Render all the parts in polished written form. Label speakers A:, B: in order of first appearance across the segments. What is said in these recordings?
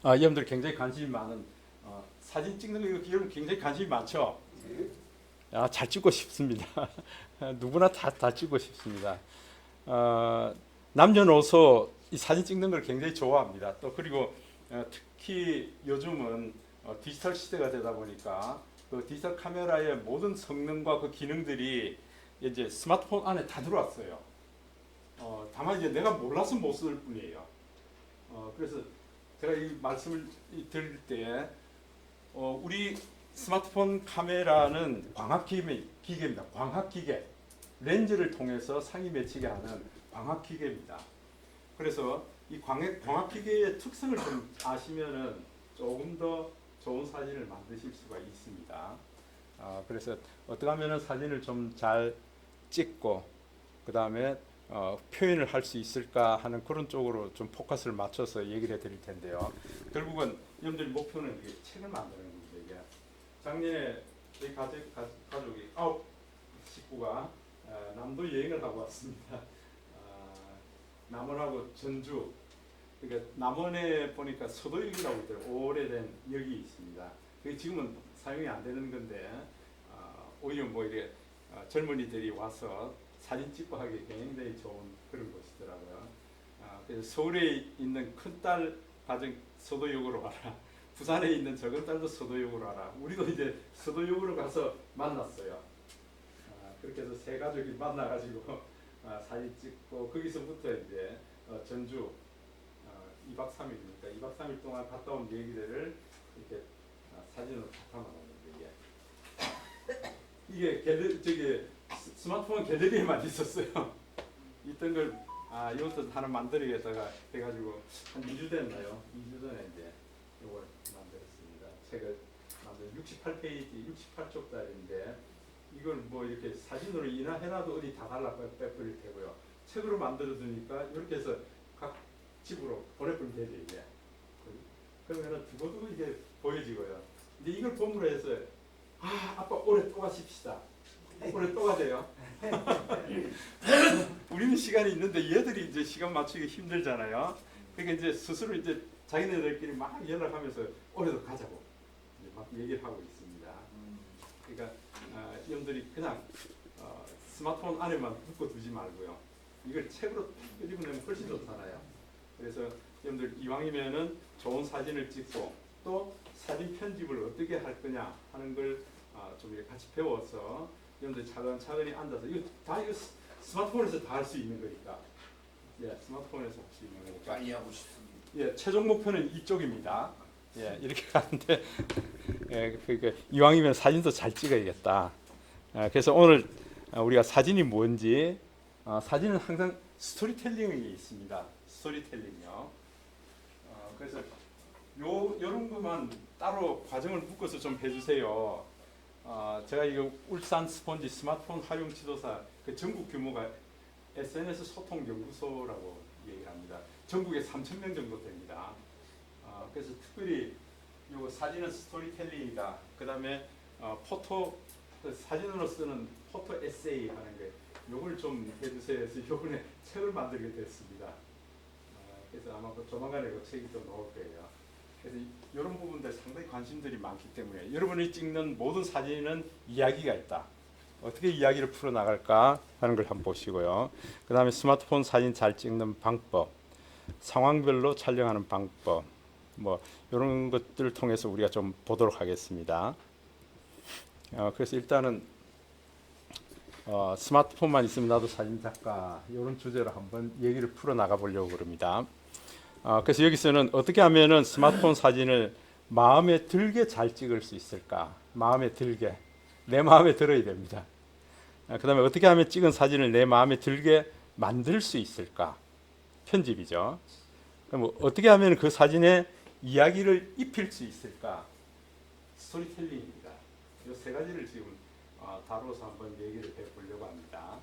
A: 여러분들 굉장히 관심이 많은 사진 찍는 거 이거 여러분 굉장히 관심이 많죠? 잘 찍고 싶습니다. 누구나 다 찍고 싶습니다. 남녀노소 이 사진 찍는 걸 굉장히 좋아합니다. 또 그리고 특히 요즘은 디지털 시대가 되다 보니까 그 디지털 카메라의 모든 성능과 그 기능들이 이제 스마트폰 안에 다 들어왔어요. 다만 이제 내가 몰라서 못 쓸 뿐이에요. 그래서 제가 이 말씀을 드릴 때 우리 스마트폰 카메라는 기계입니다. 광학기계. 렌즈를 통해서 상이 맺히게 하는 광학기계입니다. 그래서 이 광학기계의 특성을 좀 아시면은 조금 더 좋은 사진을 만드실 수가 있습니다. 그래서 어떻게 하면 사진을 좀 잘 찍고 그 다음에 표현을 할 수 있을까 하는 그런 쪽으로 좀 포커스를 맞춰서 얘기를 해드릴 텐데요. 결국은 여러분들 목표는 이게 책을 만드는 겁니다. 이게 작년에 저희 가족이 9 식구가 남도 여행을 하고 왔습니다. 남원하고 전주. 그러니까 남원에 보니까 서도역이라고 있더라고요. 오래된 역이 있습니다. 그게 지금은 사용이 안 되는 건데 오히려 뭐 이렇게 젊은이들이 와서 사진 찍고 하기 굉장히 좋은 그런 곳이더라고요. 그래서 서울에 있는 큰딸 가정 서도역으로 와라. 부산에 있는 적은 딸도 서도역으로 와라. 우리도 이제 서도역으로 가서 만났어요. 그렇게 해서 세 가족이 만나가지고 사진 찍고 거기서부터 이제 전주 2박 3일이니까 2박 3일 동안 갔다 온 얘기들을 이렇게 사진으로 담아놨는데 이게 저기 스마트폰 갤러리에만 있었어요. 있던 걸 이것도 하나 만들어야겠다가 해가지고 한 2주 됐나요? 2주 전에 이제 이걸 만들었습니다. 책을 만들 68페이지 68쪽짜리인데 이걸 뭐 이렇게 사진으로 인화해놔도 어디 다 달라 빼버릴 테고요. 책으로 만들어두니까 이렇게 해서 각 집으로 보내버리면 되죠 이게. 그러면은 두고두고 이게 보여지고요. 근데 이걸 봄으로 해서 아빠 올해 또 가십시다. 올해 또 가세요. 우리는 시간이 있는데 얘들이 이제 시간 맞추기 힘들잖아요. 그러니까 이제 스스로 이제 자기네들끼리 막 연락하면서 올해도 가자고 이제 막 얘기를 하고 있습니다. 그러니까 여러분들이 그냥 스마트폰 안에만 묶어두지 말고요. 이걸 책으로 끄집어내면 훨씬 좋잖아요. 그래서 여러분들 이왕이면은 좋은 사진을 찍고 또 사진 편집을 어떻게 할 거냐 하는 걸 좀 같이 배워서 여러분들 차근차근히 앉아서 이거 스마트폰에서 다 할 수 있는 거니까. 예, 스마트폰에서 할 수 있는 거니까.
B: 많이 하고 싶습니다.
A: 예, 최종 목표는 이쪽입니다. 예, 이렇게 가는데 그러니까 이왕이면 사진도 잘 찍어야겠다. 그래서 오늘 우리가 사진이 뭔지 사진은 항상 스토리텔링이 있습니다. 스토리텔링이요. 그래서 요런 것만 따로 과정을 묶어서 좀 해주세요. 제가 이거 울산 스폰지 스마트폰 활용 지도사 그 전국 규모가 SNS 소통 연구소라고 얘기를 합니다. 전국에 3,000명 정도 됩니다. 그래서 특별히 요 사진은 스토리텔링이다. 그 다음에 포토 사진으로 쓰는 포토 에세이 하는 거 요걸 좀 해주세요 해서 요번에 책을 만들게 됐습니다. 그래서 아마 조만간에 그 책이 또 나올 거예요. 그래서 이런 부분들 상당히 관심들이 많기 때문에 여러분이 찍는 모든 사진은 이야기가 있다. 어떻게 이야기를 풀어나갈까 하는 걸 한번 보시고요. 그 다음에 스마트폰 사진 잘 찍는 방법, 상황별로 촬영하는 방법, 뭐 이런 것들을 통해서 우리가 좀 보도록 하겠습니다. 그래서 일단은 스마트폰만 있으면 나도 사진 작가 이런 주제로 한번 얘기를 풀어 나가 보려고 그럽니다. 그래서 여기서는 어떻게 하면은 스마트폰 사진을 마음에 들게 잘 찍을 수 있을까? 마음에 들게 내 마음에 들어야 됩니다. 그 다음에 어떻게 하면 찍은 사진을 내 마음에 들게 만들 수 있을까? 편집이죠. 그럼 어떻게 하면 그 사진에 이야기를 입힐 수 있을까? 스토리텔링입니다. 이 세 가지를 지금 다루어서 한번 얘기를 해보려고 합니다.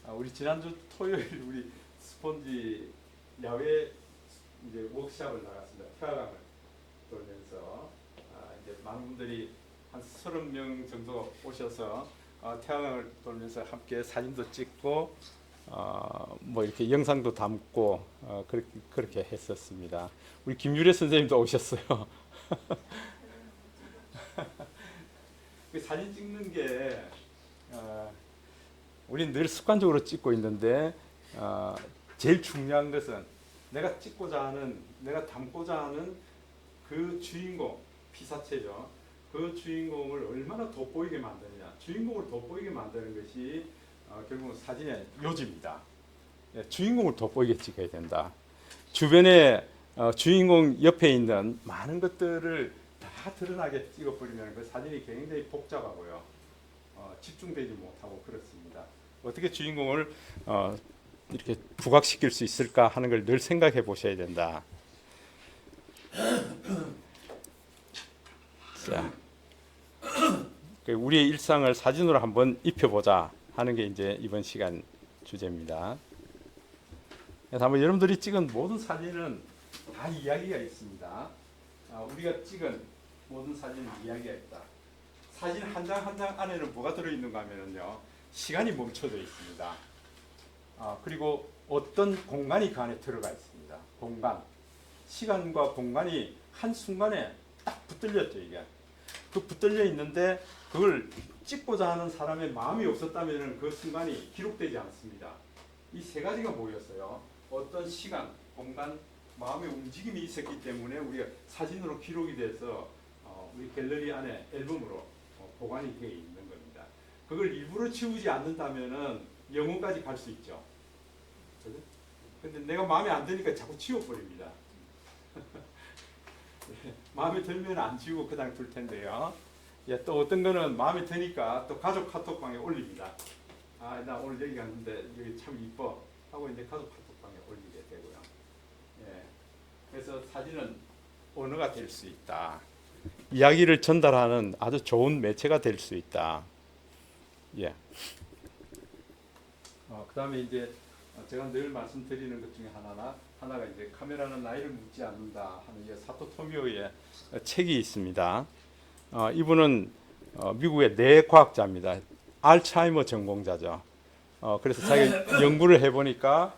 A: 우리 지난주 토요일 우리 스폰지 야외 이제 워크숍을 나갔습니다. 태화강을 돌면서 이제 많은 분들이 한 30명 정도 오셔서 태화강을 돌면서 함께 사진도 찍고 뭐 이렇게 영상도 담고 그렇게 했었습니다. 우리 김유래 선생님도 오셨어요. 그 사진 찍는 게 우리는 늘 습관적으로 찍고 있는데 제일 중요한 것은 내가 찍고자 하는, 내가 담고자 하는 그 주인공, 피사체죠. 그 주인공을 얼마나 돋보이게 만드느냐. 주인공을 돋보이게 만드는 것이 결국은 사진의 요지입니다. 주인공을 돋보이게 찍어야 된다. 주변에 주인공 옆에 있는 많은 것들을 다 드러나게 찍어버리면 그 사진이 굉장히 복잡하고요. 집중되지 못하고 그렇습니다. 어떻게 주인공을 이렇게 부각시킬 수 있을까 하는 걸 늘 생각해 보셔야 된다. 자, 우리의 일상을 사진으로 한번 입혀보자 하는 게 이제 이번 시간 주제입니다. 그래서 한번 여러분들이 찍은 모든 사진은 다 이야기가 있습니다. 우리가 찍은 모든 사진은 이야기가 있다. 사진 한 장 한 장 안에는 뭐가 들어있는가 하면요, 시간이 멈춰져 있습니다. 그리고 어떤 공간이 그 안에 들어가 있습니다. 공간, 시간과 공간이 한 순간에 딱 붙들렸죠. 이게 그 붙들려 있는데 그걸 찍고자 하는 사람의 마음이 없었다면 그 순간이 기록되지 않습니다. 이 세 가지가 모였어요. 어떤 시간, 공간, 마음의 움직임이 있었기 때문에 우리가 사진으로 기록이 돼서 우리 갤러리 안에 앨범으로 보관이 되어 있는 겁니다. 그걸 일부러 지우지 않는다면은 영혼까지 갈 수 있죠. 근데 내가 마음에 안 드니까 자꾸 지워버립니다. 마음에 들면 안 지우고 그냥 둘 텐데요. 또 어떤 거는 마음에 드니까 또 가족 카톡방에 올립니다. 나 오늘 여기 갔는데 여기 참 이뻐 하고 이제 가족 카톡방에 올리게 되고요. 그래서 사진은 언어가 될 수 있다. 이야기를 전달하는 아주 좋은 매체가 될 수 있다. 그 다음에 이제 제가 늘 말씀드리는 것 중에 하나가 이제 카메라는 나이를 묻지 않는다 하는 사토 토미오의 책이 있습니다. 이분은 미국의 뇌과학자입니다. 알츠하이머 전공자죠. 그래서 자기가 연구를 해보니까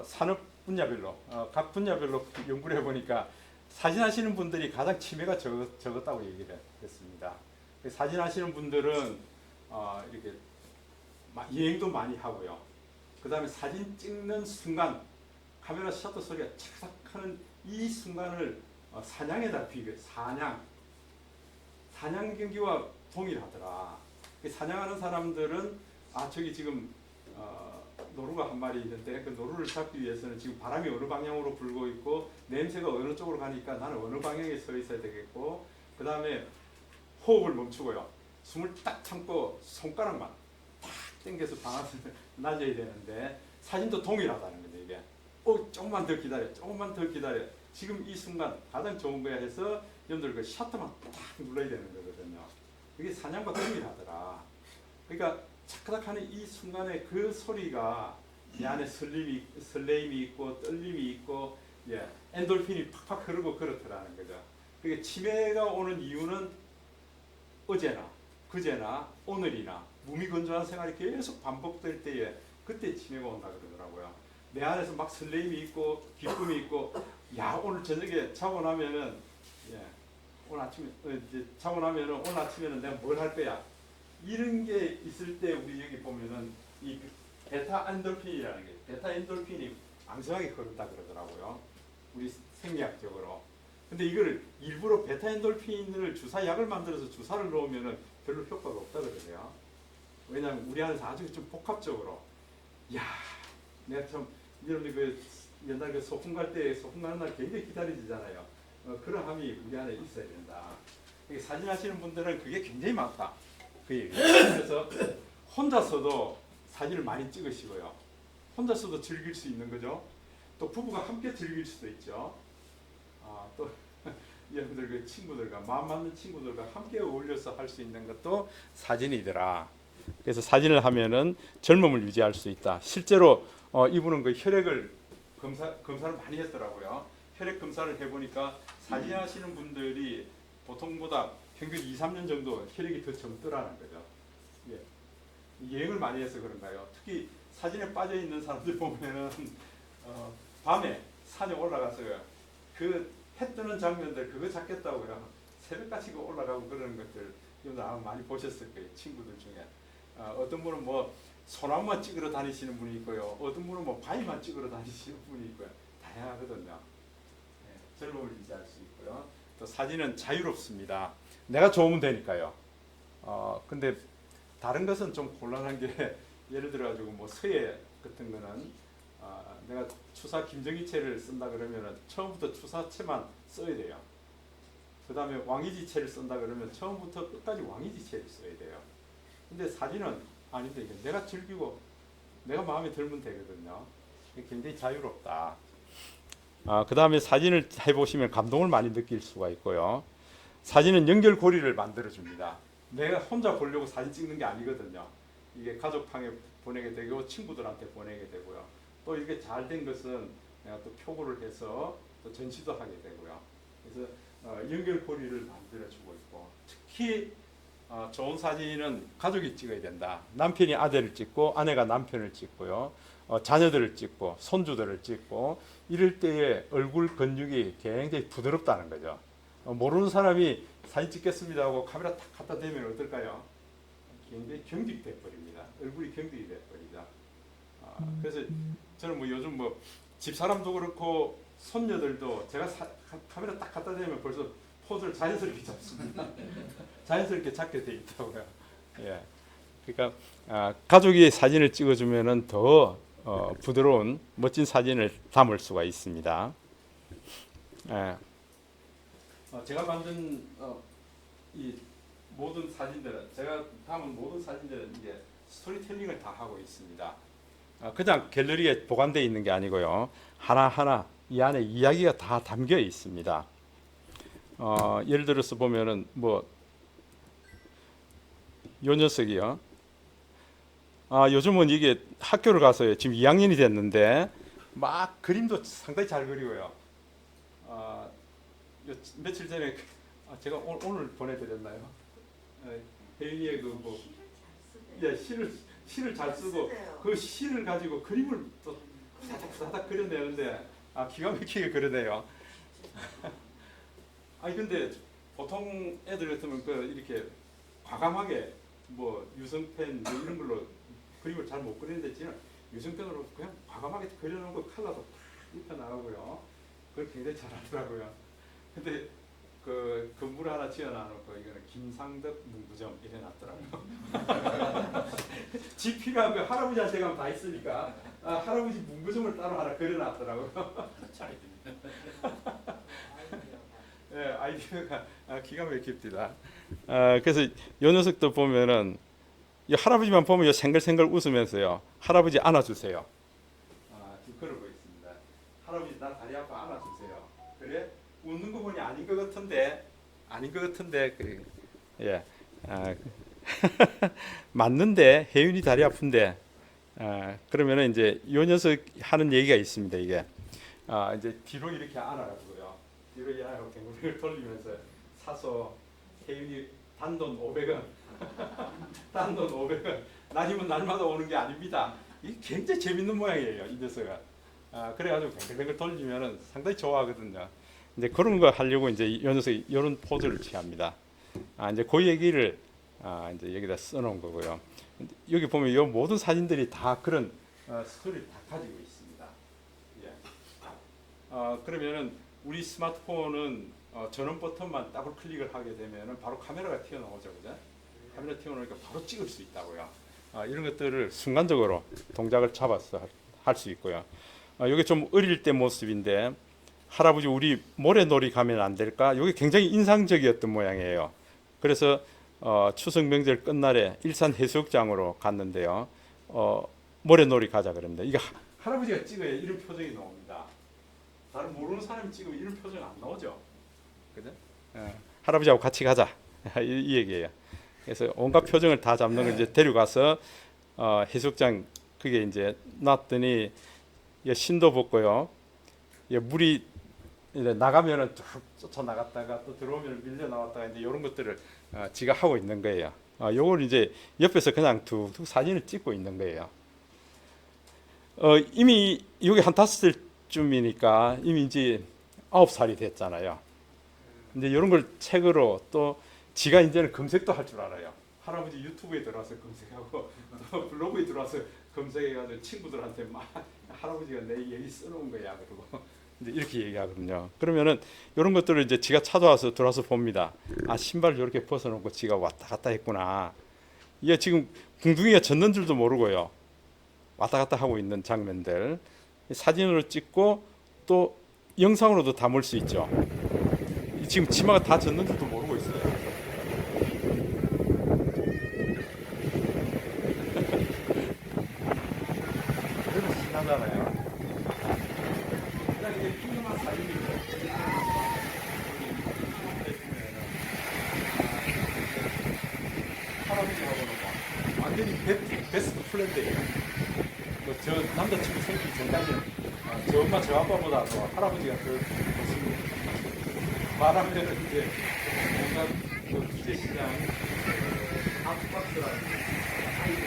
A: 산업 분야별로 각 분야별로 연구를 해보니까 사진하시는 분들이 가장 치매가 적었다고 얘기를 했습니다. 사진하시는 분들은 이렇게 여행도 많이 하고요. 그 다음에 사진 찍는 순간 카메라 셔터 소리가 착착 하는 이 순간을 사냥에다 비교해. 사냥 경기와 동일하더라. 사냥하는 사람들은 저기 지금 노루가 한 마리 있는데 그 노루를 잡기 위해서는 지금 바람이 어느 방향으로 불고 있고 냄새가 어느 쪽으로 가니까 나는 어느 방향에 서 있어야 되겠고, 그 다음에 호흡을 멈추고요. 숨을 딱 참고 손가락만 딱 당겨서 방아를 낮아야 되는데 사진도 동일하다는 거죠. 이게 조금만 더 기다려. 지금 이 순간 가장 좋은 거야 해서 여러분들 그 셔터만 딱 눌러야 되는 거거든요. 그게 사냥과 동일하더라. 그러니까 차크닥하는 이 순간에 그 소리가 내 안에 설레임이 있고 떨림이 있고 엔돌핀이 팍팍 흐르고 그렇더라는 거죠. 그러니까 치매가 오는 이유는 어제나 그제나 오늘이나 무미건조한 생활이 계속 반복될 때에 그때 치매가 온다 그러더라고요. 내 안에서 막 설레임이 있고 기쁨이 있고 오늘 저녁에 자고 나면은 오늘 아침에 자고 나면은 오늘 아침에는 내가 뭘 할 거야. 이런 게 있을 때 우리 여기 보면은 이 베타 엔돌핀이라는 게 베타 엔돌핀이 왕성하게 흐른다 그러더라고요. 우리 생리학적으로. 근데 이걸 일부러 베타 엔돌핀을 주사약을 만들어서 주사를 놓으면은 별로 효과가 없다 그러세요. 왜냐하면 우리 안에서 아주 좀 복합적으로 내가 참 여러분들 그 옛날 그 소풍 갈 때 소풍 가는 날 굉장히 기다리잖아요. 그러함이 우리 안에 있어야 된다. 사진 하시는 분들은 그게 굉장히 많다. 그래서 혼자서도 사진을 많이 찍으시고요. 혼자서도 즐길 수 있는 거죠. 또 부부가 함께 즐길 수도 있죠. 또 여러분들 그 친구들과 마음 맞는 친구들과 함께 어울려서 할 수 있는 것도 사진이더라. 그래서 사진을 하면은 젊음을 유지할 수 있다. 실제로 이분은 그 혈액을 검사를 많이 했더라고요. 혈액 검사를 해보니까 사진하시는 분들이 보통보다 평균 2, 3년 정도 혈액이 더 젊더라는 거죠. 여행을 많이 해서 그런가요? 특히 사진에 빠져 있는 사람들 보면은 밤에 산에 올라가서요. 그 해 뜨는 장면들 그거 잡겠다고요. 새벽같이 올라가고 그러는 것들 여러분들 아마 많이 보셨을 거예요. 친구들 중에 어떤 분은 뭐 소나무만 찍으러 다니시는 분이 있고요. 어떤 분은 뭐 바위만 찍으러 다니시는 분이 있고요. 다양하거든요. 젊음을 유지할 수 있고요. 또 사진은 자유롭습니다. 내가 좋으면 되니까요. 근데 다른 것은 좀 곤란한 게 예를 들어 가지고 뭐 서예 같은 거는 내가 추사 김정희체를 쓴다 그러면은 처음부터 추사체만 써야 돼요. 그 다음에 왕이지체를 쓴다 그러면 처음부터 끝까지 왕이지체를 써야 돼요. 근데 사진은 아닌데 이게 내가 즐기고 내가 마음에 들면 되거든요. 굉장히 자유롭다. 그 다음에 사진을 해보시면 감동을 많이 느낄 수가 있고요. 사진은 연결고리를 만들어줍니다. 내가 혼자 보려고 사진 찍는 게 아니거든요. 이게 가족방에 보내게 되고 친구들한테 보내게 되고요. 또 이게 잘 된 것은 내가 또 표고를 해서 또 전시도 하게 되고요. 그래서 연결고리를 만들어주고 있고 특히 좋은 사진은 가족이 찍어야 된다. 남편이 아들을 찍고 아내가 남편을 찍고요. 자녀들을 찍고 손주들을 찍고 이럴 때의 얼굴 근육이 굉장히 부드럽다는 거죠. 모르는 사람이 사진 찍겠습니다 하고 카메라 탁 갖다 대면 어떨까요? 굉장히 경직돼 버립니다. 얼굴이 경직이 돼 버리죠. 그래서 저는 뭐 요즘 뭐 집사람도 그렇고 손녀들도 제가 카메라 딱 갖다 대면 벌써 포즈를 자연스럽게 잡습니다. 자연스럽게 잡게 돼 있다고요. 예. 그러니까 가족이 사진을 찍어주면은 더 부드러운 멋진 사진을 담을 수가 있습니다. 예. 제가 만든 이 모든 사진들은 제가 담은 모든 사진들은 이제 스토리텔링을 다 하고 있습니다. 그냥 갤러리에 보관되어 있는 게 아니고요. 하나하나 이 안에 이야기가 다 담겨 있습니다. 예를 들어서 보면은 뭐 요 녀석이요. 요즘은 이게 학교를 가서요. 지금 2학년이 됐는데 막 그림도 상당히 잘 그리고요. 며칠 전에 제가 오늘 보내드렸나요? 혜인이의 그뭐 시를 잘 쓰고 그 시를 가지고 그림을 또 사닥사닥 그려내는데 기가 막히게 그려내요. 아니 근데 보통 애들 같으면 그 이렇게 과감하게 뭐 유성펜 뭐 이런 걸로 그림을 잘 못 그리는데 지금 유성펜으로 그냥 과감하게 그려놓은 거 컬러도 팍 입혀 나가고요. 그걸 굉장히 잘하더라고요. 근데 그 건물 하나 지어놔놓고 이거는 김상덕 문구점 이래 놨더라고요. 지피가 그 할아버지한테 가면 다 있으니까 할아버지 문구점을 따로 하나 그려놨더라고요. 예, 아이디어가 기가 막힙니다. 그래서 요 녀석도 보면은 이 할아버지만 보면 요 생글생글 웃으면서요. 할아버지 안아주세요. 지금 그러고 있습니다. 할아버지 나 다리 아파 안아주세요. 그래? 웃는 거 보니 아닌 것 같은데 그래. 예. 맞는데 혜윤이 다리 아픈데 그러면은 이제 요 녀석 하는 얘기가 있습니다. 이게 이제 뒤로 이렇게 안아가지고요. 뒤로 이렇게 댕글댕글 돌리면서 사서 혜윤이 단돈 500원 단돈 500원 날이면 날마다 오는 게 아닙니다. 이게 굉장히 재밌는 모양이에요. 이 녀석은. 그래가지고 댕글댕글 돌리면은 상당히 좋아하거든요. 이제 그런 거 하려고 이제 이 녀석이 이런 포즈를 취합니다. 이제 그 얘기를 이제 여기다 써놓은 거고요. 여기 보면 이 모든 사진들이 다 그런 스토리를 다 가지고 있습니다. 예. 그러면은 우리 스마트폰은 전원 버튼만 더블 클릭을 하게 되면은 바로 카메라가 튀어나오죠, 그죠? 카메라 튀어나오니까 바로 찍을 수 있다고요. 이런 것들을 순간적으로 동작을 잡아서 할 수 있고요. 이게 좀 어릴 때 모습인데. 할아버지 우리 모래놀이 가면 안 될까? 이게 굉장히 인상적이었던 모양이에요. 그래서 추석 명절 끝날에 일산 해수욕장으로 갔는데요. 모래놀이 가자 그럽니다. 이게 할아버지가 찍어야 이런 표정이 나옵니다. 다른 모르는 사람이 찍으면 이런 표정 안 나오죠. 그죠? 할아버지하고 같이 가자 이 얘기예요. 그래서 온갖 표정을 다 잡는 걸 이제 데려가서 해수욕장 그게 이제 놨더니 신도 벗고요. 물이 이제 나가면은 쭉 쫓아 나갔다가 또 들어오면 밀려 나왔다가 이제 이런 것들을 지가 하고 있는 거예요. 요걸 이제 옆에서 그냥 툭툭 사진을 찍고 있는 거예요. 이미 여기 한 5살쯤이니까 이미 이제 9살이 됐잖아요. 근데 이런 걸 책으로 또 지가 이제는 검색도 할 줄 알아요. 할아버지 유튜브에 들어와서 검색하고 또 블로그에 들어와서 검색해가지고 친구들한테 막 할아버지가 내 얘기 써놓은 거야 그러고 이제 이렇게 얘기하거든요. 그러면은 이런 것들을 이제 지가 찾아와서 들어와서 봅니다. 아, 신발을 이렇게 벗어놓고 지가 왔다 갔다 했구나. 이게 지금 궁둥이가 젖는 줄도 모르고요. 왔다 갔다 하고 있는 장면들 사진으로 찍고 또 영상으로도 담을 수 있죠. 지금 치마가 다 젖는 줄도 모르고 있어요. 그래도 신나잖아요. 그냥 이게 핑크만 사진이고 할아버지하고는 완전히 베스트 프렌드예요. 저 남자친구 생기기 전까지는 저 엄마 저 아빠보다 더 할아버지가 더 좋습니다. 말하면 이제 뭔가 기계시장 아트박스라는 아이들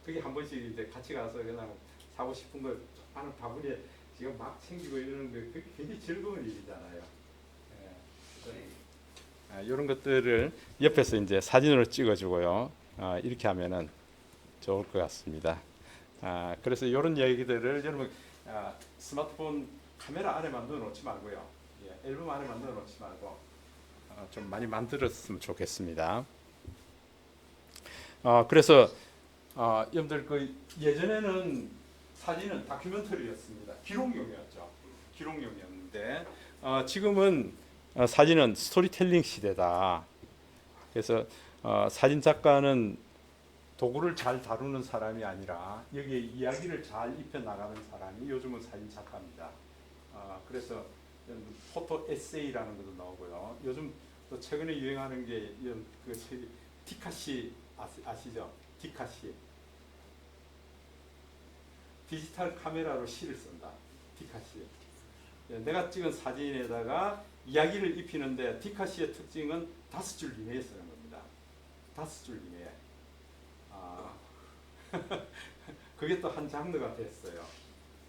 A: 그게 한 번씩 이제 같이 가서 그냥 사고 싶은 걸 하는 바구니에 지금 막 챙기고 이러는 게 그게 굉장히 즐거운 일이잖아요. 이런 것들을 옆에서 이제 사진으로 찍어주고요. 이렇게 하면은 좋을 것 같습니다. 그래서 이런 얘기들을 여러분 스마트폰 카메라 안에만 넣어놓지 말고요. 앨범 안에만 넣어놓지 말고 좀 많이 만들었으면 좋겠습니다. 그래서 여러분들 그 예전에는 사진은 다큐멘터리였습니다. 기록용이었죠. 기록용이었는데 지금은 사진은 스토리텔링 시대다. 그래서 사진 작가는 도구를 잘 다루는 사람이 아니라 여기에 이야기를 잘 입혀 나가는 사람이 요즘은 사진 작가입니다. 그래서 포토 에세이라는 것도 나오고요. 요즘 또 최근에 유행하는 게 그 디카시 아시죠? 디카시. 디지털 카메라로 시를 쓴다. 디카시. 내가 찍은 사진에다가 이야기를 입히는데 디카시의 특징은 5줄 이내에 쓰는 겁니다. 5줄 이내에. 그게 또 한 장르가 됐어요.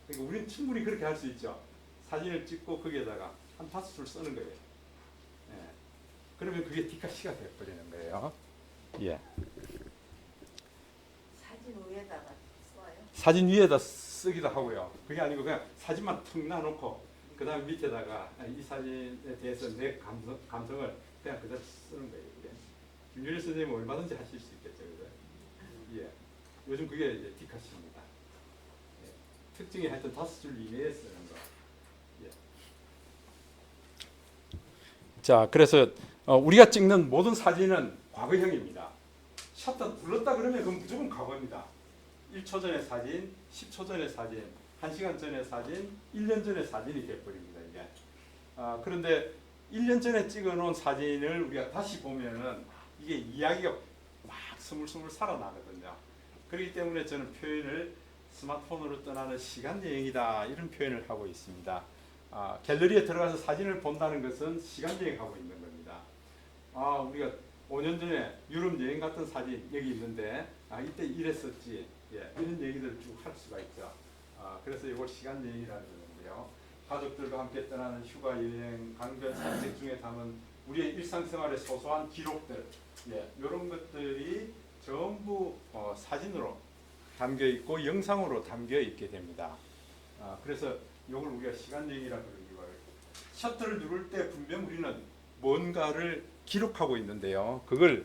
A: 그러니까 우리는 충분히 그렇게 할 수 있죠. 사진을 찍고 거기에다가 한 5줄 쓰는 거예요. 그러면 그게 디카시가 돼버리는 거예요. 예.
B: 사진 위에다가 써요?
A: 사진 위에다 쓰기도 하고요. 그게 아니고 그냥 사진만 툭 놔놓고 그 다음 밑에다가 이 사진에 대해서 내 감성을 그냥 그대로 쓰는 거예요. 김준일 선생님은 얼마든지 하실 수 있겠죠. 그죠? 예. 요즘 그게 이제 디카시입니다. 특징이 하여튼 5줄 이내에 쓰는 거. 예. 자, 그래서 우리가 찍는 모든 사진은 과거형입니다. 셔터 눌렀다 그러면 그건 무조건 과거입니다. 1초 전의 사진, 10초 전의 사진, 1시간 전의 사진, 1년 전의 사진이 돼버립니다. 이게. 그런데 1년 전에 찍어놓은 사진을 우리가 다시 보면은 이게 이야기가 막 스물스물 살아나거든요. 그렇기 때문에 저는 표현을 스마트폰으로 떠나는 시간 여행이다 이런 표현을 하고 있습니다. 갤러리에 들어가서 사진을 본다는 것은 시간 여행하고 있는 겁니다. 우리가 5년 전에 유럽 여행 갔던 사진 여기 있는데 이때 이랬었지 이런 얘기들을 쭉 할 수가 있죠. 그래서 이걸 시간 여행이라는 거고요. 가족들과 함께 떠나는 휴가 여행, 강변 산책 중에 담은 우리의 일상생활의 소소한 기록들 이런 것들이 전부 사진으로 담겨 있고 영상으로 담겨 있게 됩니다. 그래서 이걸 우리가 시간 여행이라고 그러기도 하고 셔터를 누를 때 분명 우리는 뭔가를 기록하고 있는데요. 그걸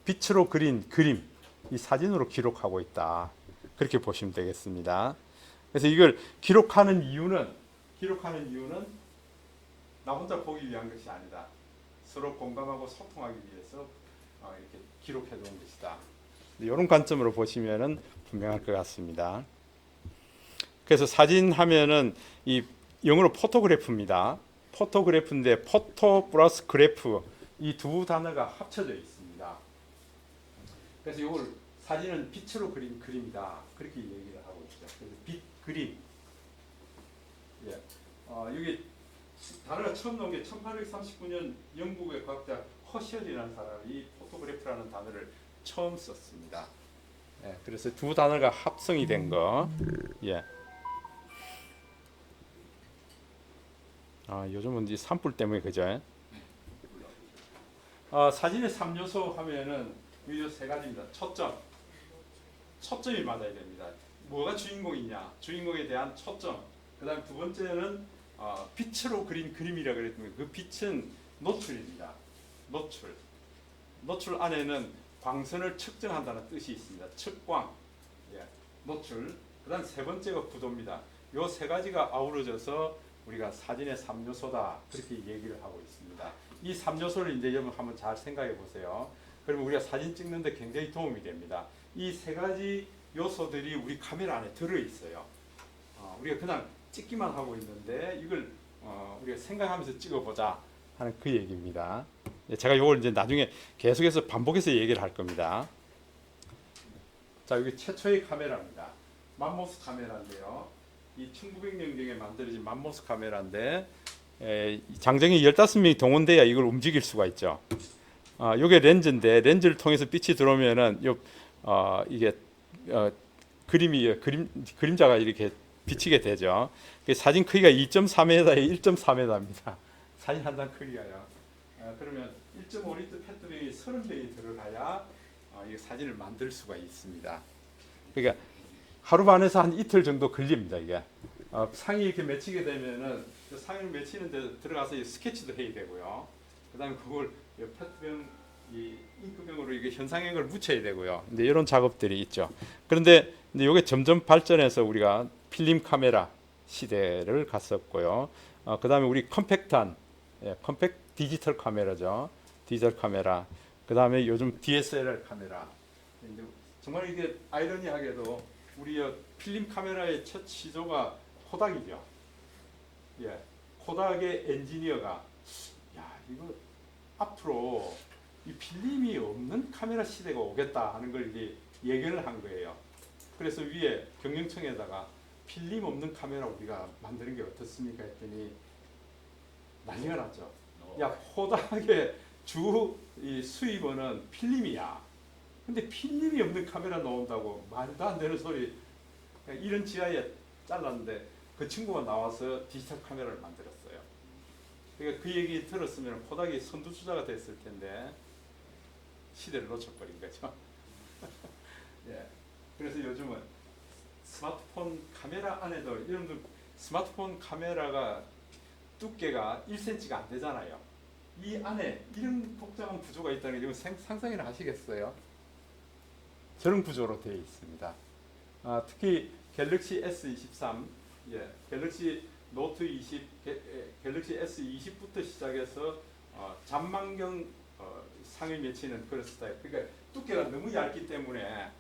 A: 빛으로 그린 그림, 이 사진으로 기록하고 있다. 그렇게 보시면 되겠습니다. 그래서 이걸 기록하는 이유는 나 혼자 보기 위한 것이 아니다. 서로 공감하고 소통하기 위해서 이렇게 기록해 놓은 것이다. 이런 관점으로 보시면은 분명할 것 같습니다. 그래서 사진 하면은 이 영어로 포토그래프입니다. 포토그래프인데 포토 플러스 그래프 이 두 단어가 합쳐져 있습니다. 그래서 이걸 사진은 빛으로 그린 그림이다 그렇게 얘기를 하고 있죠. 그래서 빛 그림. 여기 단어가 처음 나온 게 1839년 영국의 과학자 허셜이라는 사람이 포토그래프라는 단어를 처음 썼습니다. 예, 그래서 두 단어가 합성이 된 거. 예. 요즘은 이제 산불 때문에 그죠? 사진의 3요소 하면은 이 세 가지입니다. 초점이 맞아야 됩니다. 뭐가 주인공이냐? 주인공에 대한 초점. 그다음 두 번째는 빛으로 그린 그림이라 그랬더니 그 빛은 노출입니다. 노출 안에는 광선을 측정한다는 뜻이 있습니다. 측광, 예, 노출. 그다음 세 번째가 구도입니다. 요 세 가지가 아우러져서 우리가 사진의 3요소다 그렇게 얘기를 하고 있습니다. 이 3요소를 이제 여러분 한번 잘 생각해 보세요. 그러면 우리가 사진 찍는데 굉장히 도움이 됩니다. 이 세 가지 요소들이 우리 카메라 안에 들어 있어요. 우리가 그냥 찍기만 하고 있는데 이걸 우리가 생각하면서 찍어보자 하는 그 얘기입니다. 제가 이걸 이제 나중에 계속해서 반복해서 얘기를 할 겁니다. 자, 여기 최초의 카메라입니다. 맘모스 카메라인데요. 이 1900년경에 만들어진 맘모스 카메라인데 장정이 15명이 동원돼야 이걸 움직일 수가 있죠. 이게 렌즈인데 렌즈를 통해서 빛이 들어오면은 이게 그림자가 이렇게 비치게 되죠. 사진 크기가 2.4m에 1.4m입니다. 사진 한 장 크기가요. 그러면 1.5리터 페트병이 30병이 들어가야 이 사진을 만들 수가 있습니다. 그러니까 하루 반에서 한 이틀 정도 걸립니다. 이게 상이 이렇게 맺히게 되면은 상을 맺히는 데 들어가서 스케치도 해야 되고요. 그다음에 그걸 페트병 이 잉크병으로 이게 현상액을 묻혀야 되고요. 근데 이런 작업들이 있죠. 그런데 이게 점점 발전해서 우리가 필름 카메라 시대를 갔었고요. 그다음에 우리 컴팩트한 컴팩트 디지털 카메라죠. 디지털 카메라. 그다음에 요즘 DSLR 카메라. 정말 이게 아이러니하게도 우리 필름 카메라의 첫 시조가 코닥이죠. 예, 코닥의 엔지니어가 이거 앞으로 이 필름이 없는 카메라 시대가 오겠다 하는 걸 이제 예견을 한 거예요. 그래서 위에 경영청에다가 필름 없는 카메라 우리가 만드는 게 어떻습니까 했더니 난리가 났죠. 야, 코닥의 이 수입원은 필름이야. 근데 필름이 없는 카메라 나온다고 말도 안 되는 소리. 이런 지하에 잘랐는데 그 친구가 나와서 디지털 카메라를 만들었어요. 그러니까 그 얘기 들었으면 코닥이 선두주자가 됐을 텐데 시대를 놓쳐버린 거죠. 예. 그래서 요즘은 스마트폰 카메라 안에도 여러분들 스마트폰 카메라가 두께가 1cm가 안 되잖아요. 이 안에 이런 복잡한 구조가 있다는 게 상상이나 하시겠어요? 저런 구조로 되어 있습니다. 특히 갤럭시 S23, 갤럭시 노트 20, 갤럭시 S20부터 시작해서 잔망경 상을 맺히는 그런 스타일. 그러니까 두께가 너무 얇기 때문에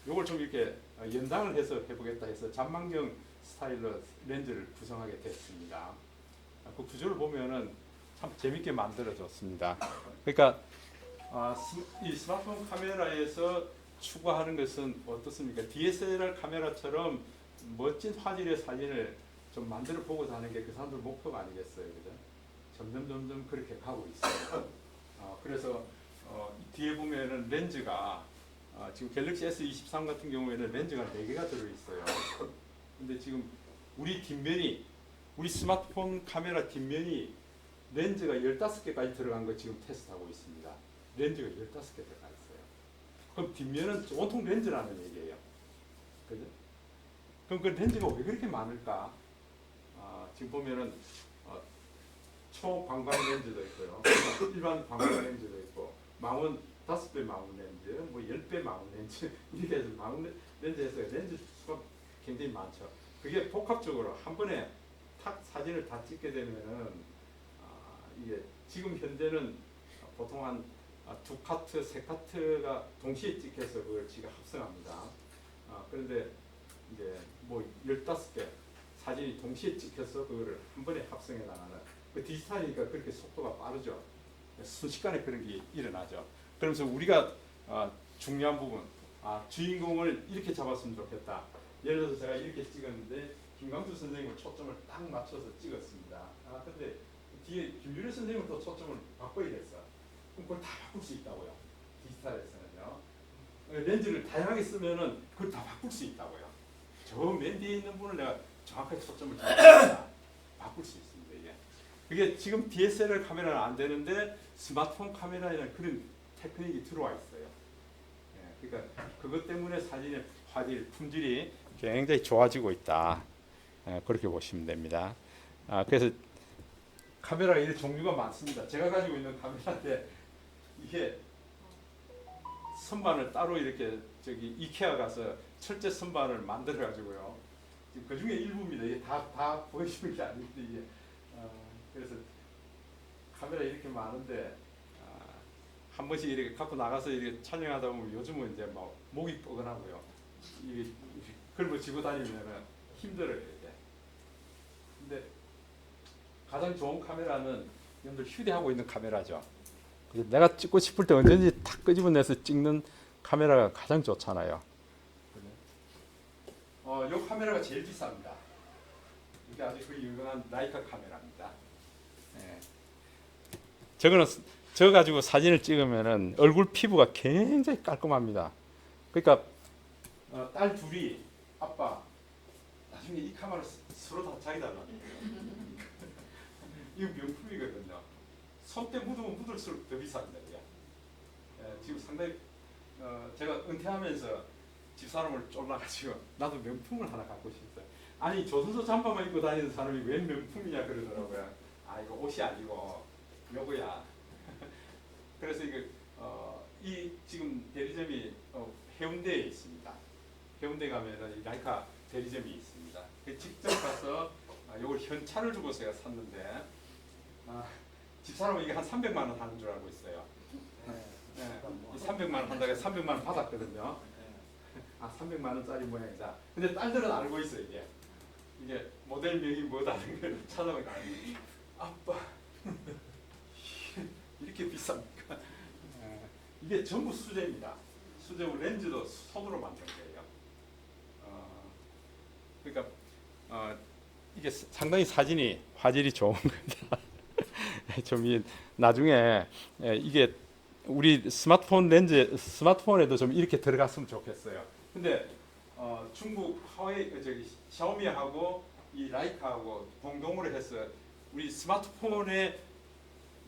A: 이걸 좀 이렇게 연장을 해서 해보겠다 해서 잔망경 스타일로 렌즈를 구성하게 됐습니다. 그 구조를 보면은 참 재밌게 만들어졌습니다. 그러니까 이 스마트폰 카메라에서 추구하는 것은 어떻습니까? DSLR 카메라처럼 멋진 화질의 사진을 좀 만들어 보고자 하는 게 그 사람들 목표가 아니겠어요, 그죠? 점점 그렇게 가고 있어요. 그래서 뒤에 보면은 렌즈가 지금 갤럭시 S23 같은 경우에는 렌즈가 4개가 들어 있어요. 근데 지금 우리 스마트폰 카메라 뒷면이 렌즈가 15개까지 들어간 거 지금 테스트하고 있습니다. 렌즈가 15개 들어가 있어요. 그럼 뒷면은 온통 렌즈라는 얘기예요. 그죠? 그럼 그 렌즈가 왜 그렇게 많을까? 지금 보면은 초광광 렌즈도 있고요. 일반 광광 렌즈도 있고 망원 5배 망원 렌즈, 뭐 10배 망원 렌즈 이렇게 해서 망원 렌즈에서 렌즈 수가 굉장히 많죠. 그게 복합적으로 한 번에 탁 사진을 다 찍게 되면은 이게 지금 현재는 보통 한 2카트, 3카트가 동시에 찍혀서 그걸 지가 합성합니다. 그런데 이제 뭐 15개 사진이 동시에 찍혀서 그거를 한 번에 합성해 나가는 그 디지털이니까 그렇게 속도가 빠르죠. 순식간에 그런 게 일어나죠. 그러면서 우리가 중요한 부분, 주인공을 이렇게 잡았으면 좋겠다. 예를 들어서 제가 이렇게 찍었는데 김광수 선생님을 초점을 딱 맞춰서 찍었습니다. 근데 뒤에 김유래 선생님은 또 초점을 바꿔야겠어. 그럼 그걸 다 바꿀 수 있다고요. 디지털에서는요. 렌즈를 다양하게 쓰면은 그걸 다 바꿀 수 있다고요. 저 맨 뒤에 있는 분을 내가 정확하게 초점을 바꿀 수 있습니다. 이게. 그게 지금 DSLR 카메라는 안 되는데 스마트폰 카메라에는 그런 테크닉이 들어와 있어요. 예, 그러니까 그것 때문에 사진의 화질, 품질이 굉장히 좋아지고 있다. 예, 그렇게 보시면 됩니다. 그래서 카메라가 이런 종류가 많습니다. 제가 가지고 있는 카메라인데 이게 선반을 따로 이렇게 저기 이케아 가서 철제 선반을 만들어 가지고요. 그 중에 일부입니다. 이게 다 보여주는 게 아닌데 이게 그래서 카메라 이렇게 많은데 한 번씩 이렇게 갖고 나가서 이렇게 촬영하다 보면 요즘은 이제 막 목이 뻐근하고요. 이게 그걸 뭐 쥐고 다니면은 힘들어요 이게. 근데 가장 좋은 카메라는 여러분들 휴대하고 있는 카메라죠. 그래서 내가 찍고 싶을 때 언제든지 탁 끄집어내서 찍는 카메라가 가장 좋잖아요. 이 카메라가 제일 비쌉니다. 이게 아주 그 유명한 라이카 카메라입니다. 예. 저거 가지고 사진을 찍으면은 얼굴 피부가 굉장히 깔끔합니다. 그러니까 딸 둘이 아빠 나중에 이 카메라 서로 다 자기 달라. 이거 명품이거든요. 손때 묻으면 묻을수록 더 비쌉니다. 지금 상당히 제가 은퇴하면서 집사람을 쫄라가지고 나도 명품을 하나 갖고 싶어요. 아니 조선소 잠바만 입고 다니는 사람이 웬 명품이냐 그러더라고요. 아 이거 옷이 아니고 요거야. 그래서 이게 이 지금 대리점이 해운대에 있습니다. 해운대 가면은 이 라이카 대리점이 있습니다. 직접 가서 요걸 현찰을 주고 제가 샀는데 집사람은 이게 한 300만 원 하는 줄 알고 있어요. 네, 300만 원 한다고 해서 300만 원 받았거든요. 300만 원짜리 모양이다. 근데 딸들은 알고 있어요. 이게 모델명이 뭐다는 걸 찾아보니까 아빠 이렇게 비쌉니까? 이게 전부 수제입니다. 수제고 렌즈도 손으로 만든 거예요. 그러니까 이게 상당히 사진이 화질이 좋은 겁니다. 좀 나중에 이게 우리 스마트폰에도 좀 이렇게 들어갔으면 좋겠어요. 근데 중국 샤오미하고 이 라이카하고 공동으로 해서 우리 스마트폰에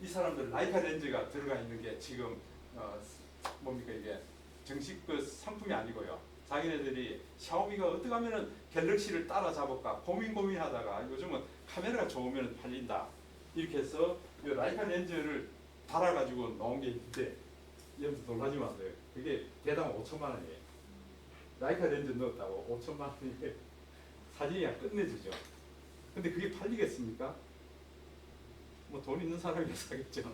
A: 이 사람들 라이카 렌즈가 들어가 있는 게 지금 뭡니까 이게 정식 그 상품이 아니고요. 자기네들이 샤오미가 어떻게 하면은 갤럭시를 따라잡을까 고민하다가 요즘은 카메라가 좋으면 팔린다. 이렇게 해서 이 라이카 렌즈를 달아가지고 나온 게 있는데 여러분 놀라지 마세요. 그게 대당 5천만 원이에요. 라이카 렌즈 넣었다고 5천만 원이 사진이 끝내주죠. 근데 그게 팔리겠습니까? 뭐 돈 있는 사람이 사겠죠.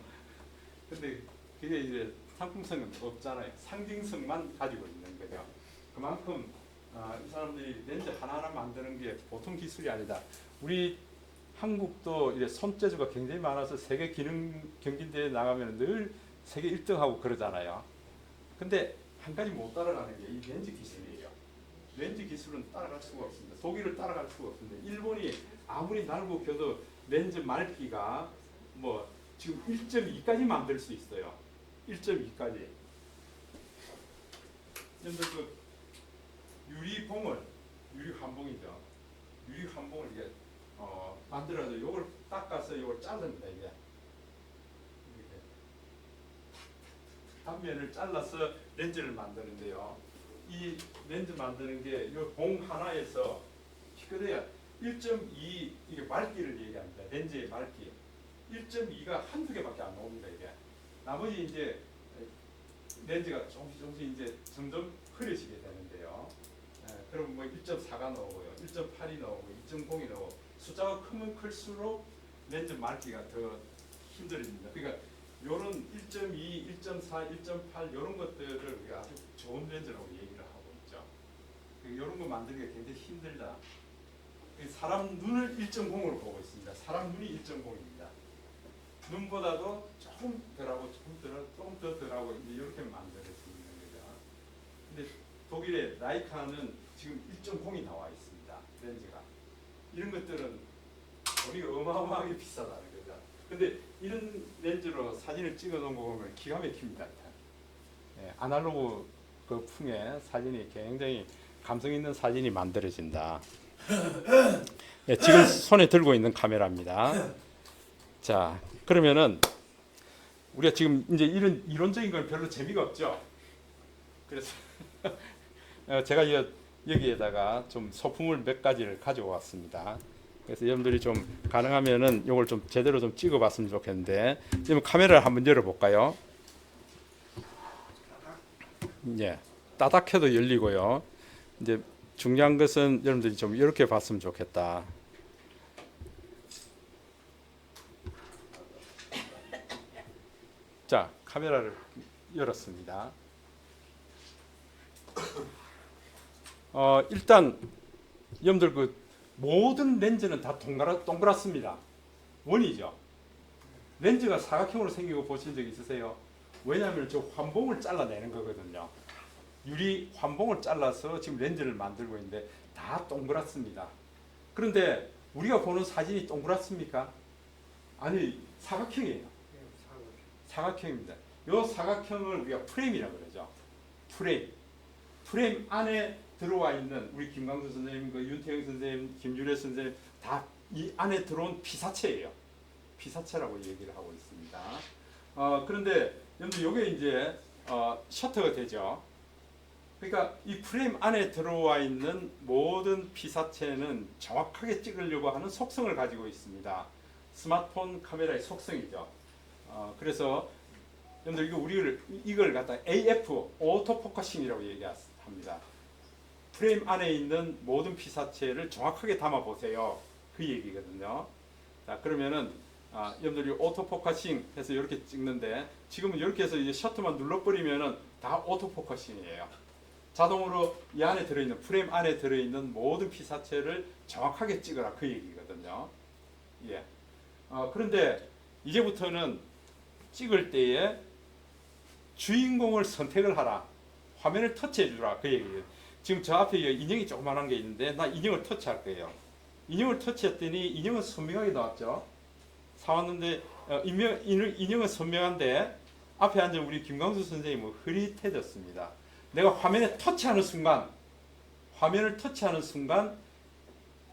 A: 근데 그게 이제 상품성은 없잖아요. 상징성만 가지고 있는 거죠. 그만큼 이 사람들이 렌즈 하나하나 만드는 게 보통 기술이 아니다. 우리 한국도 이제 손재주가 굉장히 많아서 세계 기능 경기대회 나가면 늘 세계 1등하고 그러잖아요. 근데 한 가지 못 따라가는 게 이 렌즈 기술이에요. 렌즈 기술은 따라갈 수가 없습니다. 독일을 따라갈 수가 없습니다. 일본이 아무리 날고 켜도 렌즈 맑기가 뭐 지금 1.2까지 만들 수 있어요. 1.2까지. 그런데 그 유리 환봉이죠. 유리 환봉을 이게 만들어서 이걸 닦아서 이걸 자릅니다. 이게 이렇게 단면을 잘라서 렌즈를 만드는데요. 이 렌즈 만드는 게 이 봉 하나에서 그래야 1.2 이게 맑기를 얘기합니다. 렌즈의 맑기 1.2가 한두 개밖에 안 나옵니다. 이게 나머지 이제 렌즈가 조금씩 이제 점점 흐려지게 되는데요. 그럼 뭐 1.4가 나오고요, 1.8이 나오고, 2.0이 나오고 숫자가 크면 클수록 렌즈 맑기가 더 힘들어집니다. 그러니까 이런 1.2, 1.4, 1.8 이런 것들을 우리가 아주 좋은 렌즈라고 얘기를 하고 있죠. 이런 거 만들기가 굉장히 힘들다. 사람 눈을 1.0으로 보고 있습니다. 사람 눈이 1.0입니다. 눈보다도 조금 덜하고 조금 더 덜하고 이렇게 만들 수 있는 거죠. 근데 독일의 라이카는 지금 1.0이 나와 있습니다. 렌즈가. 이런 것들은 돈이 어마어마하게 비싸다는 거죠. 근데 이런 렌즈로 사진을 찍어 놓은 거 보면 기가 막힙니다. 예, 아날로그 그 풍의 사진이 굉장히 감성 있는 사진이 만들어진다. 예, 지금 손에 들고 있는 카메라입니다. 자, 그러면은 우리가 지금 이제 이런 이론적인 건 별로 재미가 없죠. 그래서 제가 여기에다가 좀 소품을 몇 가지를 가져왔습니다. 그래서 여러분들이 좀 가능하면은 이걸 좀 제대로 좀 찍어봤으면 좋겠는데, 지금 카메라를 한번 열어볼까요? 예, 따닥해도 열리고요. 이제 중요한 것은 여러분들이 좀 이렇게 봤으면 좋겠다. 자, 카메라를 열었습니다. 일단 여러분들 그 모든 렌즈는 다 동그랗습니다. 원이죠. 렌즈가 사각형으로 생기고 보신 적 있으세요? 왜냐하면 저 환봉을 잘라내는 거거든요. 유리 환봉을 잘라서 지금 렌즈를 만들고 있는데 다 동그랗습니다. 그런데 우리가 보는 사진이 동그랗습니까? 아니, 사각형이에요. 사각형입니다. 이 사각형을 우리가 프레임이라고 그러죠. 프레임 안에 들어와 있는 우리 김광수 선생님, 그 윤태영 선생님, 김준혜 선생님 다 이 안에 들어온 피사체예요. 피사체라고 얘기를 하고 있습니다. 그런데 여러분 요게 이제 셔터가 되죠. 그러니까 이 프레임 안에 들어와 있는 모든 피사체는 정확하게 찍으려고 하는 속성을 가지고 있습니다. 스마트폰 카메라의 속성이죠. 그래서 여러분들 이걸 갖다 AF 오토 포커싱이라고 얘기합니다. 프레임 안에 있는 모든 피사체를 정확하게 담아 보세요. 그 얘기거든요. 자, 그러면은 여러분들이 오토 포커싱 해서 이렇게 찍는데, 지금은 이렇게 해서 이제 셔터만 눌러버리면은 다 오토 포커싱이에요. 자동으로 이 안에 들어있는 프레임 안에 들어있는 모든 피사체를 정확하게 찍으라, 그 얘기거든요. 예. 그런데 이제부터는 찍을 때에 주인공을 선택을 하라, 화면을 터치해 주라, 그 얘기예요. 지금 저 앞에 인형이 조그만한 게 있는데 나 인형을 터치할 거예요. 인형을 터치했더니 인형은 선명하게 나왔죠. 사왔는데 인형은 선명한데 앞에 앉은 우리 김광수 선생님은 흐릿해졌습니다. 내가 화면을 터치하는 순간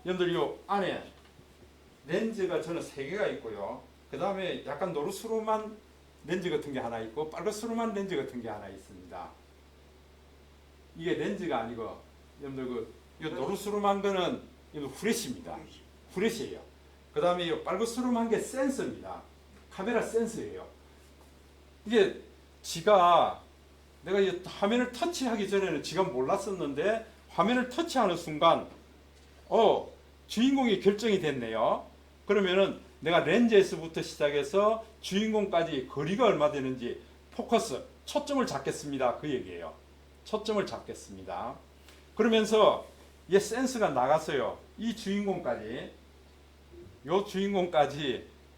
A: 여러분들 요 안에 렌즈가 저는 3개가 있고요. 그 다음에 약간 노르스름한 렌즈 같은 게 하나 있고 빨갛스름한 렌즈 같은 게 하나 있습니다. 이게 렌즈가 아니고 여러분들 이 노르스름한 거는 이거 후레쉬입니다. 후레쉬예요. 그 다음에 이 빨갛스름한 게 센서입니다. 카메라 센서예요. 이게 내가 이 화면을 터치하기 전에는 지가 몰랐었는데 화면을 터치하는 순간 주인공이 결정이 됐네요. 그러면은 내가 렌즈에서부터 시작해서 주인공까지 거리가 얼마 되는지 포커스, 초점을 잡겠습니다, 그 얘기예요. 초점을 잡겠습니다. 그러면서 이 센스가 나갔어요. 이 주인공까지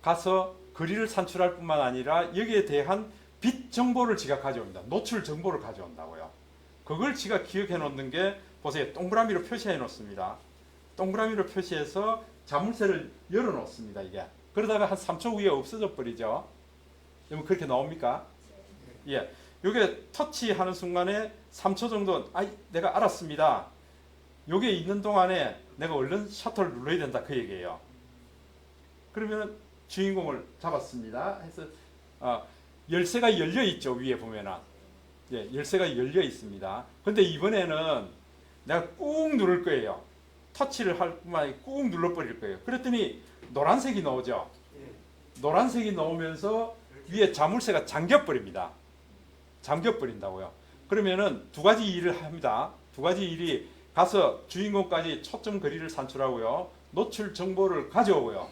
A: 가서 거리를 산출할 뿐만 아니라 여기에 대한 빛 정보를 지가 가져옵니다. 노출 정보를 가져온다고요. 그걸 지가 기억해 놓는 게, 보세요. 동그라미로 표시해 놓습니다. 동그라미로 표시해서 자물쇠를 열어 놓습니다. 이게 그러다가 한 3초 후에 없어져 버리죠. 여러분 그렇게 나옵니까? 예. 요게 터치하는 순간에 3초 정도 내가 알았습니다. 요게 있는 동안에 내가 얼른 셔터를 눌러야 된다, 그 얘기예요. 그러면 주인공을 잡았습니다 해서 열쇠가 열려 있죠. 위에 보면은 열쇠가 열려 있습니다. 근데 이번에는 내가 꾹 누를 거예요. 터치를 할 뿐만 아니라 꾹 눌러버릴 거예요. 그랬더니 노란색이 나오죠. 노란색이 나오면서 위에 자물쇠가 잠겨버립니다. 잠겨버린다고요. 그러면은 두 가지 일을 합니다. 두 가지 일이 가서 주인공까지 초점 거리를 산출하고요. 노출 정보를 가져오고요.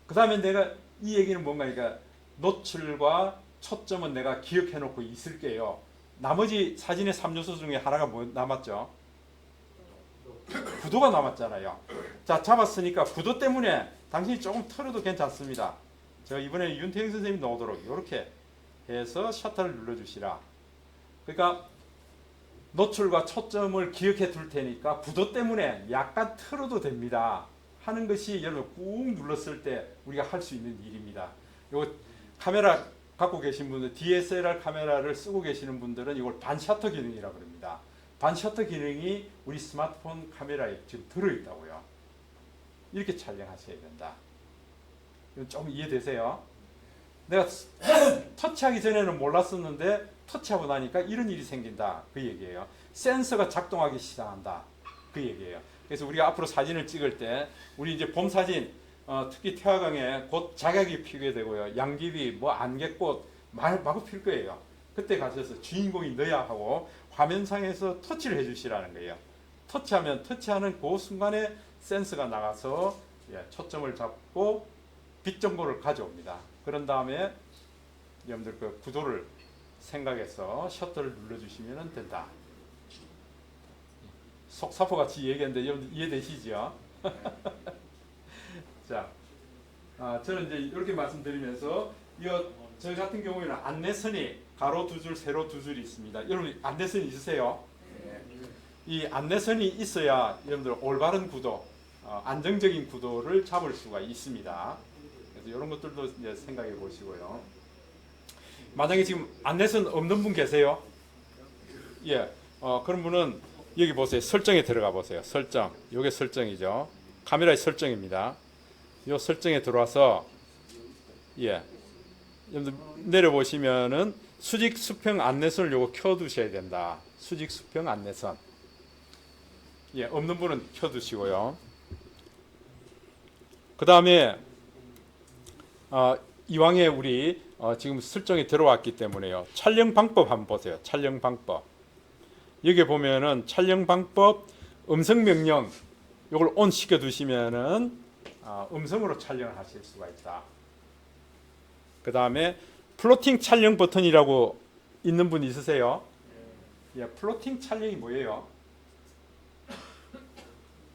A: 그 다음에 내가 이 얘기는 뭔가, 그러니까 노출과 초점은 내가 기억해 놓고 있을게요. 나머지 사진의 3요소 중에 하나가 뭐 남았죠? 구도가 남았잖아요. 자, 잡았으니까 구도 때문에 당신이 조금 털어도 괜찮습니다. 제가 이번에 윤태영 선생님이 나오도록 이렇게 해서 셔터를 눌러주시라. 그러니까 노출과 초점을 기억해 둘 테니까 구도 때문에 약간 틀어도 됩니다 하는 것이 여러분 꾹 눌렀을 때 우리가 할 수 있는 일입니다. 요 카메라 갖고 계신 분들, DSLR 카메라를 쓰고 계시는 분들은 이걸 반셔터 기능이라고 합니다. 반셔터 기능이 우리 스마트폰 카메라에 지금 들어있다고요. 이렇게 촬영하셔야 된다. 이건 좀 이해되세요? 내가 터치하기 전에는 몰랐었는데 터치하고 나니까 이런 일이 생긴다. 그 얘기예요. 센서가 작동하기 시작한다. 그 얘기예요. 그래서 우리가 앞으로 사진을 찍을 때 우리 이제 봄 사진 특히 태화강에 곧 작약이 피게 되고요. 양귀비, 뭐 안개꽃 마구 필 거예요. 그때 가셔서 주인공이 너야 하고 화면상에서 터치를 해주시라는 거예요. 터치하면 터치하는 그 순간에 센서가 나가서 초점을 잡고 빛 정보를 가져옵니다. 그런 다음에 여러분들 그 구도를 생각해서 셔터를 눌러주시면 된다. 속사포 같이 얘기했는데 여러분 이해되시죠? 자, 저는 이제 이렇게 말씀드리면서 저 같은 경우에는 안내선이 가로 두 줄, 세로 두 줄이 있습니다. 여러분 안내선이 있으세요? 이 안내선이 있어야 여러분들 올바른 구도, 안정적인 구도를 잡을 수가 있습니다. 그래서 이런 것들도 이제 생각해 보시고요. 만약에 지금 안내선 없는 분 계세요? 예, 그런 분은 여기 보세요. 설정에 들어가 보세요. 설정. 이게 설정이죠. 카메라의 설정입니다. 이 설정에 들어와서 여러분들 내려보시면은 수직 수평 안내선을 요거 켜두셔야 된다. 수직 수평 안내선. 없는 분은 켜두시고요. 그 다음에 이왕에 우리 지금 설정이 들어왔기 때문에요. 촬영 방법 한번 보세요. 촬영 방법. 여기 보면은 촬영 방법 음성 명령 요걸 온 시켜 두시면은 음성으로 촬영을 하실 수가 있다. 그 다음에 플로팅 촬영 버튼이라고 있는 분 있으세요? 플로팅 촬영이 뭐예요?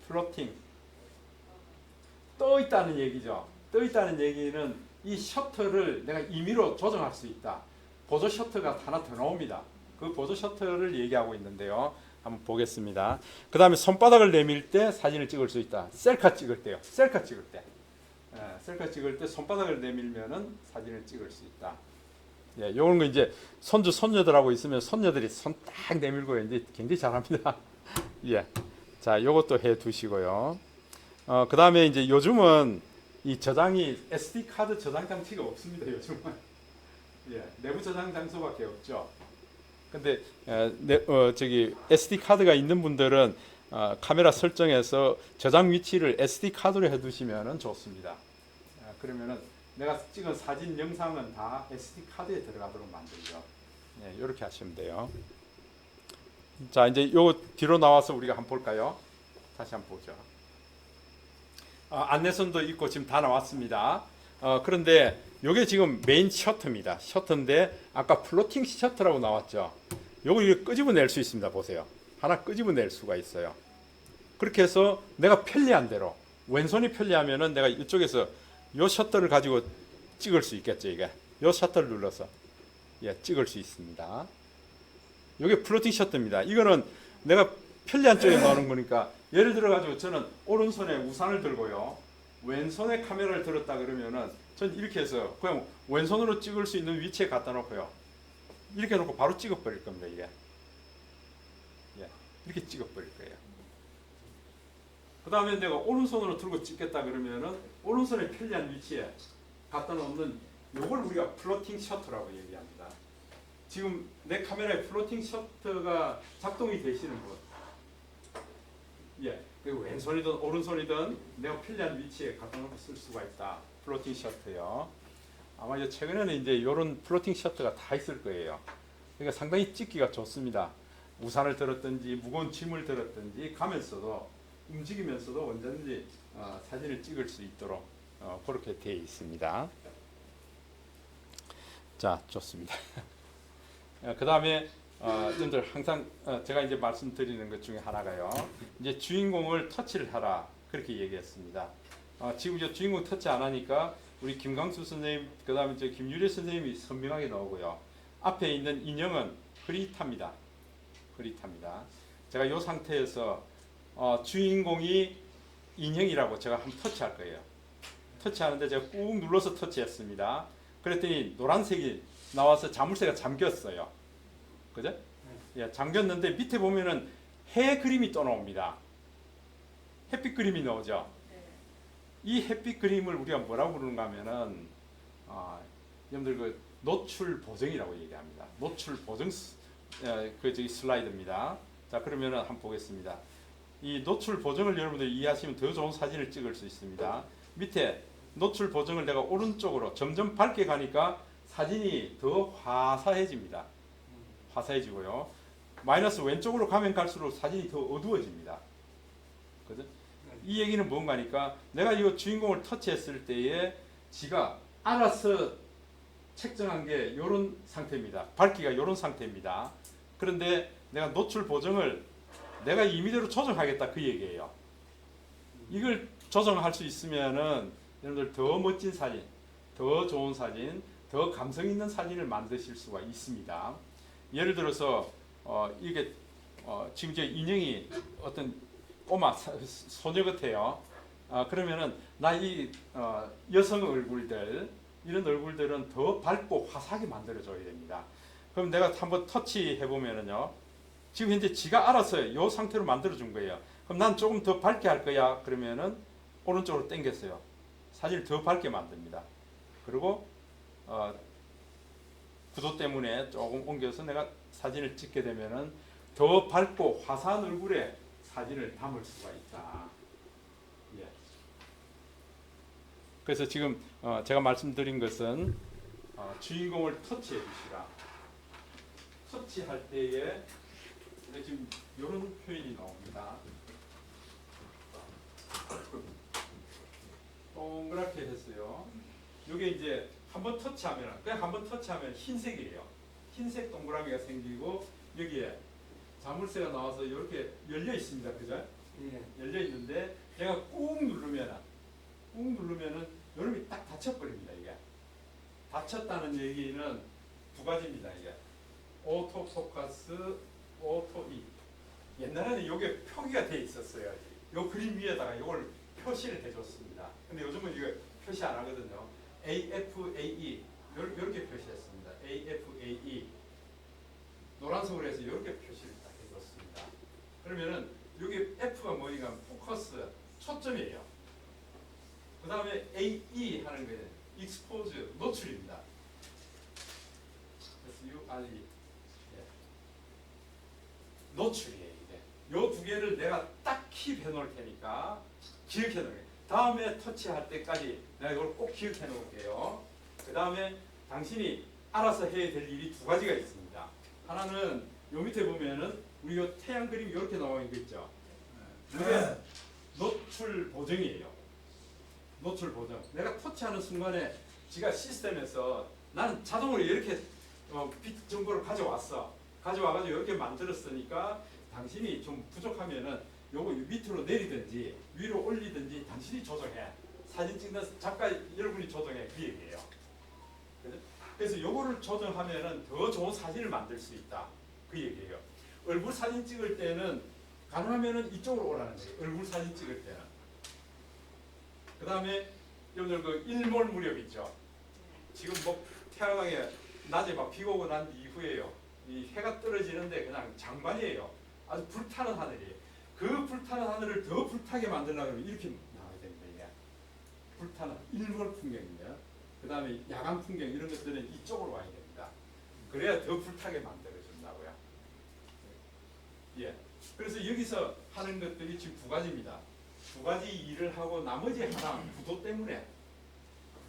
A: 플로팅 떠 있다는 얘기죠. 떠 있다는 얘기는 이 셔터를 내가 임의로 조정할 수 있다. 보조 셔터가 하나 더 나옵니다. 그 보조 셔터를 얘기하고 있는데요. 한번 보겠습니다. 그 다음에 손바닥을 내밀 때 사진을 찍을 수 있다. 셀카 찍을 때요. 셀카 찍을 때. 셀카 찍을 때 손바닥을 내밀면은 사진을 찍을 수 있다. 요런 거 이제 손주 손녀들하고 있으면 손녀들이 손 딱 내밀고 이제 굉장히 잘합니다. 자, 요것도 해 두시고요. 그 다음에 이제 요즘은 이 저장이 SD 카드 저장 장치가 없습니다. 요즘은 내부 저장 장소밖에 없죠. 근데 저기 SD 카드가 있는 분들은 카메라 설정에서 저장 위치를 SD 카드로 해두시면 좋습니다. 그러면은 내가 찍은 사진, 영상은 다 SD 카드에 들어가도록 만들죠. 이렇게 하시면 돼요. 자, 이제 요 뒤로 나와서 우리가 한번 볼까요? 다시 한번 보죠. 안내선도 있고 지금 다 나왔습니다. 그런데 요게 지금 메인 셔터입니다. 셔터인데 아까 플로팅 셔터라고 나왔죠. 요거 이렇게 끄집어낼 수 있습니다. 보세요. 하나 끄집어낼 수가 있어요. 그렇게 해서 내가 편리한 대로 왼손이 편리하면은 내가 이쪽에서 요 셔터를 가지고 찍을 수 있겠죠. 이게 요 셔터를 눌러서 찍을 수 있습니다. 요게 플로팅 셔터입니다. 이거는 내가 편리한 쪽에 넣는 거니까 예를 들어 가지고 저는 오른손에 우산을 들고요. 왼손에 카메라를 들었다 그러면은 전 이렇게 해서 그냥 왼손으로 찍을 수 있는 위치에 갖다 놓고요. 이렇게 놓고 바로 찍어 버릴 겁니다. 이게 이렇게 찍어 버릴 거예요. 그 다음에 내가 오른손으로 들고 찍겠다 그러면은 오른손에 편리한 위치에 갖다 놓는 요걸 우리가 플로팅 셔터라고 얘기합니다. 지금 내 카메라에 플로팅 셔터가 작동이 되시는 분, 그리고 왼손이든 오른손이든 내가 편리한 위치에 갖다 놓고 쓸 수가 있다. 플로팅 셔터요. 아마 이제 최근에는 이제 이런 플로팅 셔터가 다 있을 거예요. 그러니까 상당히 찍기가 좋습니다. 우산을 들었든지 무거운 짐을 들었든지 가면서도 움직이면서도 언제든지 사진을 찍을 수 있도록 그렇게 되어 있습니다. 자, 좋습니다. 그 다음에 여러분들 항상 제가 이제 말씀드리는 것 중에 하나가요. 이제 주인공을 터치를 하라 그렇게 얘기했습니다. 지금 이제 주인공 터치 안 하니까 우리 김광수 선생님, 그 다음에 이제 김유래 선생님이 선명하게 나오고요. 앞에 있는 인형은 흐릿합니다. 흐릿합니다. 제가 이 상태에서 주인공이 인형이라고 제가 한번 터치할 거예요. 터치하는데 제가 꾹 눌러서 터치했습니다. 그랬더니 노란색이 나와서 자물쇠가 잠겼어요. 그죠? 예, 잠겼는데 밑에 보면은 해 그림이 또 나옵니다. 햇빛 그림이 나오죠.
B: 네.
A: 이 햇빛 그림을 우리가 뭐라고 부르는가 하면은 여러분들 그 노출 보정이라고 얘기합니다. 노출 보정 그 저기 슬라이드입니다. 자, 그러면은 한번 보겠습니다. 이 노출 보정을 여러분들이 이해하시면 더 좋은 사진을 찍을 수 있습니다. 밑에 노출 보정을 내가 오른쪽으로 점점 밝게 가니까 사진이 더 화사해집니다. 화사해지고요. 마이너스 왼쪽으로 가면 갈수록 사진이 더 어두워집니다. 그죠? 이 얘기는 뭔가 하니까 내가 이 주인공을 터치했을 때에 지가 알아서 책정한 게 이런 상태입니다. 밝기가 이런 상태입니다. 그런데 내가 노출 보정을 내가 임의대로 조정하겠다 그 얘기예요. 이걸 조정할 수 있으면은 여러분들 더 멋진 사진, 더 좋은 사진, 더 감성 있는 사진을 만드실 수가 있습니다. 예를 들어서 이게 지금 제 인형이 어떤 꼬마 소녀 같아요. 그러면은 나 이 여성 얼굴들 이런 얼굴들은 더 밝고 화사하게 만들어줘야 됩니다. 그럼 내가 한번 터치해 보면은요. 지금 현재 지가 알아서 이 상태로 만들어준 거예요. 그럼 난 조금 더 밝게 할 거야. 그러면은 오른쪽으로 당겼어요. 사진을 더 밝게 만듭니다. 그리고 구도 때문에 조금 옮겨서 내가 사진을 찍게 되면은 더 밝고 화사한 얼굴에 사진을 담을 수가 있다. 예. 그래서 지금 제가 말씀드린 것은 주인공을 터치해 주시라. 터치할 때에 지금 이런 표현이 나옵니다. 동그랗게 했어요. 이게 이제 한번 터치하면 그냥 한번 터치하면 흰색이에요. 흰색 동그라미가 생기고 여기에 자물쇠가 나와서 이렇게 열려 있습니다. 그죠?
C: 예.
A: 열려 있는데 내가 꾹 누르면은 여름이 딱 닫혀버립니다. 이게 닫혔다는 얘기는 두 가지입니다. 이게 오토 포커스, 오토 이. 옛날에는 이게 표기가 돼 있었어요. 요 그림 위에다가 이걸 표시를 해줬습니다. 근데 요즘은 이거 표시 안 하거든요. AFAE 이렇게 표시했습니다. AFAE 노란색으로 해서 이렇게 표시를 딱 해줬습니다. 그러면은 여기 F가 뭐니까 포커스 초점이에요. 그 다음에 AE 하는 거예요. 익스포즈 노출입니다. 그래서 URE 노출이에요. 이게 요 두 개를 내가 딱 킵해 놓을 테니까 기억해 놓을게요. 다음에 터치할 때까지 내가 이걸 꼭 기억해 놓을게요. 그 다음에 당신이 알아서 해야 될 일이 두 가지가 있습니다. 하나는 요 밑에 보면은 우리 요 태양 그림이 이렇게 나와 있는 거 있죠. 이게 노출 보정이에요. 노출 보정. 내가 터치하는 순간에 지가 시스템에서 나는 자동으로 이렇게 빛 정보를 가져왔어. 가져와가지고 이렇게 만들었으니까 당신이 좀 부족하면은 요거 밑으로 내리든지 위로 올리든지 당신이 조정해. 사진 찍는 작가 여러분이 조정해. 그 얘기예요. 그래서 요거를 조정하면은 더 좋은 사진을 만들 수 있다. 그 얘기예요. 얼굴 사진 찍을 때는 가능하면은 이쪽으로 오라는 거예요. 얼굴 사진 찍을 때는. 그 다음에 여러분들 그 일몰 무렵 있죠. 지금 뭐 태양광에 낮에 막 비가 오고 난 이후에요. 이 해가 떨어지는데 그냥 장관이에요. 아주 불타는 하늘이에요. 그 불타는 하늘을 더 불타게 만들려면 이렇게 나와야 됩니다. 이게 불타는 일몰 풍경이에요. 그 다음에 야간 풍경 이런 것들은 이쪽으로 와야 됩니다. 그래야 더 불타게 만들어준다고요. 예. 그래서 여기서 하는 것들이 지금 두 가지입니다. 두 가지 일을 하고 나머지 하나 구도 때문에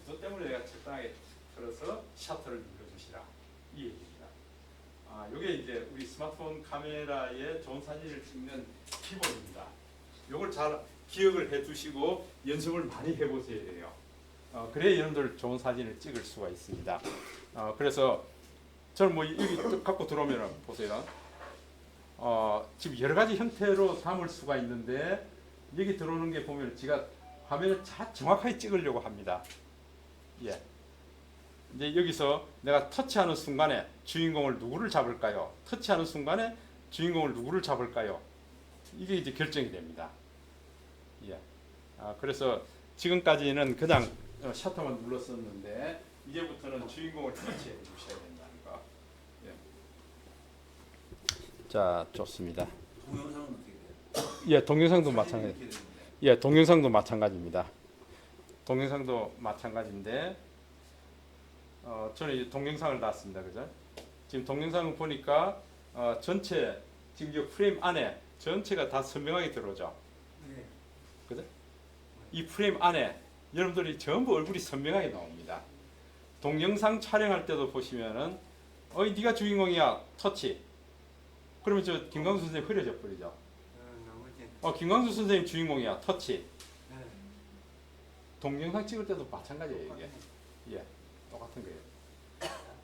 A: 내가 적당하게 틀어서 셔터를 눌러주시라 이 얘기입니다. 이게 이제 우리 스마트폰 카메라에 좋은 사진을 찍는 기본입니다. 이걸 잘 기억을 해두시고 연습을 많이 해보셔야 돼요. 그래야 여러분들 좋은 사진을 찍을 수가 있습니다. 그래서 저는 뭐 여기 갖고 들어오면 보세요. 지금 여러 가지 형태로 담을 수가 있는데 여기 들어오는 게 보면 제가 화면을 정확하게 찍으려고 합니다. 예. 이제 여기서 내가 터치하는 순간에 주인공을 누구를 잡을까요? 터치하는 순간에 주인공을 누구를 잡을까요? 이게 이제 결정이 됩니다. 예. 그래서 지금까지는 그냥 셔터만 눌렀었는데 이제부터는 주인공을 터치해 주셔야 된다는 거. 예. 자, 좋습니다.
C: 동영상은 어떻게 돼요?
A: 예, 동영상도 마찬가지.
C: 이렇게 되는데.
A: 예, 동영상도 마찬가지입니다. 동영상도 마찬가지인데 저는 이제 동영상을 놨습니다. 그죠? 지금 동영상을 보니까 전체 지금 이 프레임 안에 전체가 다 선명하게 들어오죠.
C: 네.
A: 그죠? 이 프레임 안에 여러분들이 전부 얼굴이 선명하게 나옵니다. 동영상 촬영할 때도 보시면은 어이 네가 주인공이야 터치. 그러면 저 김광수 선생님 흐려져 버리죠. 김광수 선생님 주인공이야 터치. 동영상 찍을 때도 마찬가지예요 이게. 예, 똑같은 거예요.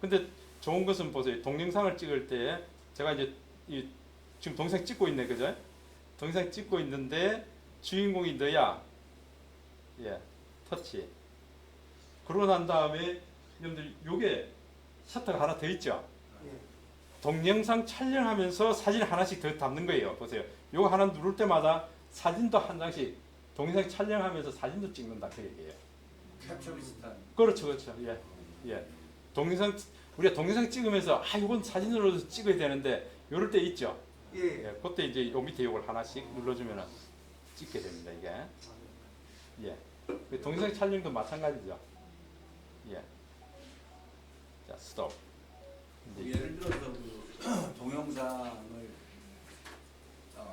A: 근데 좋은 것은 보세요. 동영상을 찍을 때 제가 이제 지금 동영상 찍고 있네, 그죠? 동영상 찍고 있는데 주인공이 너야. 예, 터치. 그러고 난 다음에 여러분들 요게 셔터가 하나 더 있죠. 동영상 촬영하면서 사진 하나씩 더 담는 거예요. 보세요. 요거 하나 누를 때마다 사진도 한 장씩 동영상 촬영하면서 사진도 찍는다 그 얘기예요.
C: 캡처 비슷한.
A: 그렇죠, 그렇죠. 예, 예. 우리가 동영상 찍으면서 이건 사진으로 찍어야 되는데 요럴 때 있죠. 예, 그때 이제 요 밑에 요걸 하나씩 눌러주면은 찍게 됩니다 이게. 예. 그 동영상 촬영도 마찬가지죠. 예. 자, 스톱. 이제
C: 예를 들어서 그 동영상을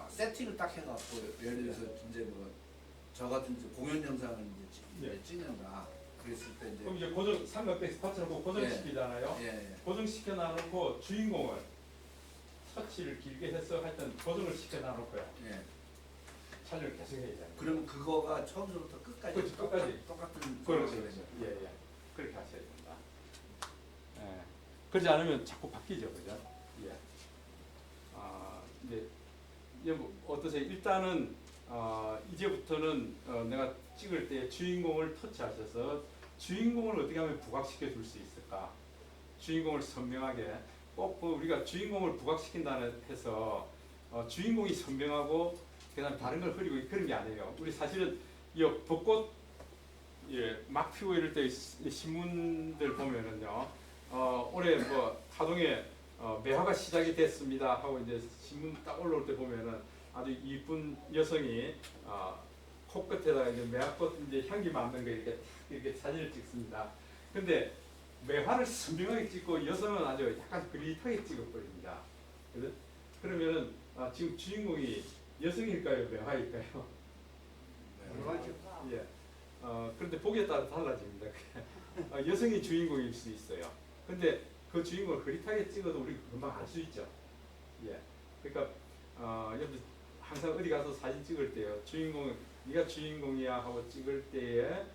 C: 세팅을 딱 해갖고 예를 들어서 이제 뭐 저 같은 이제 공연 영상을 이제 찍는다. 그랬을 때 이제
A: 그럼 이제 고정 삼각대 터치하고 고정시키잖아요.
C: 예.
A: 고정시켜 놔놓고 주인공을 터치를 길게 해서 하여튼 고정을 시켜 놔놓고요.
C: 예.
A: 촬영을 계속 해야 돼요.
C: 그러면 그거가 처음부터 끝까지
A: 그렇죠, 끝까지.
C: 똑같은
A: 그렇죠, 그렇죠. 예, 예. 그렇게 하셔야 된다. 예. 그러지 않으면 자꾸 바뀌죠, 그죠? 예. 네. 뭐 어떠세요? 일단은 이제부터는 내가 찍을 때 주인공을 터치하셔서 주인공을 어떻게 하면 부각시켜 줄 수 있을까? 주인공을 선명하게 꼭 우리가 주인공을 부각시킨다는 해서 주인공이 선명하고 그다음 다른 걸 흐리고 그런 게 아니에요. 우리 사실은 이 벚꽃 막 피고 이럴 때 신문들 보면은요. 올해 뭐 하동에 매화가 시작이 됐습니다 하고 이제 신문 딱 올라올 때 보면은 아주 이쁜 여성이 코끝에다가 이제 매화꽃 이제 향기 맡는 거 이렇게 사진을 찍습니다. 근데 매화를 선명하게 찍고 여성은 아주 약간 그릿하게 찍어버립니다. 그러면은 지금 주인공이 여성일까요, 매화일까요? 예. 그런데 보기에 따라 달라집니다. 여성이 주인공일 수 있어요. 근데 그 주인공을 그릿하게 찍어도 우리가 금방 알 수 있죠. 예. 그러니까 여러분 항상 어디 가서 사진 찍을 때요. 네가 주인공이야 하고 찍을 때에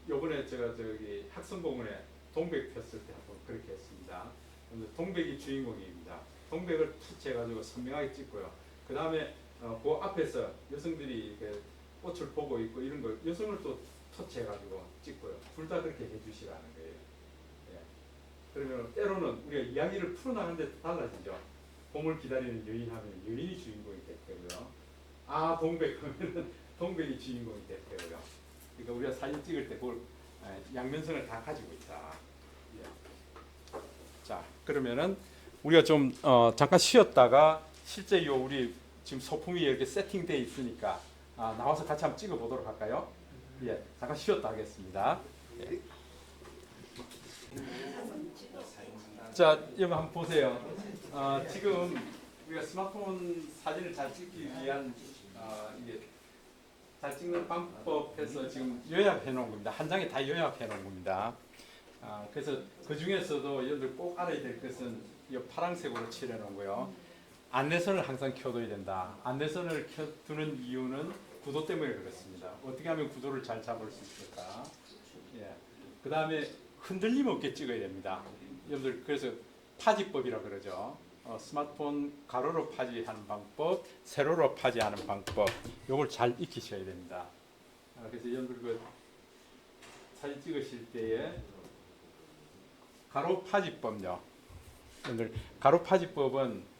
A: 요번에 제가 저기 학성공원에 동백 폈을 때 한번 그렇게 했습니다. 근데 동백이 주인공입니다. 동백을 터치해가지고 선명하게 찍고요. 그 다음에 그 앞에서 여성들이 이렇게 꽃을 보고 있고 이런 걸 여성을 또 터치해가지고 찍고요. 둘 다 그렇게 해주시라는 거예요. 예. 그러면 때로는 우리가 이야기를 풀어나가는데 달라지죠. 봄을 기다리는 여인 하면 여인이 주인공이 됐고요. 동백 하면은 동백이 주인공이 됐고요. 그러니까 우리가 사진 찍을 때 그걸 양면성을 다 가지고 있다. 예. 자, 그러면은 우리가 좀 잠깐 쉬었다가 실제 요 우리 지금 소품이 이렇게 세팅되어 있으니까 나와서 같이 한번 찍어 보도록 할까요? 예, 잠깐 쉬었다 하겠습니다. 예. 자, 여러분 한번 보세요. 지금 우리가 스마트폰 사진을 잘 찍기 위한 이게 잘 찍는 방법에서 지금 요약해 놓은 겁니다. 한 장에 다 요약해 놓은 겁니다. 그래서 그 중에서도 여러분들 꼭 알아야 될 것은 이 파란색으로 칠해 놓고요. 안내선을 항상 켜둬야 된다. 안내선을 켜두는 이유는 구도 때문에 그렇습니다. 어떻게 하면 구도를 잘 잡을 수 있을까? 예. 그 다음에 흔들림 없게 찍어야 됩니다. 여러분들 그래서 파지법이라 그러죠. 스마트폰 가로로 파지하는 방법, 세로로 파지하는 방법, 요걸 잘 익히셔야 됩니다. 그래서 여러분들 그 사진 찍으실 때에 가로 파지법요. 여러분들 가로 파지법은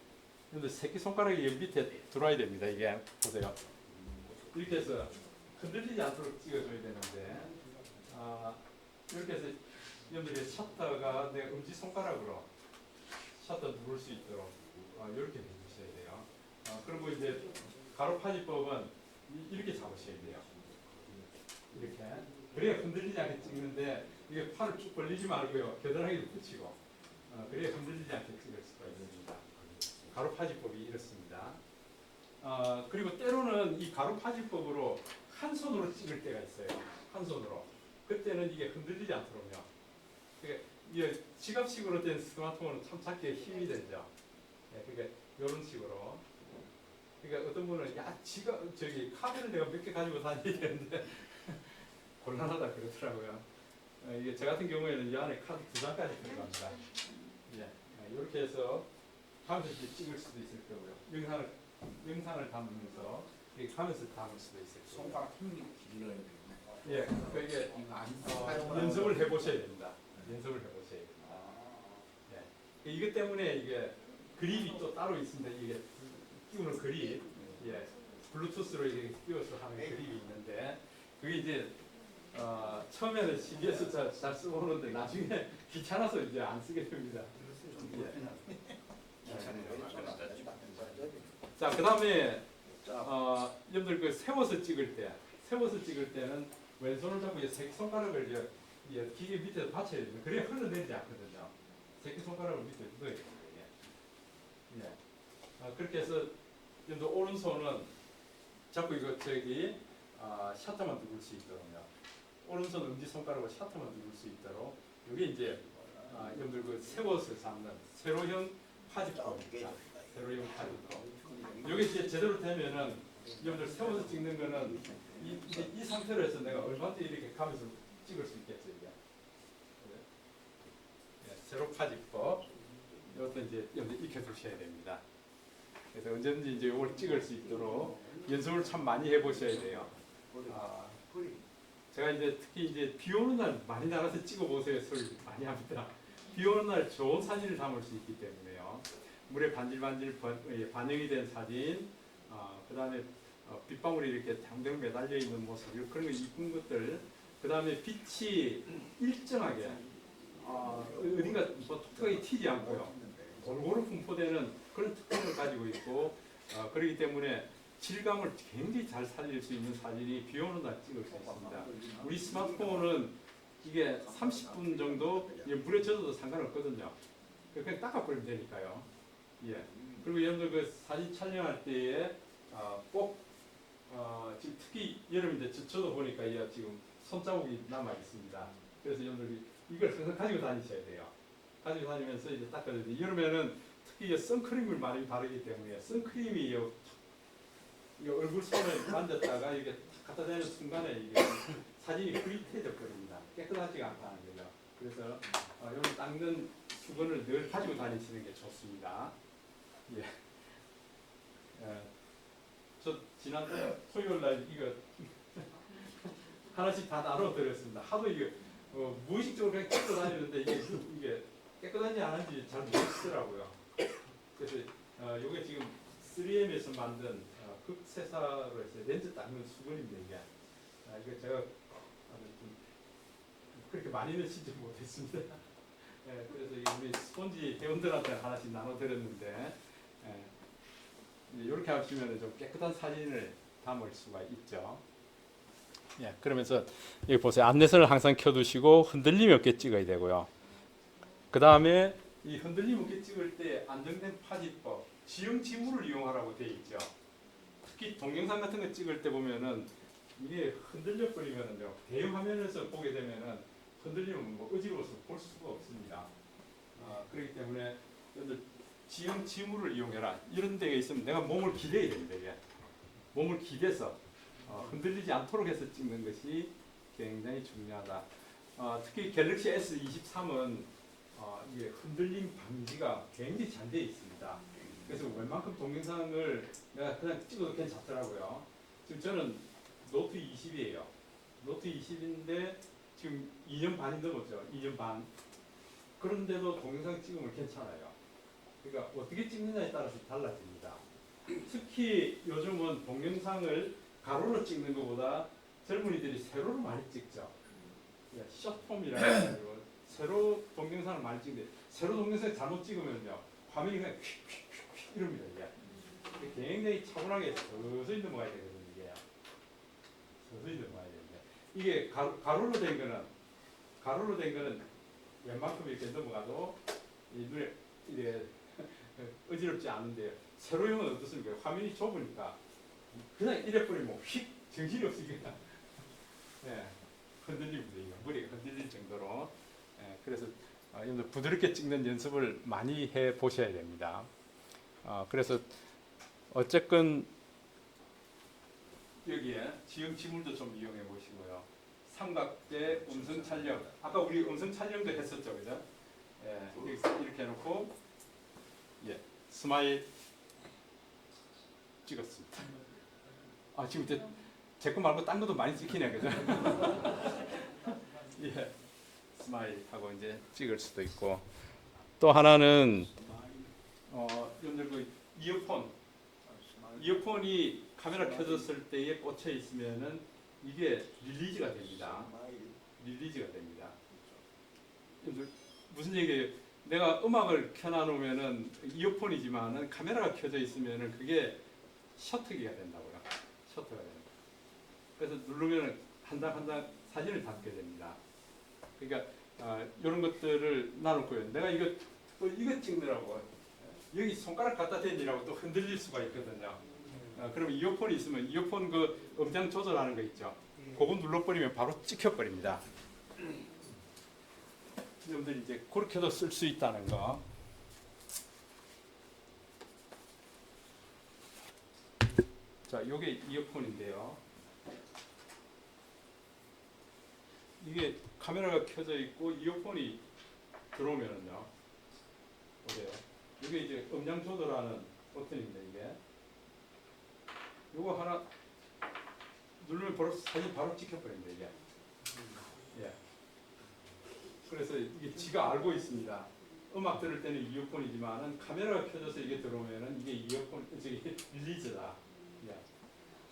A: 여러분들 새끼 손가락이 여기 밑에 들어와야 됩니다. 이게 보세요. 이렇게 해서 흔들리지 않도록 찍어줘야 되는데 이렇게 해서 여러분들이 셔터가 내 엄지 손가락으로 셔터 누를 수 있도록 이렇게 해주셔야 돼요. 그리고 이제 가로 파지법은 이렇게 잡으셔야 돼요. 이렇게. 그래야 흔들리지 않게 찍는데 이게 팔을 쭉 벌리지 말고요. 겨드랑이를 붙이고 그래야 흔들리지 않게 찍을 수가 있습니다. 가로 파지법이 이렇습니다. 그리고 때로는 이 가로 파지법으로 한 손으로 찍을 때가 있어요. 한 손으로. 그때는 이게 흔들리지 않도록요. 이게 지갑식으로 된 스마트폰은 참 찾기에 힘이 들죠. 그러니까 이런 식으로. 그러니까 어떤 분은 야 저기 카드를 내가 몇 개 가지고 다녀야 되는데 곤란하다 그러더라고요. 이게 저 같은 경우에는 이 안에 카드 2장까지 들어갑니다. 이렇게 해서 하면서 이제 찍을 수도 있을 거고요. 영상을 담으면서 이렇게 하면서 담을 수도 있을 거고요.
C: 손가락 힘이 길러야 되겠네.
A: 예, 그게
C: 이거 안
A: 연습을 해보셔야 됩니다. 연습을 해보셔야 됩니다. 예. 이것 때문에 이게 그립이 또 따로 있습니다. 이게 끼우는 그립, 예, 블루투스로 이렇게 끼워서 하는 그립이 있는데 그게 이제 처음에는 CBS 잘 쓰고 오는데 나중에 귀찮아서 이제 안 쓰게 됩니다. 자, 그 다음에 여러분들 그 세워서 찍을 때는 왼손을 잡고 이제 새끼손가락을 이제 기계 밑에 받쳐야 됩니다. 그래야 흘러내리지 않거든요. 새끼손가락을 밑에 넣어야 됩니다. 그렇게 해서 여러분들 오른손은 자꾸 이거 저기 셔터만 누를 수 있도록요. 오른손 엄지손가락으로 셔터만 누를 수 있도록 이게 이제 여러분들 그 세워서 잡는 세로형 파지법입니다. 세로형 파지법. 이게 이제 제대로 되면은 여러분들 세워서 찍는 거는 이 상태로 해서 내가 얼마든지 이렇게 가면서 찍을 수 있겠죠. 이게. 세로 파지법. 이것도 이제 여러분들 익혀두셔야 됩니다. 그래서 언제든지 이제 이걸 찍을 수 있도록 연습을 참 많이 해보셔야 돼요. 제가 이제 특히 이제 비 오는 날 많이 나가서 찍어보세요 소리 많이 합니다. 비 오는 날 좋은 사진을 담을 수 있기 때문에요. 물에 반질반질 반영이 된 사진, 그 다음에 빗방울이 이렇게 당당 매달려 있는 모습, 그런 거 이쁜 것들, 그 다음에 빛이 일정하게 어딘가 뭐 톡톡하게 튀지 않고요. 골고루 분포되는 그런 특징을 가지고 있고 그렇기 때문에 질감을 굉장히 잘 살릴 수 있는 사진이 비 오는 날 찍을 수 있습니다. 우리 스마트폰은 이게 30분 정도 물에 젖어도 상관없거든요. 그냥 닦아버리면 되니까요. 예. 그리고 여러분들 그 사진 촬영할 때에 꼭 지금 특히 여름인데 저도 보니까 지금 손자국이 남아 있습니다. 그래서 여러분들이 이걸 항상 가지고 다니셔야 돼요. 가지고 다니면서 이제 닦아야 돼요. 여름에는 특히 선크림을 많이 바르기 때문에 선크림이 이 얼굴 손을 만졌다가 이게 갖다 대는 순간에 이게 사진이 흐릿해져 버립니다. 깨끗하지가 않다는 거죠. 그래서 이런 닦는 수건을 늘 가지고 다니시는 게 좋습니다. 예. 저 지난 토요일 날 이거 하나씩 다 나눠 드렸습니다. 하도 이게 무의식적으로 그냥 깨끗 다니는데 이게 깨끗한지 안 한지 잘 모르시더라고요. 그래서 이게 지금 3M에서 만든 극세사로 해서 렌즈 닦는 수건입니다. 이게 제가 좀 그렇게 많이는 쓰지 못했습니다. 예, 그래서 우리 스폰지 회원들한테 하나씩 나눠드렸는데 이렇게 하시면 좀 깨끗한 사진을 담을 수가 있죠. 예, 그러면서 여기 보세요. 안내선을 항상 켜두시고 흔들림 없게 찍어야 되고요. 그 다음에 이 흔들림 없게 찍을 때 안정된 파지법, 지형지물을 이용하라고 되어 있죠. 특히 동영상 같은 거 찍을 때 보면은 이게 흔들려 버리면은요, 대형 화면에서 보게 되면은 흔들리면 뭐 어지러워서 볼 수가 없습니다. 그렇기 때문에 여러분들 지형지물을 이용해라. 이런 데가 있으면 내가 몸을 기대야 됩니다. 이게. 몸을 기대서 흔들리지 않도록 해서 찍는 것이 굉장히 중요하다. 특히 갤럭시 S23은 이게 흔들림 방지가 굉장히 잘 되어 있습니다. 그래서 웬만큼 동영상을 내가 그냥 찍어도 괜찮더라고요. 지금 저는 노트 20이에요. 노트 20인데 지금 2년 반이 넘었죠. 2년 반. 그런데도 동영상 찍으면 괜찮아요. 그러니까 어떻게 찍느냐에 따라서 달라집니다. 특히 요즘은 동영상을 가로로 찍는 것보다 젊은이들이 세로를 많이 찍죠. 예, 숏폼이라는 가지고 세로 동영상을 많이 찍는데 세로 동영상 잘못 찍으면요 화면이 그냥 휙휙휙 이럽니다. 이게 굉장히 차분하게 서서히 넘어가야 되거든요. 이게 서서히 넘어가야 되는데 이게 가로로 된 거는 웬만큼 이렇게 넘어가도 이 눈에 이게 어지럽지 않은데 세로형은 어떻습니까? 화면이 좁으니까 그냥 이래 버리면 휙 정신이 없으니까 예, 흔들립니다. 이거 머리가 흔들릴 정도로 그래서 여러분들 부드럽게 찍는 연습을 많이 해 보셔야 됩니다. 그래서 어쨌건 여기에 지형 지물도 좀 이용해 보시고요. 삼각대 음성 촬영 아까 우리 음성 촬영도 했었죠, 그죠? 예, 이렇게 해놓고 예, 스마일 찍었습니다. 지금 이제 제 거 말고 딴 것도 많이 찍히네, 그죠? 예, 스마일 하고 이제 찍을 수도 있고 또 하나는 여러분들 그 이어폰이 카메라 켜졌을 때에 꽂혀 있으면은 이게 릴리즈가 됩니다. 릴리즈가 됩니다. 여러분들 무슨 얘기예요? 내가 음악을 켜놔놓으면은 이어폰이지만은 카메라가 켜져 있으면은 그게 셔터기가 된다고요. 셔터가 됩니다. 그래서 누르면은 한 장 한 장 사진을 담게 됩니다. 그러니까 이런 것들을 나눴고요. 내가 이거 찍느라고 여기 손가락 갖다 대니라고 또 흔들릴 수가 있거든요. 그러면 이어폰이 있으면 이어폰 그 음량 조절하는 거 있죠. 그거 눌러버리면 바로 찍혀버립니다. 여러분들 이제 그렇게도 쓸 수 있다는 거. 자, 이게 이어폰인데요. 이게 카메라가 켜져 있고 이어폰이 들어오면은요. 보세요. 이게 이제 음량 조절하는 버튼입니다. 이게. 요거 하나 누르면 바로 사진 바로 찍혀버립니다. 이게. 예. 그래서 이게 지가 알고 있습니다. 음악 들을 때는 이어폰이지만은 카메라가 켜져서 이게 들어오면은 이게 이어폰 릴리즈다. 예.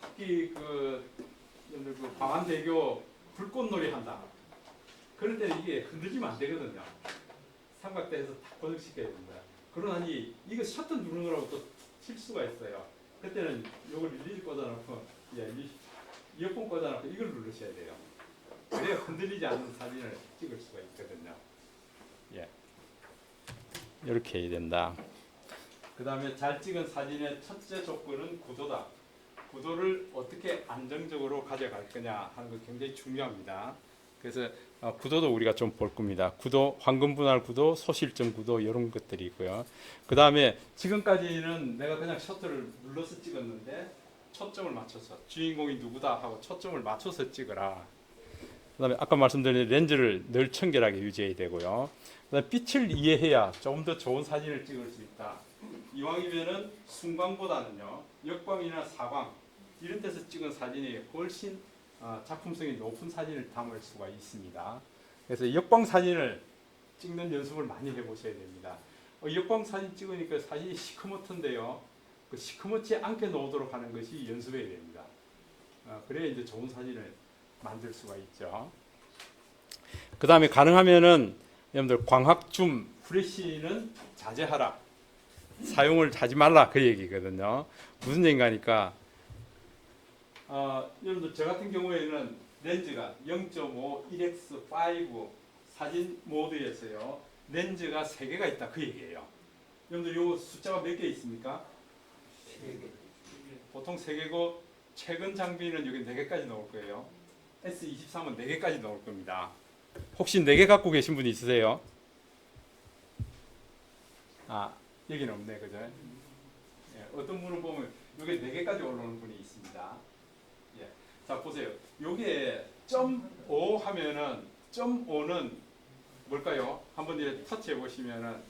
A: 특히 그 광안대교 불꽃놀이 한다. 그럴 때는 이게 흔들리면 안 되거든요. 삼각대에서 다 고정시켜야 됩니다. 그러나니 이거 셔터 누르느라고 또 실수가 있어요. 그때는 요걸 릴리즈 꽂아놓고 이어폰 꽂아놓고 이걸 누르셔야 돼요. 그래야 흔들리지 않는 사진을 찍을 수가 있거든요. 예, 이렇게 해야 된다. 그 다음에 잘 찍은 사진의 첫째 조건은 구도다. 구도를 어떻게 안정적으로 가져갈 거냐 하는 거 굉장히 중요합니다. 그래서 구도도 우리가 좀 볼 겁니다. 구도, 황금 분할 구도, 소실점 구도 이런 것들이 있고요. 그 다음에 지금까지는 내가 그냥 셔터를 눌러서 찍었는데 초점을 맞춰서 주인공이 누구다 하고 초점을 맞춰서 찍어라. 그 다음에 아까 말씀드린 렌즈를 늘 청결하게 유지해야 되고요. 그 다음에 빛을 이해해야 조금 더 좋은 사진을 찍을 수 있다. 이왕이면은 순광보다는요 역광이나 사광 이런 데서 찍은 사진이 훨씬 작품성이 높은 사진을 담을 수가 있습니다. 그래서 역광 사진을 찍는 연습을 많이 해보셔야 됩니다. 역광 사진 찍으니까 사진이 시커멓던데요. 그 시커멓지 않게 나오도록 하는 것이 연습해야 됩니다. 그래야 이제 좋은 사진을 만들 수가 있죠. 그 다음에 가능하면은 여러분들 광학 줌, 후레쉬는 자제하라. 사용을 하지 말라 그 얘기거든요. 무슨 얘기가니까 여러분들 저 같은 경우에는 렌즈가 0.5, 1x5 사진 모드에서요. 렌즈가 3개가 있다 그 얘기예요. 여러분들 요 숫자가 몇 개 있습니까? 3개. 보통 3개고 최근 장비는 여기 4개까지 나올 거예요. S23은 4개까지 나올 겁니다. 혹시 4개 갖고 계신 분 있으세요? 여기는 없네, 그죠? 예, 어떤 분은 보면 여기 4개까지 올라오는 분이 있습니다. 예, 자 보세요. 요게 0.5 하면은 0.5는 뭘까요? 한번 이렇게 터치해 보시면은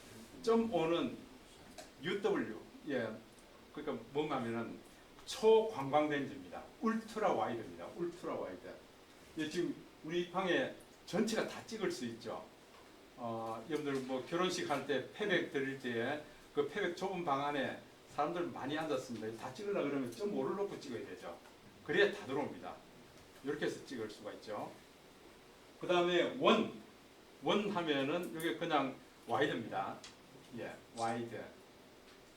A: 0.5는 UW, 예, 그러니까 뭔가 하면은 초광광 렌즈입니다. 울트라 와이드입니다. 울트라 와이드. 예, 지금 우리 방에 전체가 다 찍을 수 있죠. 여러분들 뭐 결혼식 할 때 패백 드릴 때에 그 패백 좁은 방 안에 사람들 많이 앉았습니다. 다 찍으려고 그러면 0.5를 놓고 찍어야 되죠. 그래야 다 들어옵니다. 이렇게 해서 찍을 수가 있죠. 그 다음에 원 하면은 이게 그냥 와이드입니다. 예, 와이드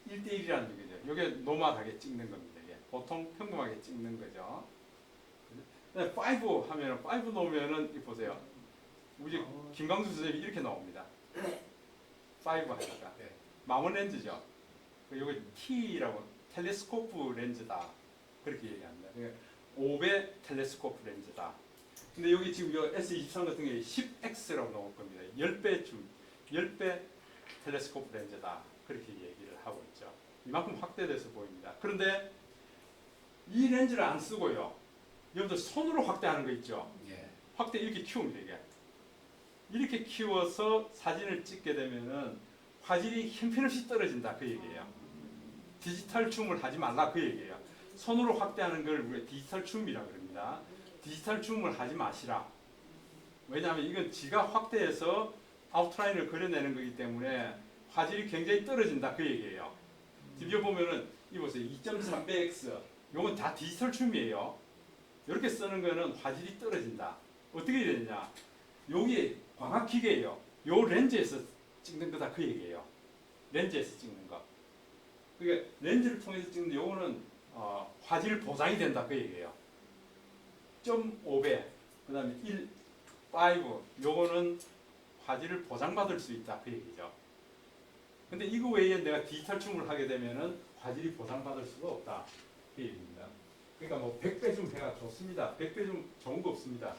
A: 1대1이라는 얘기죠. 이게 노멀하게 찍는 겁니다. 예, 보통 평범하게 찍는 거죠. 그다음에 5 하면은 5 놓으면은 이 보세요. 우리 김광수 선생님이 이렇게 나옵니다. 5 하니까
C: 네.
A: 망원 렌즈죠. 이게 T라고 텔레스코프 렌즈다 그렇게 얘기합니다. 5배 텔레스코프 렌즈다. 근데 여기 지금 이 S23 같은 경우에 10X라고 나올 겁니다. 10배 텔레스코프 렌즈다 그렇게 얘기를 하고 있죠. 이만큼 확대돼서 보입니다. 그런데 이 렌즈를 안 쓰고요. 여러분들 손으로 확대하는 거 있죠.
C: 예.
A: 확대 이렇게 키웁니다. 이게. 이렇게 키워서 사진을 찍게 되면은 화질이 형편없이 떨어진다 그 얘기예요. 디지털 줌을 하지 말라 그 얘기예요. 손으로 확대하는 걸 우리가 디지털 줌이라고 그럽니다. 디지털 줌을 하지 마시라. 왜냐하면 이건 지가 확대해서 아웃라인을 그려내는 거기 때문에 화질이 굉장히 떨어진다 그 얘기예요. 지금 보면은 이 보세요. 2.300x 요건 다 디지털 줌이에요. 이렇게 쓰는 거는 화질이 떨어진다. 어떻게 되느냐? 여기 광학기계예요. 요 렌즈에서 찍는 거다 그 얘기예요. 렌즈에서 찍는 거. 그러니까 렌즈를 통해서 찍는 요거는 화질 보장이 된다 그 얘기예요. 0.5배, 그 다음에 5 요거는 화질을 보장받을 수 있다 그 얘기죠. 근데 이거 외에 내가 디지털 줌을 하게 되면은 화질이 보장받을 수가 없다 그 얘기입니다. 그러니까 뭐 100배 줌 해가 좋습니다. 100배 줌 좋은 거 없습니다.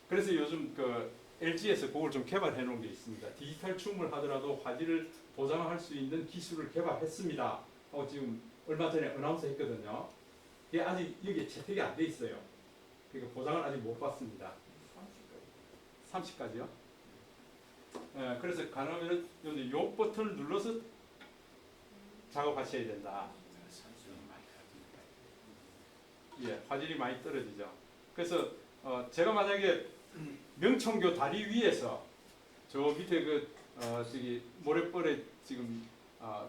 A: 그래서 요즘 그 LG에서 그걸 좀 개발해 놓은 게 있습니다. 디지털 줌을 하더라도 화질을 보장할 수 있는 기술을 개발했습니다. 하고 지금 얼마 전에 어나운스 했거든요. 이게 아직 여기에 채택이 안 돼 있어요. 그러니까 보장을 아직 못 받습니다. 30까지요? 예, 그래서 가능하면 이 버튼을 눌러서 작업하셔야 된다. 예, 화질이 많이 떨어지죠. 그래서 제가 만약에 명청교 다리 위에서 저 밑에 저기 모래벌에 지금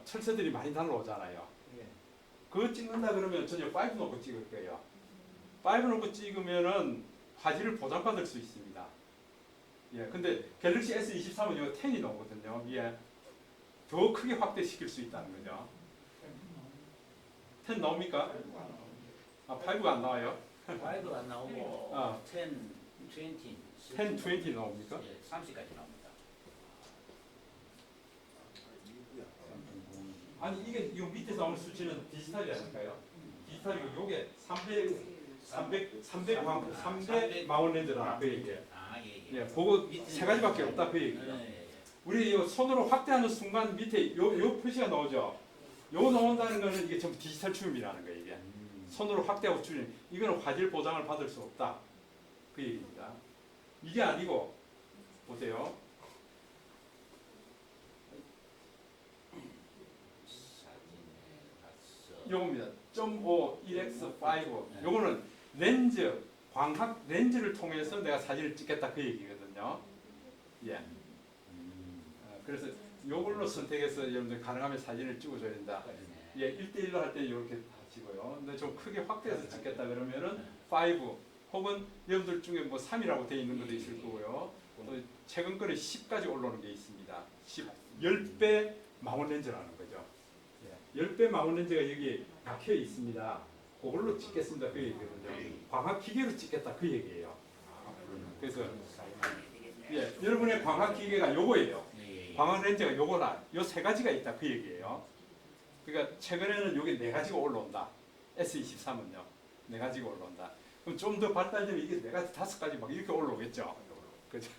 A: 철새들이 많이 날아오잖아요. 그거 찍는다 그러면 전혀 5 놓고 찍을 거예요. 5 놓고 찍으면은 화질을 보장받을 수 있습니다. 예, 근데 갤럭시 S23은 이거 10이 나오거든요. 위에 더 크게 확대시킬 수 있다는 거죠. 10 나옵니까? 아, 5가 안 나와요?
D: 5가 안 나오고
A: 아.
D: 10, 20,
A: 10, 20 나옵니까?
D: 예, 30까지 나옵니다.
A: 아니 이게 이 밑에 나오는 수치는 디지털이라니까요. 디지털이고 요게 300 망원 렌즈라 그 얘기예요.
D: 아, 예,
A: 예, 그거 세 가지밖에 없다 그 얘기예요. 우리 이 손으로 확대하는 순간 밑에 요 표시가 나오죠. 요 나온다는 거는 이게 전부 디지털 줌이라는 거예요. 이게 손으로 확대하고 줄이는 이거는 화질 보장을 받을 수 없다 그 얘기입니다. 이게 아니고 보세요. 요겁니다. 0.5, 1x5 요거는 렌즈 광학 렌즈를 통해서 내가 사진을 찍겠다 그 얘기거든요. 예. 그래서 요걸로 선택해서 여러분들 가능하면 사진을 찍어줘야 된다. 예, 1대1로 할 때 이렇게 하시고요. 근데 좀 크게 확대해서 찍겠다 그러면은 5 혹은 여러분들 중에 뭐 3이라고 되어 있는 것도 있을 거고요. 또 최근 거는 10까지 올라오는 게 있습니다. 10배 망원 렌즈라는 거죠. 예, 10배 망원 렌즈가 여기 박혀 있습니다. 그걸로 찍겠습니다. 그 얘기거든요. 광학 기계로 찍겠다 그 얘기예요. 그래서 예, 여러분의 광학 기계가 요거예요. 광학 렌즈가 요거라. 요 세 가지가 있다 그 얘기예요. 그러니까 최근에는 요게 네 가지가 올라온다. S23은요. 네 가지가 올라온다. 그럼 좀 더 발달되면 이게 네 가지, 5가지 막 이렇게 올라오겠죠. 그죠?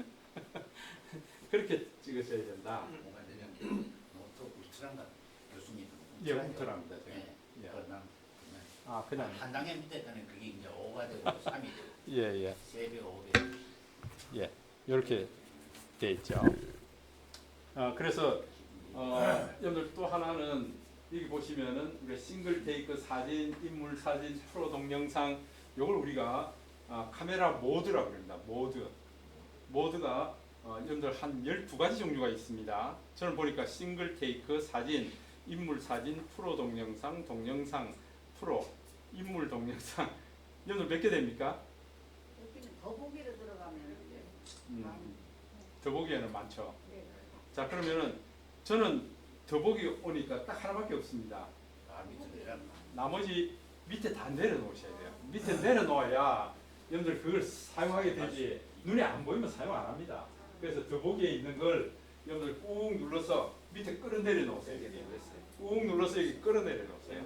A: 그렇게 찍으셔야 된다.
D: 뭐가 되냐면 노트 울트라인가 교수님.
A: 예, 울트라입니다.
D: 예.
A: 예.
D: 그냥
A: 아, 그냥
D: 한 단계 밑에 가면 그게 이제 5가 되고 3이 되고
A: 예, 예.
D: 3배, 5배.
A: 예. 이렇게 돼 있죠. 그래서 여러분들 또 하나는 여기 보시면은 우리 싱글 테이크 사진, 인물 사진, 프로 동영상 요걸 우리가 카메라 모드라고 합니다. 모드가 여러분들 한 12가지 종류가 있습니다. 저는 보니까 싱글 테이크 사진, 인물 사진, 프로 동영상, 동영상, 프로, 인물 동영상 여러분들 몇 개 됩니까?
B: 더보기로 들어가면
A: 더보기에는 많죠.
B: 네.
A: 자 그러면은 저는 더보기 오니까 딱 하나밖에 없습니다.
D: 아 밑에 내려가.
A: 나머지 밑에 다 내려놓으셔야 돼요. 밑에 내려놓아야 여러분들 그걸 사용하게 되지 눈에 안 보이면 사용 안 합니다. 그래서 더보기에 있는 걸 여러분들 꾹 눌러서 밑에 끌어내려 놓으세요. 꾹 눌러서 여기 끌어내려 놓으세요.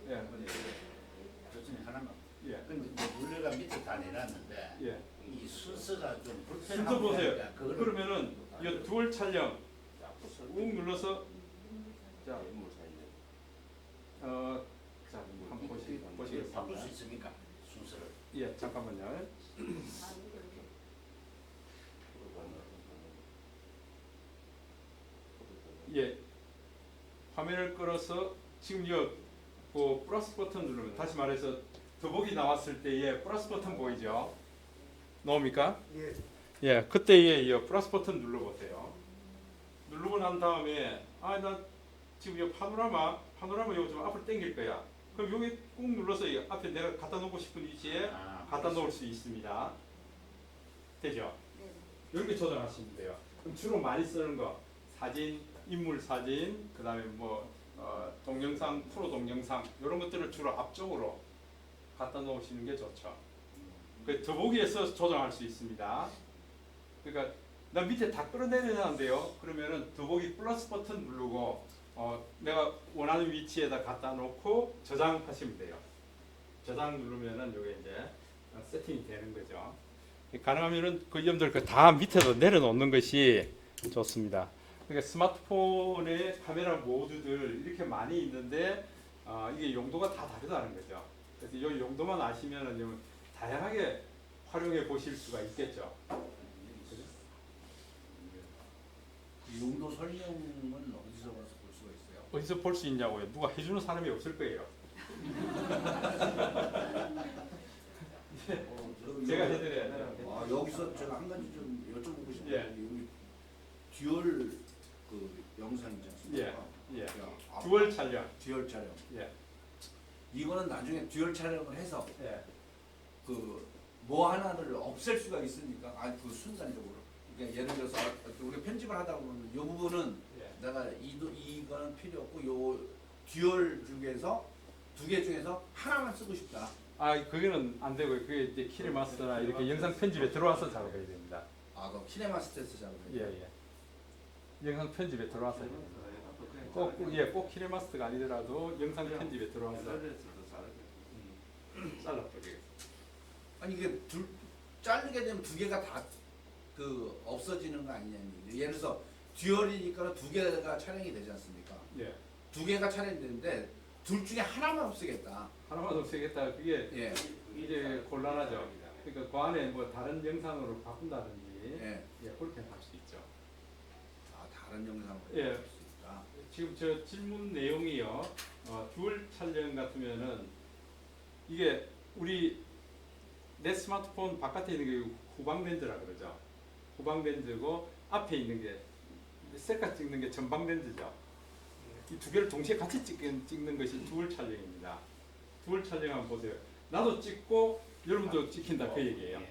A: 예,
D: 교수님 하나만.
A: 예,
D: 근데 이제 물레가 밑에 다 내놨는데
A: 예.
D: 이 순서가 좀 불편하고
A: 순서 보세요.
D: 그러니까 그거를
A: 그러면은 이 듀얼 촬영 꾹 눌러서 자, 자 한번
D: 이렇게 바꿀 수
A: 보시겠습니다.
D: 있습니까? 순서를.
A: 예, 잠깐만요. 예, 화면을 끌어서 지금 그 플러스 버튼 누르면 다시 말해서 더보기 나왔을 때에 플러스 버튼 보이죠? 나옵니까?
C: 예.
A: 예, 그때에 이 플러스 버튼 눌러보세요. 누르고 난 다음에 나 지금 이 파노라마 이거 좀 앞으로 당길 거야. 그럼 여기 꾹 눌러서 이 앞에 내가 갖다 놓고 싶은 위치에 갖다 놓을 수 있습니다. 되죠?
B: 네.
A: 이렇게 조정하시면 돼요. 그럼 주로 많이 쓰는 거 사진, 인물 사진, 그다음에 뭐 동영상, 프로 동영상 이런 것들을 주로 앞쪽으로 갖다 놓으시는 게 좋죠. 그 더보기에서 조정할 수 있습니다. 그러니까 나 밑에 다 끌어내려는데요. 그러면은 더보기 플러스 버튼 누르고 내가 원하는 위치에다 갖다 놓고 저장하시면 돼요. 저장 누르면은 이게 이제 세팅이 되는 거죠. 가능하면은 그 여러분들 그 다 밑에도 내려놓는 것이 좋습니다. 그러니까 스마트폰의 카메라 모드들 이렇게 많이 있는데 이게 용도가 다 다르다는 거죠. 그래서 이 용도만 아시면은 다양하게 활용해 보실 수가 있겠죠.
C: 그 용도 설명은 어디서 가서 볼 수가 있어요?
A: 어디서 볼 수 있냐고요? 누가 해주는 사람이 없을 거예요. 제가 해드려야 돼요.
C: 여기서 제가 한 가지 좀 여쭤보고 싶은
A: 예.
C: 게 여기 듀얼 그 영상이지 않습니까?
A: 예.
C: 야,
A: 듀얼 촬영.
C: 듀얼 촬영.
A: 예.
C: 이거는 나중에 듀얼 촬영을 해서
A: 예.
C: 그 뭐 하나를 없앨 수가 있으니까 그 순간적으로. 그러니까 예를 들어서 우리가 편집을 하다 보면 이 부분은
A: 예.
C: 내가 이거는 필요 없고 요 듀얼 중에서 두 개 중에서 하나만 쓰고 싶다.
A: 그거는 안 되고요. 그게 이제 키네마스터나 이렇게 영상 편집에 들어와서 작업해야 됩니다.
C: 그럼 키네마스터에서 작업해요.
A: 예. 영상 편집에 들어와서 해야 됩니다. 꼭 키네마스터가 아니더라도 영상 편집에 들어와서 잘라버리겠습니다.
C: 아니 이게 자르게 되면 두 개가 다 그 없어지는 거 아니냐는 얘기죠. 예를 들어서 듀얼이니까 두 개가 촬영이 되지 않습니까?
A: 예.
C: 두 개가 촬영이 되는데 둘 중에 하나만 없애겠다.
A: 하나만 없애겠다. 그게
C: 예.
A: 이제 곤란하죠. 그러니까 그 안에 뭐 다른 영상으로 바꾼다든지
C: 예.
A: 그렇게 할 수 있죠.
C: 다른 영상으로
A: 예.
C: 할 수 있다.
A: 지금 저 질문 내용이요. 듀얼 촬영 같으면은 이게 우리 내 스마트폰 바깥에 있는 게 후방 렌즈라 그러죠. 후방 렌즈고 앞에 있는 게 셀카 찍는 게 전방 렌즈죠. 이 두 개를 동시에 같이 찍는 것이 듀얼 촬영입니다. 듀얼 촬영 한번 보세요. 나도 찍고 여러분도 찍힌다 그 얘기예요.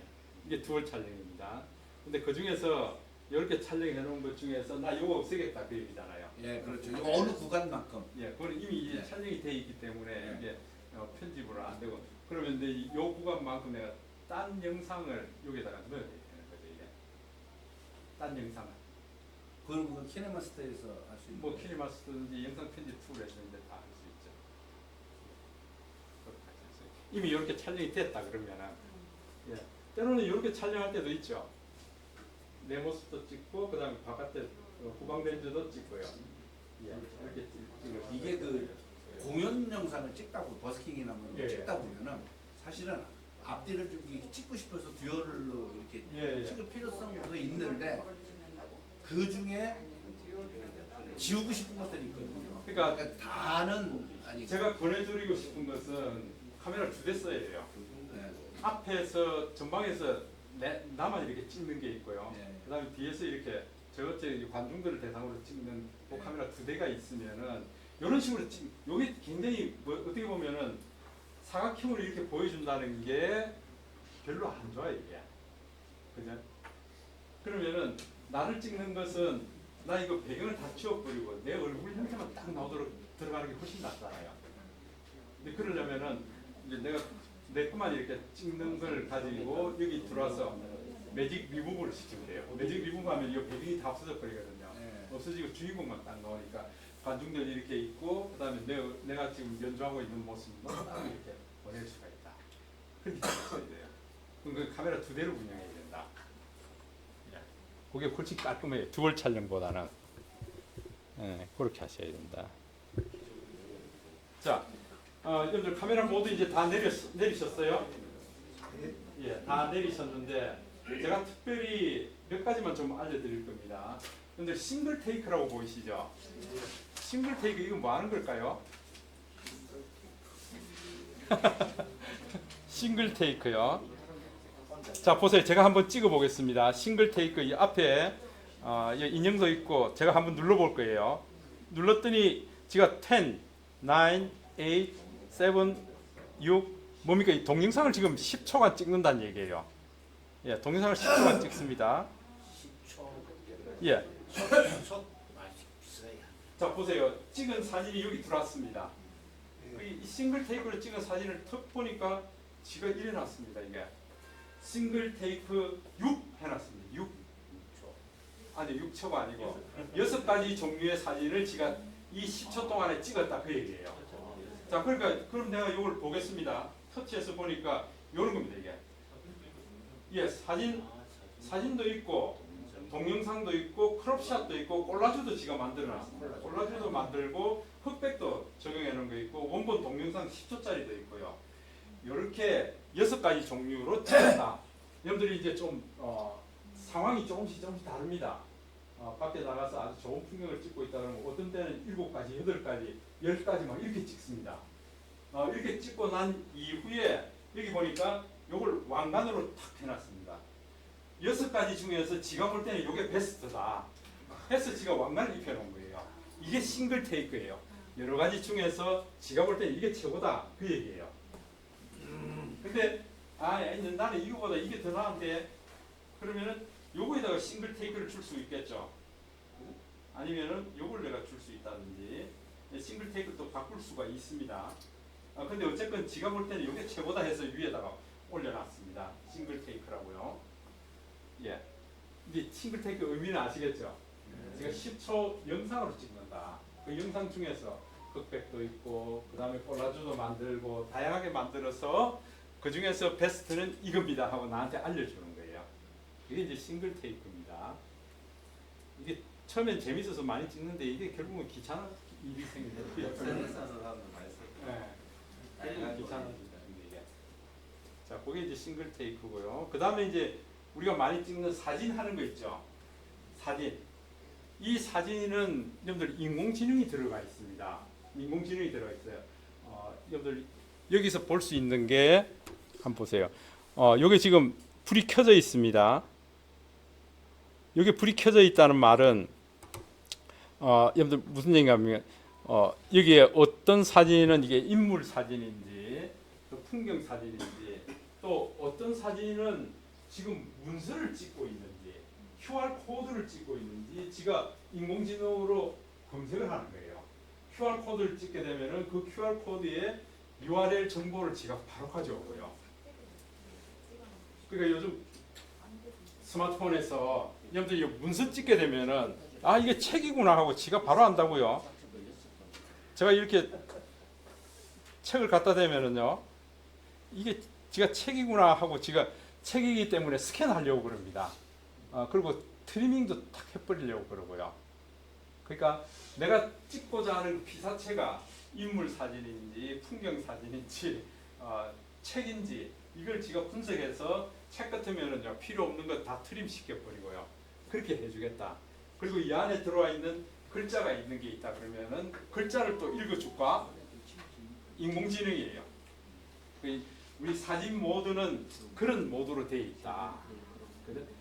A: 이게 듀얼 촬영입니다. 근데 그 중에서 이렇게 촬영해 놓은 것 중에서 나 이거 없애겠다 그 얘기잖아요.
C: 예, 그렇죠. 이거 어느 구간만큼.
A: 예, 그건 이미 이제
C: 예.
A: 촬영이 돼 있기 때문에
C: 예.
A: 이게 편집을 안 되고 그러면 이제 이 구간만큼 내가 딴 영상을 여기다가 넣어야 되는 거죠 이게. 딴 영상을.
C: 그럼 키네마스터에서 할 수 있는.
A: 뭐 키네마스터든지 영상 편집 툴에서 이제 다 할 수 있죠. 그렇게 할수 있어요. 이미 이렇게 촬영이 됐다 그러면은 예. 때로는 이렇게 촬영할 때도 있죠. 내 모습도 찍고 그다음에 바깥에 후방 렌즈도 찍고요. 예. 이렇게 찍고
C: 이게 그 공연 영상을 찍다 보면 버스킹이나 뭐
A: 예,
C: 찍다 보면은 사실은 앞뒤를 좀 이렇게 찍고 싶어서 듀얼로 이렇게
A: 예.
C: 찍을 필요성도 있는데 그 중에 지우고 싶은 것들이 있거든요.
A: 그러니까
C: 다는 아니.
A: 제가 권해드리고 싶은 것은 카메라를 두 대 써야 돼요.
C: 네.
A: 앞에서 전방에서 나만 이렇게 찍는 게 있고요.
C: 네.
A: 그다음에 뒤에서 이렇게 저것저것 관중들을 대상으로 찍는 그
C: 네.
A: 카메라 두 대가 있으면은 이런 식으로 이게 굉장히 뭐 어떻게 보면은 사각형으로 이렇게 보여준다는 게 별로 안 좋아 이게. 그죠? 그러면은 나를 찍는 것은 나 이거 배경을 다 치워버리고 내 얼굴 형태만 딱 나오도록 들어가는 게 훨씬 낫잖아요. 근데 그러려면은 이제 내가 내 것만 이렇게 찍는 걸 가지고 여기 들어와서 매직 리무브를 시키면 돼요. 매직 리무브 하면 이 배경이 다 없어져 버리거든요.
C: 네.
A: 없어지고 주인공만 딱 나오니까 관중들이 이렇게 있고 그다음에 내가 지금 연주하고 있는 모습만 딱 이렇게 보낼 수가 있다. 그렇게 했어야 돼요. 그럼 그 카메라 두 대로 운영해야 된다. 예. 그게 훨씬 깔끔해요. 듀얼 촬영보다는. 예, 그렇게 하셔야 된다. 자, 여러분들 카메라 모두 이제 다 내리셨어요? 예, 다 내리셨는데 제가 특별히 몇 가지만 좀 알려드릴 겁니다. 여러분들 싱글 테이크라고 보이시죠? 싱글 테이크 이거 뭐 하는 걸까요? 싱글 테이크요. 자 보세요. 제가 한번 찍어 보겠습니다. 싱글 테이크 이 앞에 인형도 있고 제가 한번 눌러 볼 거예요. 눌렀더니 제가 10, 9, 8, 7, 6 뭡니까? 이 동영상을 지금 10초간 찍는다는 얘기예요. 예, 동영상을 10초간 찍습니다.
D: 10초.
A: 예.
D: 속 비싸야.
A: 자 보세요. 찍은 사진이 여기 들어왔습니다. 이 싱글 테이크로 찍은 사진을 턱 보니까 지가 이래놨습니다. 이게 싱글 테이크 6 해놨습니다. 6초. 아니 6초가 아니고 6가지 종류의 사진을 지가 이 10초 동안에 찍었다 그 얘기예요. 자 그러니까 그럼 내가 이걸 보겠습니다. 터치해서 보니까 이런 겁니다. 이게 예, 사진도 있고 동영상도 있고 크롭샷도 있고 콜라주도 지가 만들어놨습니다. 콜라주도 만들고 흑백도 적용해 놓은 거 있고 원본 동영상 10초짜리도 있고요. 이렇게 6가지 종류로 찍었다. 여러분들이 이제 좀 상황이 조금씩 다릅니다. 밖에 나가서 아주 좋은 풍경을 찍고 있다 그러면 어떤 때는 7가지, 8가지, 10가지 막 이렇게 찍습니다. 이렇게 찍고 난 이후에 여기 보니까 이걸 왕관으로 탁 해놨습니다. 6가지 중에서 지가 볼 때는 이게 베스트다 해서 지가 왕관을 입혀놓은 거예요. 이게 싱글 테이크예요. 여러 가지 중에서 지가 볼 때는 이게 최고다 그 얘기예요. 근데 나는 이거보다 이게 더 나은데 그러면은 요거에다가 싱글 테이크를 줄 수 있겠죠. 아니면은 요걸 내가 줄 수 있다든지 싱글 테이크를 또 바꿀 수가 있습니다. 근데 어쨌건 지가 볼 때는 이게 최고다 해서 위에다가 올려놨습니다. 싱글 테이크라고요. 예. 이제 싱글 테이크 의미는 아시겠죠? 제가 10초 영상으로 찍는다. 그 영상 중에서 흑백도 있고 그 다음에 콜라주도 만들고 다양하게 만들어서 그 중에서 베스트는 이겁니다 하고 나한테 알려주는 거예요. 이게 이제 싱글 테이크입니다. 이게 처음엔 재밌어서 많이 찍는데 이게 결국은 귀찮아 일이 생겨요. 결국은 귀찮아집니다. 이게. 자, 그게 이제 싱글 테이크고요. 그 다음에 이제 우리가 많이 찍는 사진 하는 거 있죠. 사진. 이 사진은 여러분들 인공지능이 들어가 있습니다. 인공지능이 들어가 있어요. 여러분들 여기서 볼 수 있는 게 한번 보세요. 여기 지금 불이 켜져 있습니다. 여기 불이 켜져 있다는 말은 여러분들 무슨 얘기냐면 여기에 어떤 사진은 이게 인물 사진인지 또 풍경 사진인지 또 어떤 사진은 지금 문서를 찍고 있는지 QR 코드를 찍고 있는지 지가 인공지능으로 검색을 하는 거예요. QR 코드를 찍게 되면은 그 QR 코드에 URL 정보를 지가 바로 가져오고요. 그러니까 요즘 스마트폰에서 여러분들 문서 찍게 되면은 이게 책이구나 하고 지가 바로 안다고요. 제가 이렇게 책을 갖다 대면은요, 이게 지가 책이구나 하고 지가 책이기 때문에 스캔하려고 그럽니다. 그리고 트리밍도 탁 해버리려고 그러고요. 그러니까 내가 찍고자 하는 피사체가 인물 사진인지 풍경 사진인지 책인지 이걸 지가 분석해서 책 같으면은요 필요 없는 거 다 트림 시켜버리고요. 그렇게 해주겠다. 그리고 이 안에 들어와 있는 글자가 있는 게 있다 그러면은 글자를 또 읽어줄까? 인공지능이에요. 우리 사진 모드는 그런 모드로 되어 있다.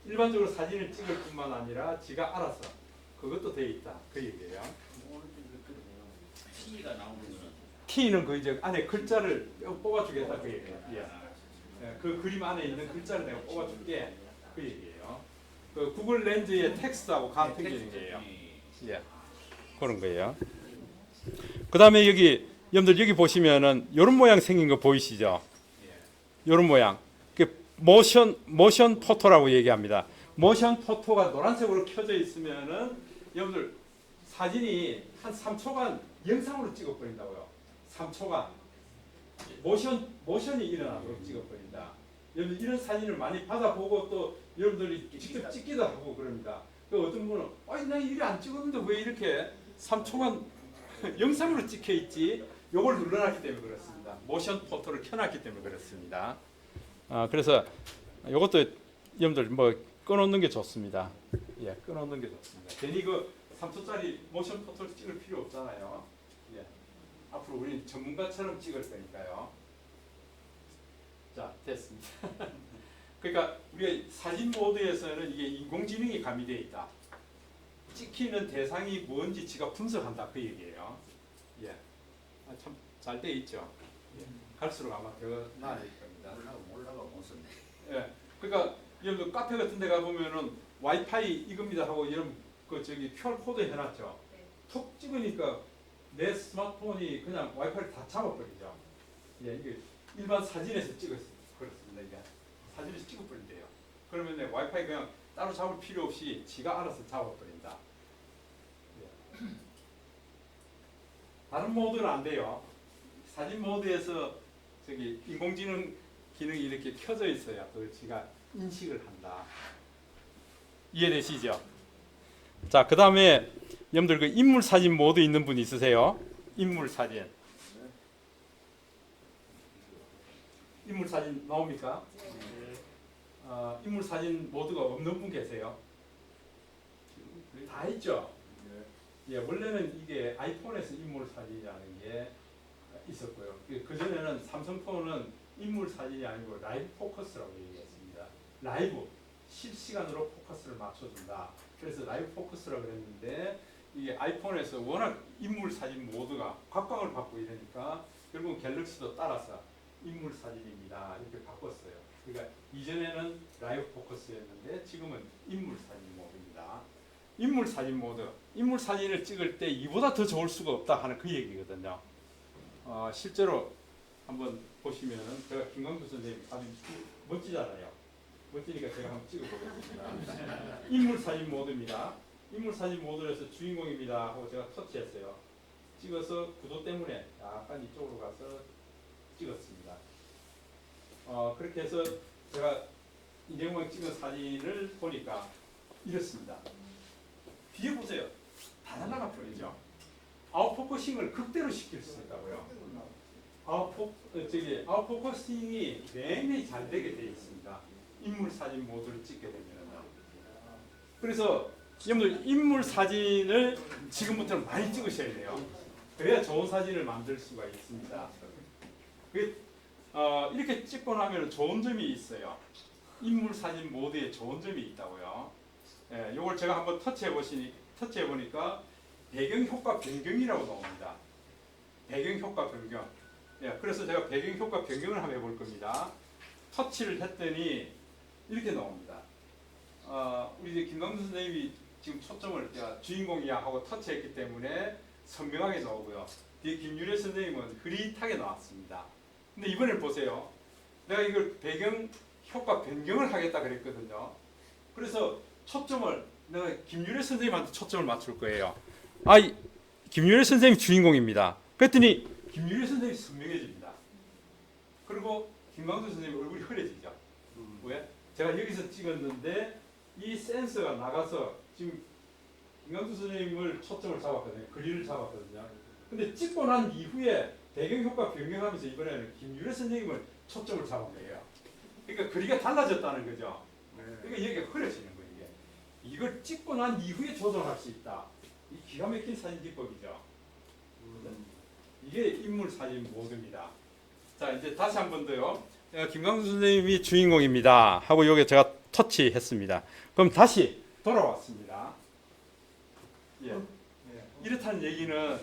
A: 일반적으로 사진을 찍을 뿐만 아니라 지가 알아서 그것도 되어 있다. 그 얘기예요.
D: T가 나오는 거는
A: T는 그 이제 안에 글자를 뽑아주겠다 그 얘기예요. 예. 그 그림 안에 있는 글자를 내가 뽑아줄게. 그 얘기예요. 그 구글 렌즈의 텍스트하고 감택되는 거예요. 예, 그런 거예요. 그 다음에 여러분들 여기 보시면은 이런 모양 생긴 거 보이시죠? 이런 모양. 그 모션 포토라고 얘기합니다. 모션 포토가 노란색으로 켜져 있으면은 여러분들 사진이 한 3초간 영상으로 찍어버린다고요. 3초간 모션이 일어나도록 찍어버린다. 여러분 이런 사진을 많이 받아보고 또 여러분들이 직접 찍기도 하고 그럽니다. 그 어떤 분은 나 이게 안 찍었는데 왜 이렇게 3초간 영상으로 찍혀 있지? 요걸 눌러놨기 때문에 그렇습니다. 모션 포토를 켜놨기 때문에 그렇습니다. 그래서 이것도 여러분들 뭐 끊어놓는 게 좋습니다. 예, 끊어놓는 게 좋습니다. 괜히 그 3초짜리 모션 포토를 찍을 필요 없잖아요. 예, 앞으로 우리는 전문가처럼 찍을 거니까요. 자, 됐습니다. 그러니까 우리가 사진 모드에서는 이게 인공지능이 가미되어 있다. 찍히는 대상이 뭔지 지가 분석한다 그 얘기예요. 예, 참 잘 돼 있죠. 예. 갈수록 아마 더 나아질 겁니다.
D: 몰라가 못 썼네.
A: 예, 그러니까 여러분 카페 같은 데 가보면은 와이파이 이겁니다 하고 이런 그 저기 QR 코드 해놨죠.
B: 네.
A: 톡 찍으니까 내 스마트폰이 그냥 와이파이를 다 잡아버리죠. 예, 이게 일반 사진에서 그렇습니다. 이게 사진에서 찍어버린대요. 그러면 와이파이 그냥 따로 잡을 필요 없이 지가 알아서 잡아버린다. 예. 다른 모드는 안 돼요. 사진 모드에서 저기 인공지능 기능이 이렇게 켜져 있어야 그걸 지가 인식을 한다. 이해되시죠? 자, 그 다음에 여러분들 그 인물 사진 모드 있는 분 있으세요? 인물 사진. 인물 사진 나옵니까? 인물 사진 모드가 없는 분 계세요? 다 있죠? 예, 원래는 이게 아이폰에서 인물 사진이라는 게 있었고요. 그 전에는 삼성폰은 인물 사진이 아니고 라이브 포커스라고 얘기했습니다. 라이브 실시간으로 포커스를 맞춰준다. 그래서 라이브 포커스라고 그랬는데 이게 아이폰에서 워낙 인물 사진 모드가 각광을 받고 이러니까 결국 갤럭시도 따라서 인물 사진입니다 이렇게 바꿨어요. 그러니까 이전에는 라이브 포커스였는데 지금은 인물 사진 모드입니다. 인물 사진 모드. 인물 사진을 찍을 때 이보다 더 좋을 수가 없다 하는 그 얘기거든요. 실제로 한번 보시면은 제가 김광수 선생님 아주 멋지잖아요. 멋지니까 제가 한번 찍어보겠습니다. 인물 사진 모드입니다. 인물 사진 모드에서 주인공입니다 하고 제가 터치했어요. 찍어서 구도 때문에 약간 이쪽으로 가서 찍었습니다. 그렇게 해서 제가 인생광 찍은 사진을 보니까 이렇습니다. 뒤에 보세요. 다 날아가 버리죠. 아웃포커싱을 극대로 시킬 수 있다고요. 아웃포커싱이 굉장히 잘 되게 되어 있습니다. 인물 사진 모드를 찍게 되면은. 그래서 여러분들 인물 사진을 지금부터는 많이 찍으셔야 돼요. 그래야 좋은 사진을 만들 수가 있습니다. 이렇게 찍고 나면 좋은 점이 있어요. 인물 사진 모드에 좋은 점이 있다고요. 예, 이걸 제가 한번 터치해 보니까 배경 효과 변경이라고 나옵니다. 배경 효과 변경. 예, 그래서 제가 배경 효과 변경을 한번 해볼 겁니다. 터치를 했더니 이렇게 나옵니다. 우리 김광수 선생님이 지금 초점을 주인공이야 하고 터치했기 때문에 선명하게 나오고요. 뒤에 김유래 선생님은 흐릿하게 나왔습니다. 근데 이번에 보세요. 내가 이걸 배경 효과 변경을 하겠다 그랬거든요. 그래서 초점을 내가 김유래 선생님한테 초점을 맞출 거예요. 김유래 선생님 주인공입니다. 그랬더니 김유래 선생님이 선명해집니다. 그리고 김광수 선생님 얼굴이 흐려지죠. 왜? 제가 여기서 찍었는데 이 센서가 나가서 지금 김광수 선생님을 초점을 잡았거든요. 그리를 잡았거든요. 근데 찍고 난 이후에 배경 효과 변경하면서 이번에는 김유래 선생님을 초점을 잡은 거예요. 그러니까 그리가 달라졌다는 거죠. 그러니까 여기가 흐려지는 거예요. 이걸 찍고 난 이후에 조정할 수 있다. 이 기가 막힌 사진 기법이죠. 이게 인물 사진 모드입니다. 자, 이제 다시 한 번 더요. 김광수 선생님이 주인공입니다 하고 여기 제가 터치했습니다. 그럼 다시 돌아왔습니다. 예. 이렇다는 얘기는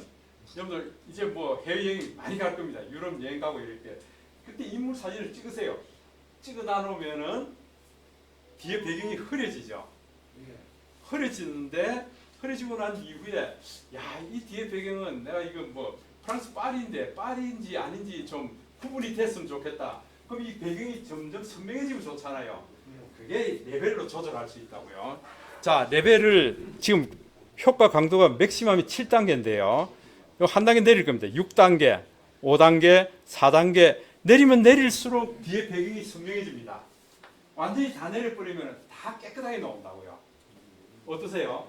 A: 여러분들 이제 뭐 해외여행 많이 갈 겁니다. 유럽 여행 가고 이럴 때 그때 인물 사진을 찍으세요. 찍어다 놓으면은 뒤에 배경이 흐려지죠.
C: 예.
A: 흐려지는데 흐려지고 난 이후에 야, 이 뒤에 배경은 내가 이거 뭐 프랑스 파리인데 파리인지 아닌지 좀 구분이 됐으면 좋겠다. 그럼 이 배경이 점점 선명해지면 좋잖아요. 그게 레벨로 조절할 수 있다고요. 자, 레벨을 지금 효과 강도가 맥시멈이 7단계인데요. 한 단계 내릴 겁니다. 6단계, 5단계, 4단계 내리면 내릴수록 뒤에 배경이 선명해집니다. 완전히 다 내려버리면 다 깨끗하게 나온다고요. 어떠세요?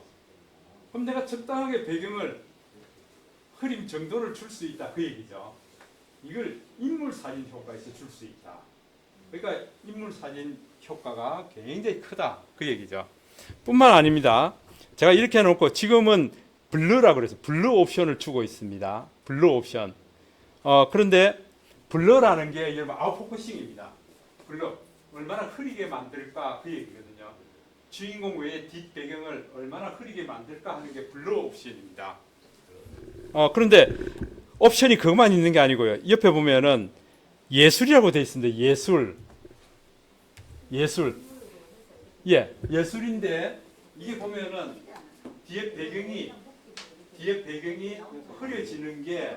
A: 그럼 내가 적당하게 배경을 흐림 정도를 줄 수 있다 그 얘기죠. 이걸 인물 사진 효과에서 줄 수 있다. 그러니까 인물 사진 효과가 굉장히 크다 그 얘기죠. 뿐만 아닙니다. 제가 이렇게 해놓고 지금은 블러라고 그래서 블러 옵션을 주고 있습니다. 블러 옵션. 그런데 블러라는 게 여러분 아웃포커싱입니다. 블러 얼마나 흐리게 만들까 그 얘기거든요. 주인공 외에 뒷 배경을 얼마나 흐리게 만들까 하는 게 블러 옵션입니다. 그런데 옵션이 그것만 있는 게 아니고요. 옆에 보면은 예술이라고 되어 있습니다. 예술. 예, 예술인데 이게 보면은 뒤에 배경이 흐려지는 게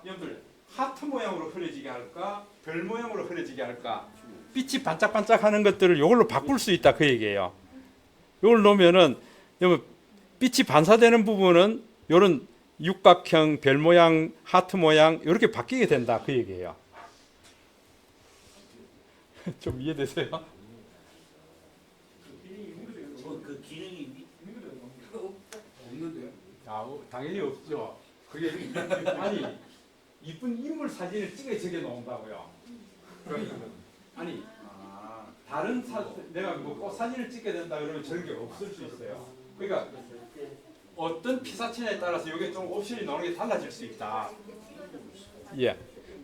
A: 여러분들 하트 모양으로 흐려지게 할까? 별 모양으로 흐려지게 할까? 빛이 반짝반짝하는 것들을 이걸로 바꿀 수 있다 그 얘기예요. 이걸 놓으면은 여러분 빛이 반사되는 부분은 이런 육각형, 별 모양, 하트 모양 이렇게 바뀌게 된다 그 얘기예요. 좀 이해되세요?
D: 그 기능이
C: 없는데요?
A: 당연히 없죠. 그게 아니 이쁜 인물 사진을 찍어 저게 나온다고요. 아니 다른 내가 뭐 꽃 사진을 찍게 된다 그러면 저런 게 없을 수 있어요. 그러니까 어떤 피사체냐에 따라서 이게 좀 옵션이 나오는 게 달라질 수 있다. 예.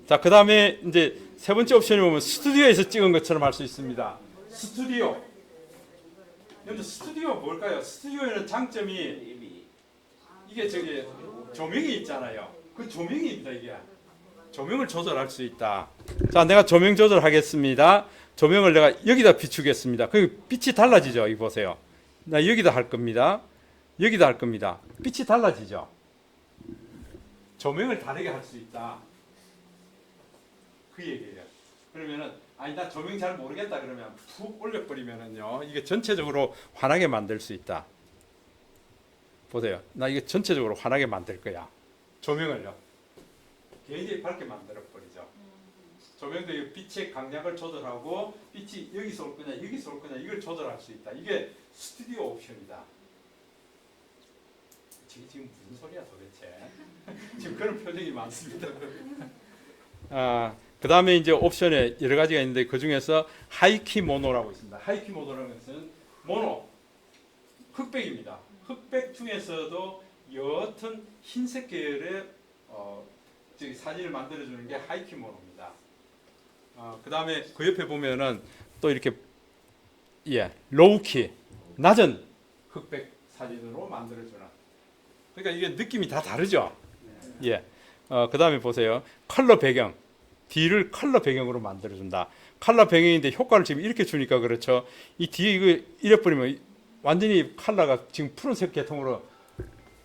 A: 자, 그다음에 이제 세 번째 옵션이 보면 스튜디오에서 찍은 것처럼 할 수 있습니다. 스튜디오. 근데 스튜디오 뭘까요? 스튜디오에는 장점이 이게 저기 조명이 있잖아요. 그 조명입니다, 이게. 조명을 조절할 수 있다. 자, 내가 조명 조절하겠습니다. 조명을 내가 여기다 비추겠습니다. 그 빛이 달라지죠. 이거 보세요. 나 여기다 할 겁니다. 여기다 할 겁니다. 빛이 달라지죠. 조명을 다르게 할 수 있다. 그 얘기예요. 그러면은 아니 나 조명 잘 모르겠다 그러면 푹 올려버리면은요 이게 전체적으로 환하게 만들 수 있다. 보세요. 나 이게 전체적으로 환하게 만들 거야. 조명을요. 굉장히 밝게 만들어 버리죠. 조명도 이 빛의 강약을 조절하고 빛이 여기서 올 거냐 여기서 올 거냐 이걸 조절할 수 있다. 이게 스튜디오 옵션이다. 지금 무슨 소리야 도대체? 지금 그런 표정이 많습니다. 그 다음에 이제 옵션에 여러 가지가 있는데 그 중에서 하이키 모노라고 있습니다. 하이키 모노라는 것은 모노 흑백입니다. 흑백 중에서도 옅은 흰색 계열의 저기 사진을 만들어주는 게 하이키 모노입니다. 그 다음에 그 옆에 보면은 또 이렇게 로우키 낮은 흑백 사진으로 만들어주는. 그러니까 이게 느낌이 다 다르죠. 예. 그 다음에 보세요. 컬러 배경. 뒤를 컬러 배경으로 만들어준다. 컬러 배경인데 효과를 지금 이렇게 주니까 그렇죠. 이 뒤에 이거 이래버리면 완전히 컬러가 지금 푸른색 계통으로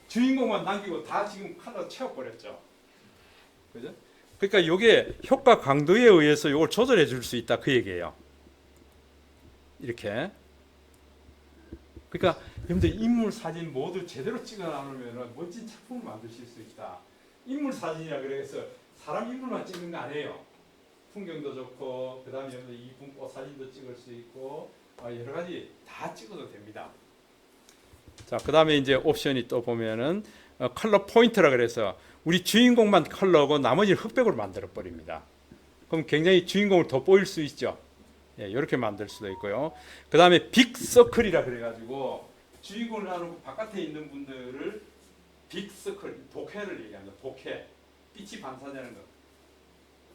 A: 주인공만 남기고 다 지금 컬러 채워버렸죠. 그죠? 그러니까 이게 효과 강도에 의해서 이걸 조절해 줄 수 있다. 그 얘기예요. 이렇게. 그러니까 여러분들 인물 사진 모두 제대로 찍어 나누면 멋진 작품을 만드실 수 있다. 인물 사진이라 그래서 사람 인물만 찍는 거 아니에요. 풍경도 좋고 그다음에 이쁜 꽃 사진도 찍을 수 있고 여러 가지 다 찍어도 됩니다. 자, 그다음에 이제 옵션이 또 보면은 컬러 포인트라 그래서 우리 주인공만 컬러고 나머지를 흑백으로 만들어 버립니다. 그럼 굉장히 주인공을 돋보일 수 있죠. 예, 이렇게 만들 수도 있고요. 그다음에 빅 서클이라 그래가지고 주인공을 나누고 바깥에 있는 분들을 빅 서클, 복회를 얘기합니다. 복회, 빛이 반사되는 것.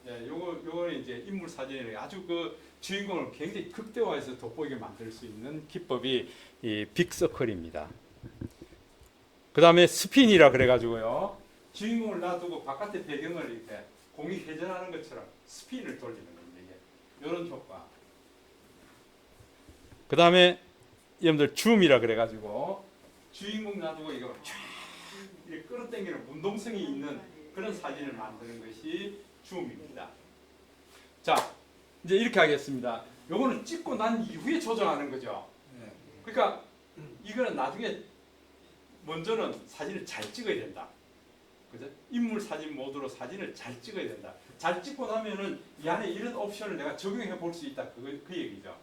A: 예, 요거는 이제 인물 사진에 아주 그 주인공을 굉장히 극대화해서 돋보이게 만들 수 있는 기법이 이 빅 서클입니다. 그다음에 스핀이라 그래가지고요. 주인공을 놔두고 바깥에 배경을 이렇게 공이 회전하는 것처럼 스핀을 돌리는 겁니다. 이게 이런 효과. 그 다음에 여러분들 줌이라 그래가지고 주인공 놔두고 이거 쫙 이렇게 끌어당기는 운동성이 있는 그런 사진을 만드는 것이 줌입니다. 자, 이제 이렇게 하겠습니다. 요거는 찍고 난 이후에 조정하는 거죠.
C: 네.
A: 그러니까 이거는 나중에 먼저는 사진을 잘 찍어야 된다. 그죠? 인물 사진 모드로 사진을 잘 찍어야 된다. 잘 찍고 나면은 이 안에 이런 옵션을 내가 적용해 볼 수 있다. 그 얘기죠.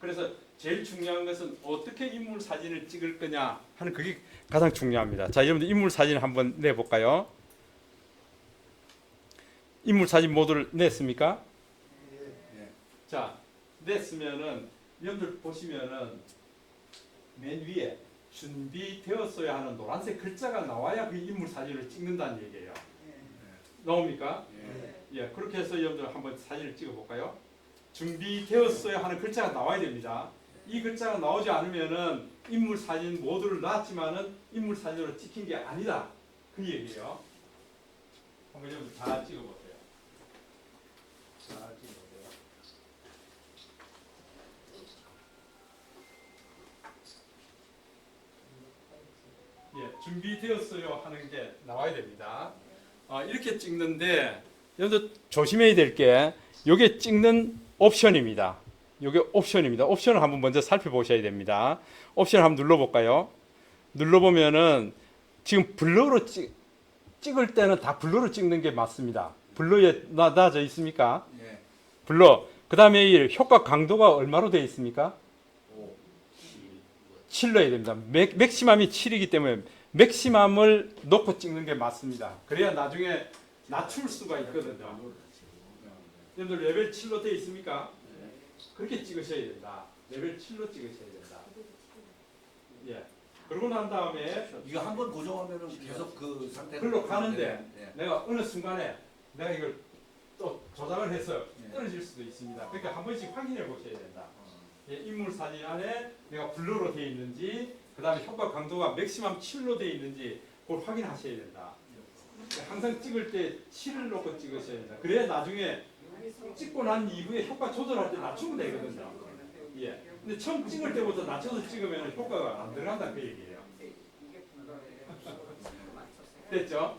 A: 그래서 제일 중요한 것은 어떻게 인물 사진을 찍을 거냐 하는 그게 가장 중요합니다. 자, 여러분들 인물 사진 한번 내볼까요? 인물 사진 모드를 냈습니까?
C: 네.
A: 자, 냈으면은 여러분들 보시면은 맨 위에 준비되었어야 하는 노란색 글자가 나와야 그 인물 사진을 찍는다는 얘기예요. 나옵니까?
C: 네.
A: 예, 그렇게 해서 여러분들 한번 사진을 찍어 볼까요? 준비되었어야 하는 글자가 나와야 됩니다. 이 글자가 나오지 않으면은 인물 사진 모드를 놨지만은 인물 사진으로 찍힌 게 아니다. 그 얘기예요. 한번 여러분 잘 찍어 보세요. 잘 찍어 보세요. 예, 준비되었어요 하는 게 나와야 됩니다. 이렇게 찍는데 여러분들 조심해야 될 게 이게 찍는 옵션입니다. 이게 옵션입니다. 옵션을 한번 먼저 살펴보셔야 됩니다. 옵션 한번 눌러볼까요? 눌러보면은 지금 블러로 찍을 때는 다 블러로 찍는 게 맞습니다. 블러에 나져 있습니까?
C: 네.
A: 블러. 그 다음에 이 효과 강도가 얼마로 되어 있습니까? 7로 해야 됩니다. 맥시멈이 7이기 때문에 맥시멈을 놓고 찍는 게 맞습니다. 그래야 나중에 낮출 수가 있거든요. 여러분들 레벨 7로 되어 있습니까? 그렇게 찍으셔야 된다. 레벨 7로 찍으셔야 된다. 예. 그러고 난 다음에
C: 이거 한번 고정하면은 계속 그 상태로
A: 글로 가는데
C: 네.
A: 내가 어느 순간에 내가 이걸 또 조작을 해서
C: 네.
A: 떨어질 수도 있습니다. 그러니까 한 번씩 확인해 보셔야 된다. 예, 인물 사진 안에 내가 블러로 되어 있는지, 그 다음에 효과 강도가 맥시멈 7로 되어 있는지 그걸 확인하셔야 된다. 항상 찍을 때 7을 놓고 찍으셔야 된다. 그래야 나중에 찍고 난 이후에 효과 조절할 때 낮추면 되거든요. 예. 근데 처음 찍을 때부터 낮춰서 찍으면 효과가 안 들어간다 그 얘기예요. 됐죠?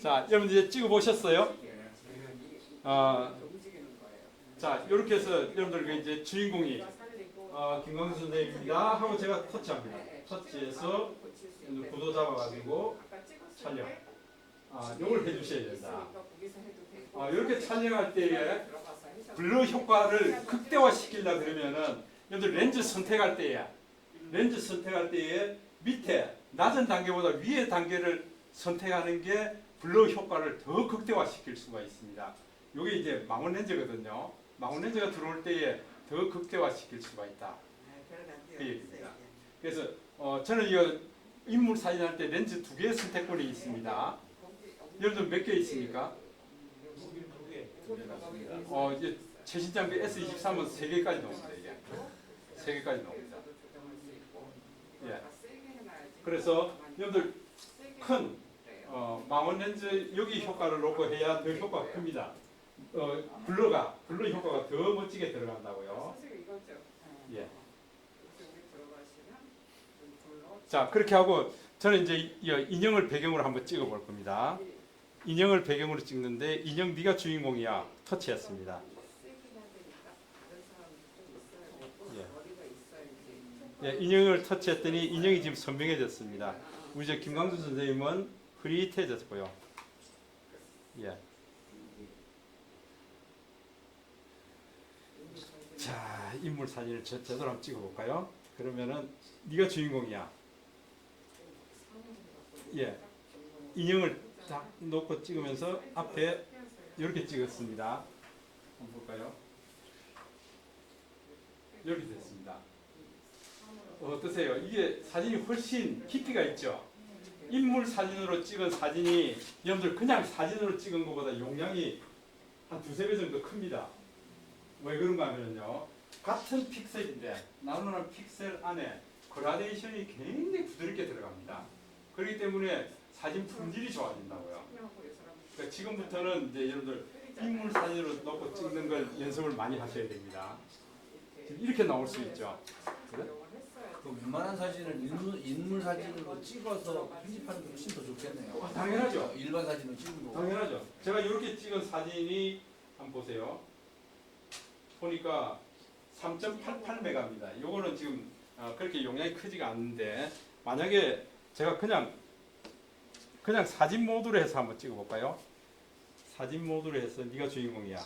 A: 자, 여러분 이제 찍어 보셨어요? 자, 이렇게 해서 여러분들 이제 주인공이 김광수 선생님입니다 하고 제가 터치합니다. 터치해서 구도 잡아가지고 촬영. 요걸 해주셔야 된다. 이렇게 촬영할 때에 블러 효과를 극대화시키려 그러면은 여러분들 렌즈 선택할 때에 밑에 낮은 단계보다 위의 단계를 선택하는 게 블러 효과를 더 극대화시킬 수가 있습니다. 이게 이제 망원 렌즈거든요. 망원 렌즈가 들어올 때에 더 극대화시킬 수가 있다. 그 얘기입니다. 그래서 저는 이거 인물 사진할 때 렌즈 2개의 선택권이 있습니다. 여러분들 몇 개 있습니까? 이제 최신 장비 S23은 3개까지 나옵니다. 이게 3개까지 나옵니다. 예. 그래서 여러분들 큰 망원 렌즈 여기 효과를 놓고 해야 더 효과가 큽니다. 블러 효과가 더 멋지게 들어간다고요. 예. 자, 그렇게 하고 저는 이제 인형을 배경으로 한번 찍어 볼 겁니다. 인형을 배경으로 찍는데 인형 네가 주인공이야. 터치했습니다. 예, 인형을 터치했더니 인형이 지금 선명해졌습니다. 우리 저 김광수 선생님은 흐릿해졌고요. 예. 자, 인물 사진을 제대로 한번 찍어볼까요? 그러면은 네가 주인공이야. 예, 인형을 딱 놓고 찍으면서 앞에 이렇게 찍었습니다. 한번 볼까요? 이렇게 됐습니다. 어떠세요? 이게 사진이 훨씬 깊이가 있죠? 인물 사진으로 찍은 사진이 여러분들 그냥 사진으로 찍은 것보다 용량이 한 2~3배 정도 큽니다. 왜 그런가 하면요, 같은 픽셀인데 나누는 픽셀 안에 그라데이션이 굉장히 부드럽게 들어갑니다. 그렇기 때문에 사진 품질이 좋아진다고요. 그러니까 지금부터는 이제 여러분들 인물 사진으로 놓고 찍는 걸 연습을 많이 하셔야 됩니다. 이렇게 나올 수 있죠. 그래?
C: 그 웬만한 사진을 인물 사진으로 찍어서 편집하는 게 훨씬 더 좋겠네요.
A: 당연하죠.
C: 일반 사진을 찍은 거.
A: 당연하죠. 제가 이렇게 찍은 사진이 한번 보세요. 보니까 3.88메가입니다. 요거는 지금 그렇게 용량이 크지가 않는데 만약에 제가 그냥 사진 모드로 해서 한번 찍어볼까요? 사진 모드로 해서 네가 주인공이야.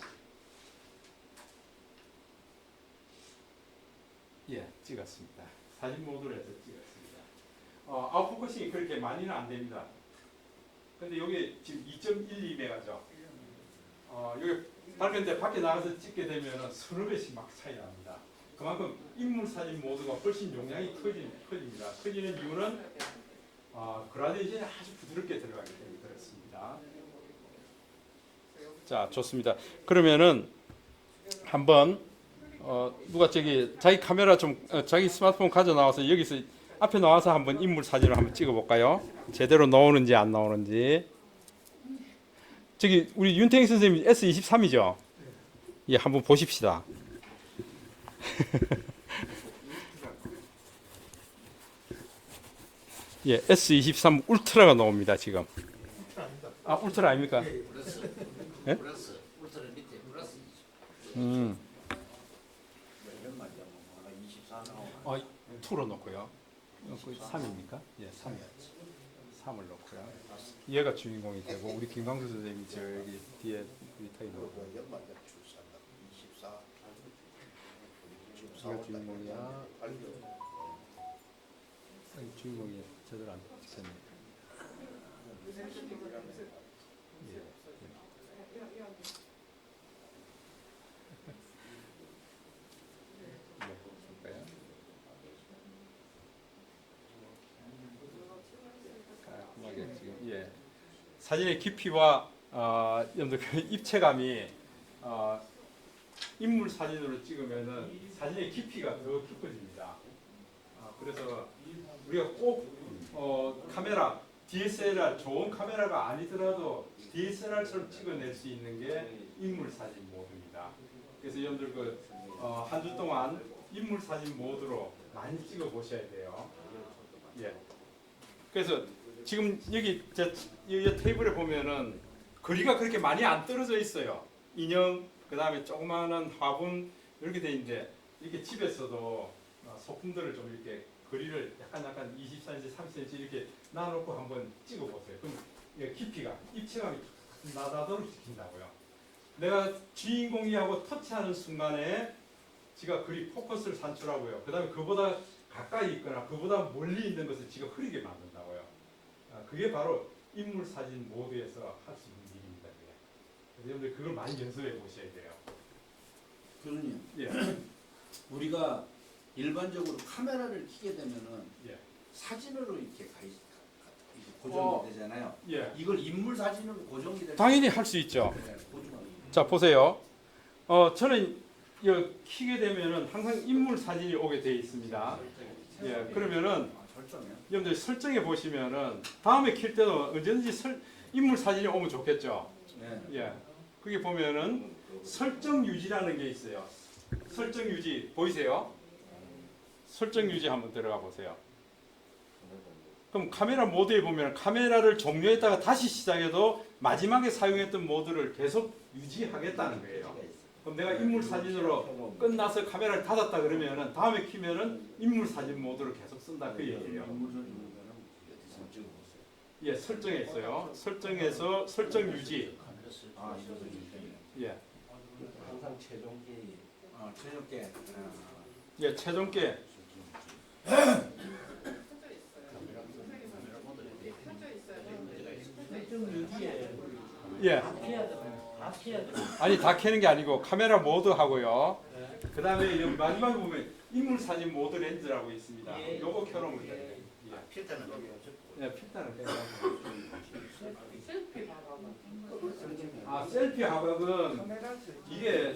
A: 예, 찍었습니다. 사진 모드로 해서 찍었습니다. 아웃포커싱이 그렇게 많이는 안 됩니다. 근데 여기 지금 2.12메가죠. 여기 밝은데 밖에 나가서 찍게 되면 서너 배씩 막 차이 납니다. 그만큼 인물 사진 모드가 훨씬 용량이 커집니다. 커지는 이유는 그라데이션이 아주 부드럽게 들어가기 때문에 그렇습니다. 자, 좋습니다. 그러면은 한번 누가 자기 카메라 자기 스마트폰 가져 나와서 여기서 앞에 나와서 한번 인물 사진을 한번 찍어 볼까요? 제대로 나오는지 안 나오는지. 저기 우리 윤태익 선생님 S23이죠? 예, 한번 보십시다. 예, S23 울트라가 나옵니다 지금. 아, 울트라 아닙니까?
D: 플러스.
A: 예?
D: 플러스. 울트라 밑에 플러스.
A: 음,
D: 몇 마디야? 24 나오나?
A: 2로 놓고요. 3입니까? 예, 3을 놓고요. 얘가 주인공이 되고 우리 김광수 선생님이 저기 뒤에 위타이 놓고.
E: 연말에 출산다. 24.
A: 얘가 주인공이야. 주인공이 제대로 안 찍혔네. 예. 볼까요? 깔끔하게 지금 예. 사진의 깊이와 여러분들 그 입체감이 인물 사진으로 찍으면은 사진의 깊이가 더 깊어집니다. 그래서 우리가 꼭 카메라 DSLR 좋은 카메라가 아니더라도 DSLR처럼 찍어낼 수 있는 게 인물 사진 모드입니다. 그래서 여러분들 한 주 동안 인물 사진 모드로 많이 찍어 보셔야 돼요. 예. 그래서 지금 여기 이 테이블에 보면은 거리가 그렇게 많이 안 떨어져 있어요. 인형, 그 다음에 조그마한 화분 이렇게 돼 있는데 이렇게 집에서도 소품들을 좀 이렇게 거리를 약간 20cm, 30cm 이렇게 놔놓고 한번 찍어보세요. 그럼 깊이가 입체감이 나다도록 시킨다고요. 내가 주인공이 하고 터치하는 순간에 지가 그리 포커스를 산출하고요. 그 다음에 그보다 가까이 있거나 그보다 멀리 있는 것을 지가 흐리게 만든다고요. 그게 바로 인물 사진 모드에서 할 수 있는 일입니다. 그래서 여러분들 그걸 많이 연습해 보셔야 돼요.
C: 교수님,
A: 예.
C: 우리가 일반적으로 카메라를 켜게 되면은
A: 예.
C: 사진으로 이렇게 고정이 되잖아요.
A: 예.
C: 이걸 인물 사진으로 고정이 될
A: 당연히 할 수 있죠.
C: 네, 고정하기.
A: 자, 보세요. 저는 키게 되면은 항상 인물 사진이 오게 돼 있습니다. 예, 그러면은
C: 설정이요?
A: 여러분들 설정해 보시면은 다음에 킬 때도 언제든지 인물 사진이 오면 좋겠죠.
C: 네.
A: 예, 거기 보면은 설정 유지라는 게 있어요. 설정 유지 보이세요? 설정 유지 한번 들어가 보세요. 그럼 카메라 모드에 보면 카메라를 종료했다가 다시 시작해도 마지막에 사용했던 모드를 계속 유지하겠다는 거예요. 그럼 내가 인물 사진으로 끝나서 카메라를 닫았다 그러면은 다음에 키면은 인물 사진 모드를 계속 쓴다 그 얘기예요.
C: 인물 사진으로는 어디서 찍어보세요.
A: 예, 설정했어요. 설정해서 설정 유지.
C: 아, 이것도 유지.
A: 예,
E: 항상 최종기
C: 최적게.
A: 예, 최종께. 예. 아니 다 켜는 게 아니고 카메라 모드 하고요. 그 다음에 여기 마지막에 보면 인물 사진 모드 렌즈라고 있습니다. 요거 켜놓으면 돼요.
D: 필터는
A: 예, 필터는 빼고. 셀피 하각은 이게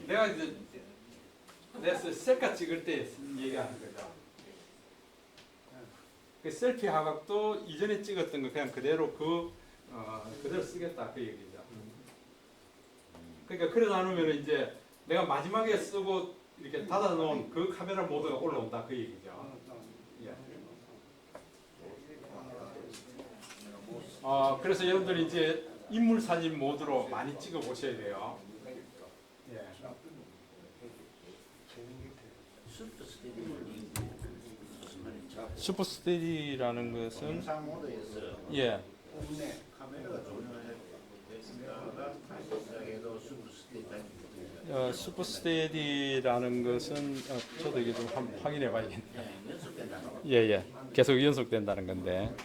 A: 내가 이제 셀카 찍을 때 얘기하는 거죠. 그 셀피 하각도 이전에 찍었던 거 그냥 그대로 그대로 쓰겠다 그 얘기죠. 그러니까 그래 나누면 이제 내가 마지막에 쓰고 이렇게 닫아놓은 그 카메라 모드가 올라온다 그 얘기죠. 예. 그래서 여러분들이 이제 인물 사진 모드로 많이 찍어 보셔야 돼요. 예.
D: 슈퍼 스테디는 무슨 말이죠?
A: 슈퍼 스테디라는 것은
D: 영상 모드에서
A: 예.
D: 국내 카메라가 조정해도 슈퍼 스테디
A: 슈퍼 스테디라는 것은 저도 이게 좀 확인해 봐야겠네요.
D: 연습된다는 거.
A: 예. 계속 연속된다는 건데.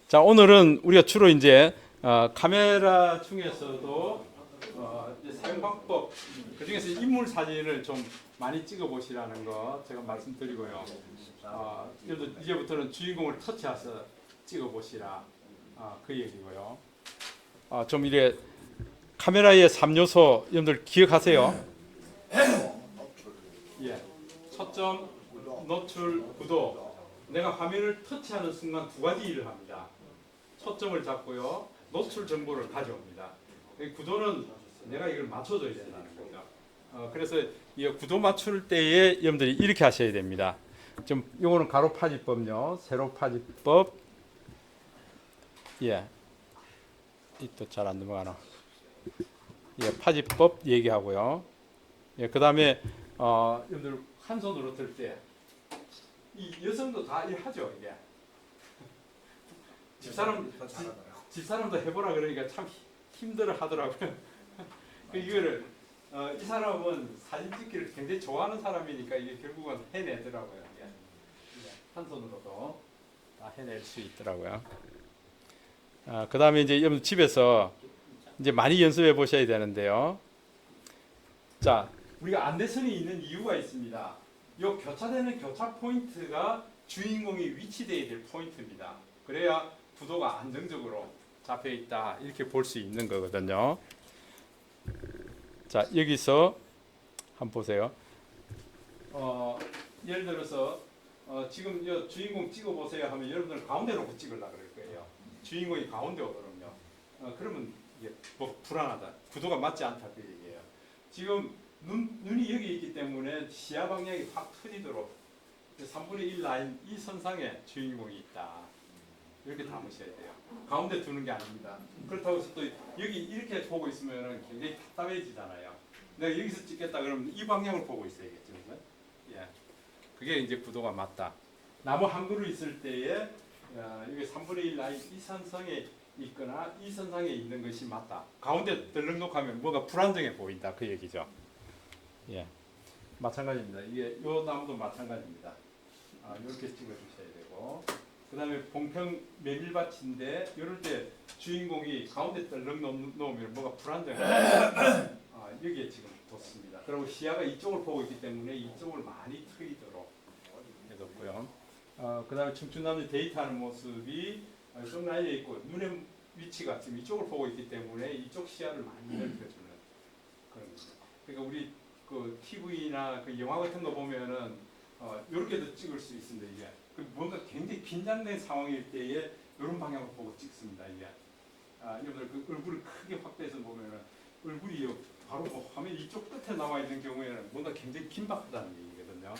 A: 자, 오늘은 우리가 주로 이제 카메라 중에서도 이제 사용 방법, 그 중에서 인물 사진을 좀 많이 찍어 보시라는 거 제가 말씀드리고요. 이제부터는 주인공을 터치해서 찍어 보시라 그 얘기고요. 좀 이래 카메라의 3요소 여러분들 기억하세요? 예, 초점, 노출, 구도. 내가 화면을 터치하는 순간 두 가지 일을 합니다. 초점을 잡고요, 노출 정보를 가져옵니다. 구도는 내가 이걸 맞춰줘야 된다는 거죠. 그래서 이 구도 맞출 때에 여러분들이 이렇게 하셔야 됩니다. 좀 요거는 가로 파지법요, 세로 파지법. 예, 이 또 잘 안 넘어가나. 예, 파지법 얘기하고요. 예, 그 다음에 여러분들 한 손으로 들 때 이 여성도 다 하죠 이게. 집사람도 해보라 그러니까 참 힘들어 하더라고요. 이거를 이 사람은 사진 찍기를 굉장히 좋아하는 사람이니까 이게 결국은 해내더라고요. 이게. 한 손으로도 다 해낼 수 있더라고요. 그 다음에 이제 여러분 집에서 이제 많이 연습해 보셔야 되는데요. 자, 우리가 안대선이 있는 이유가 있습니다. 이 교차되는 교차 포인트가 주인공이 위치되어야 될 포인트입니다. 그래야 구도가 안정적으로 잡혀 있다 이렇게 볼 수 있는 거거든요. 자, 여기서 한번 보세요. 예를 들어서 지금 이 주인공 찍어 보세요 하면 여러분들 가운데 놓고 찍으려고 그럴 거예요. 주인공이 가운데 오거든요. 그러면 이게 뭐 불안하다, 구도가 맞지 않다 그 얘기예요. 지금 눈이 여기 있기 때문에 시야 방향이 확 터지도록 3분의 1 라인 이 선상에 주인공이 있다. 이렇게 담으셔야 돼요. 가운데 두는 게 아닙니다. 그렇다고 해서 또 여기 이렇게 보고 있으면 굉장히 답답해지잖아요. 내가 여기서 찍겠다 그러면 이 방향을 보고 있어야겠죠. 예. 그게 이제 구도가 맞다. 나무 한 그루 있을 때에 여기 3분의 1 라인 이 선상에 있거나 이 선상에 있는 것이 맞다. 가운데 덜렁덕하면 뭐가 불안정해 보인다 그 얘기죠. 예, 마찬가지입니다. 이게 요 나무도 마찬가지입니다. 이렇게 찍어주셔야 되고, 그 다음에 봉평 메밀밭인데 이럴 때 주인공이 가운데 덜렁 놓으면 뭐가 불안정해. 여기에 지금 뒀습니다. 그리고 시야가 이쪽을 보고 있기 때문에 이쪽을 많이 트이도록 해뒀고요. 그 다음에 춤춘남녀 데이트하는 모습이 이쪽 라인에 있고 눈의 위치가 지금 이쪽을 보고 있기 때문에 이쪽 시야를 많이 넓혀주는 그런 겁니다. 그러니까 우리 그 TV나 그 영화 같은 거 보면은 이렇게도 찍을 수 있습니다. 이게 뭔가 굉장히 긴장된 상황일 때에 이런 방향을 보고 찍습니다. 이게 여러분들 그 얼굴을 크게 확대해서 보면은 얼굴이 바로 뭐 화면 이쪽 끝에 나와 있는 경우에는 뭔가 굉장히 긴박하다는 얘기거든요.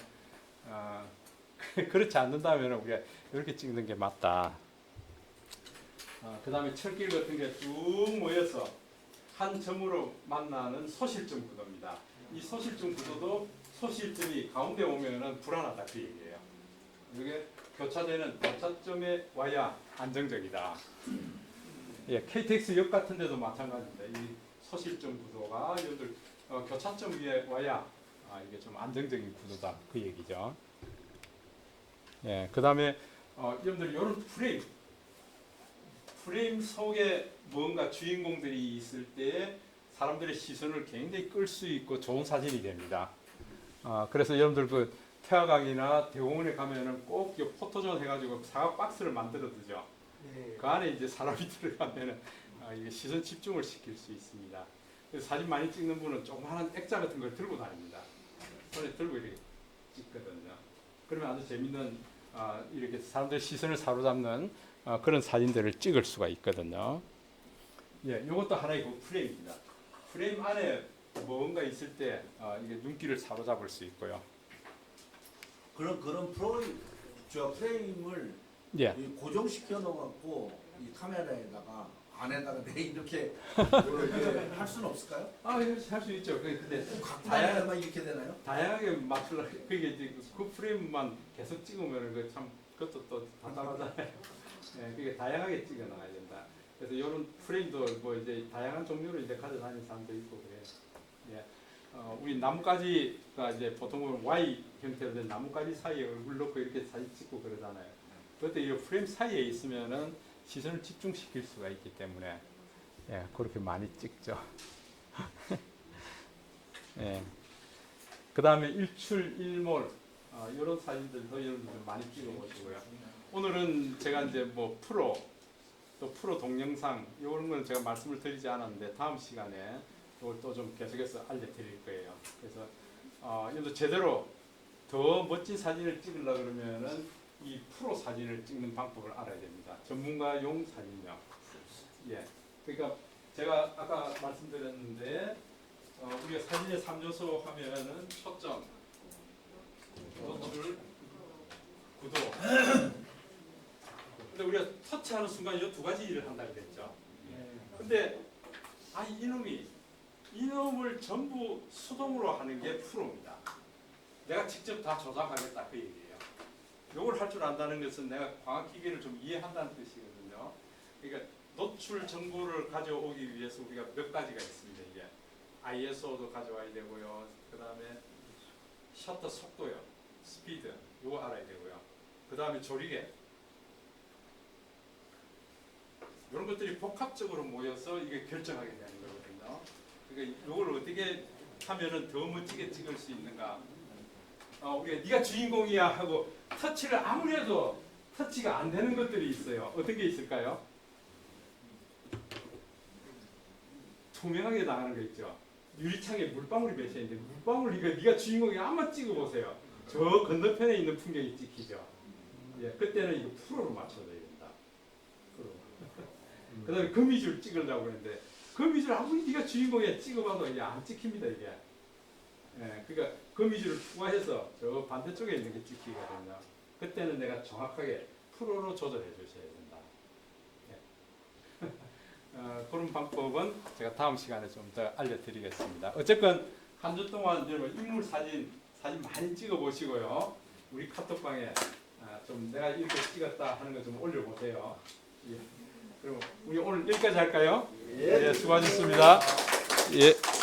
A: 그렇지 않는다면 우리가 이렇게 찍는 게 맞다. 그 다음에 철길 같은 게 쭉 모여서 한 점으로 만나는 소실점 구도입니다. 이 소실점 구도도 소실점이 가운데 오면은 불안하다 그 얘기예요. 이게 교차되는 교차점에 와야 안정적이다. 예, KTX 역 같은 데도 마찬가지입니다. 이 소실점 구도가 여러분들 교차점 위에 와야 이게 좀 안정적인 구도다 그 얘기죠. 예, 그 다음에 여러분들 이런 프레임 속에 뭔가 주인공들이 있을 때 사람들의 시선을 굉장히 끌 수 있고 좋은 사진이 됩니다. 그래서 여러분들 그 태화강이나 대공원에 가면은 꼭 포토존 해가지고 사각 박스를 만들어 두죠.
E: 네.
A: 그 안에 이제 사람이 들어가면은 이게 시선 집중을 시킬 수 있습니다. 그래서 사진 많이 찍는 분은 조그마한 액자 같은 걸 들고 다닙니다. 손에 들고 이렇게 찍거든요. 그러면 아주 재밌는 이렇게 사람들의 시선을 사로잡는 그런 사진들을 찍을 수가 있거든요. 예, 이것도 하나의 그 프레임입니다. 프레임 안에 뭔가 있을 때 이게 눈길을 사로잡을 수 있고요.
C: 그런 프레임을
A: 예.
C: 이 고정시켜 놓고 이 카메라에다가 안에다가 내 이렇게 할 수는 없을까요?
A: 할 수 있죠. 근데
C: 각 다양하게만 이렇게 되나요?
A: 다양하게 맞추려 그게 이제 그 프레임만 계속 찍으면 그것도 또 답답하잖아요. 예, 그게 다양하게 찍어 나가야 된다. 그래서 이런 프레임도 뭐 이제 다양한 종류를 이제 가져다니는 사람도 있고 그래요. 예. 우리 나뭇가지가 이제 보통 보면 Y 형태로 된 나뭇가지 사이에 얼굴 넣고 이렇게 사진 찍고 그러잖아요. 그때 이 프레임 사이에 있으면은 시선을 집중시킬 수가 있기 때문에 예, 그렇게 많이 찍죠. 예. 그 다음에 일출일몰 이런 사진들도 여러분들 많이 찍어보시고요. 오늘은 제가 이제 뭐 프로 또 프로 동영상 이런 거는 제가 말씀을 드리지 않았는데 다음 시간에 이걸 또 좀 계속해서 알려드릴 거예요. 그래서 이것도 제대로 더 멋진 사진을 찍으려 그러면은 이 프로 사진을 찍는 방법을 알아야 됩니다. 전문가용 사진요. 예. 그러니까 제가 아까 말씀드렸는데 우리가 사진의 3요소 하면은 초점, 노출, 구도. 근데 우리가 터치하는 순간 이 두 가지 일을 한다 그랬죠. 근데 이놈을 전부 수동으로 하는 게 프로입니다. 내가 직접 다 조작하겠다 그 얘기예요. 요걸 할 줄 안다는 것은 내가 광학 기계를 좀 이해한다는 뜻이거든요. 그러니까 노출 정보를 가져오기 위해서 우리가 몇 가지가 있습니다. 이게 ISO도 가져와야 되고요. 그 다음에 셔터 속도요, 스피드 요거 알아야 되고요. 그 다음에 조리개 이런 것들이 복합적으로 모여서 이게 결정하게 되는 거거든요. 그러니까 이걸 어떻게 하면은 더 멋지게 찍을 수 있는가? 우리가 네가 주인공이야 하고 터치를 아무리 해도 터치가 안 되는 것들이 있어요. 어떤 게 있을까요? 투명하게 나가는 거 있죠. 유리창에 물방울이 맺혀 있는데 물방울 이거 네가 주인공이 한번 찍어보세요. 저 건너편에 있는 풍경이 찍히죠. 예, 그때는 이거 프로로 맞춰줘야 된다. 프로. 그다음에 거미줄 찍으려고 했는데 거미줄 아무리 네가 주인공이야 찍어봐도 이게 안 찍힙니다 이게. 예, 그러니까 거미줄을 투과해서 저 반대쪽에 있는 게 찍히거든요. 그때는 내가 정확하게 프로로 조절해 주셔야 된다. 예. 그런 방법은 제가 다음 시간에 좀 더 알려드리겠습니다. 어쨌건 한 주 동안 여러분 인물 사진 많이 찍어 보시고요. 우리 카톡방에 좀 내가 이렇게 찍었다 하는 거 좀 올려보세요. 예. 그럼 우리 오늘 여기까지 할까요? 예, 수고하셨습니다. 예.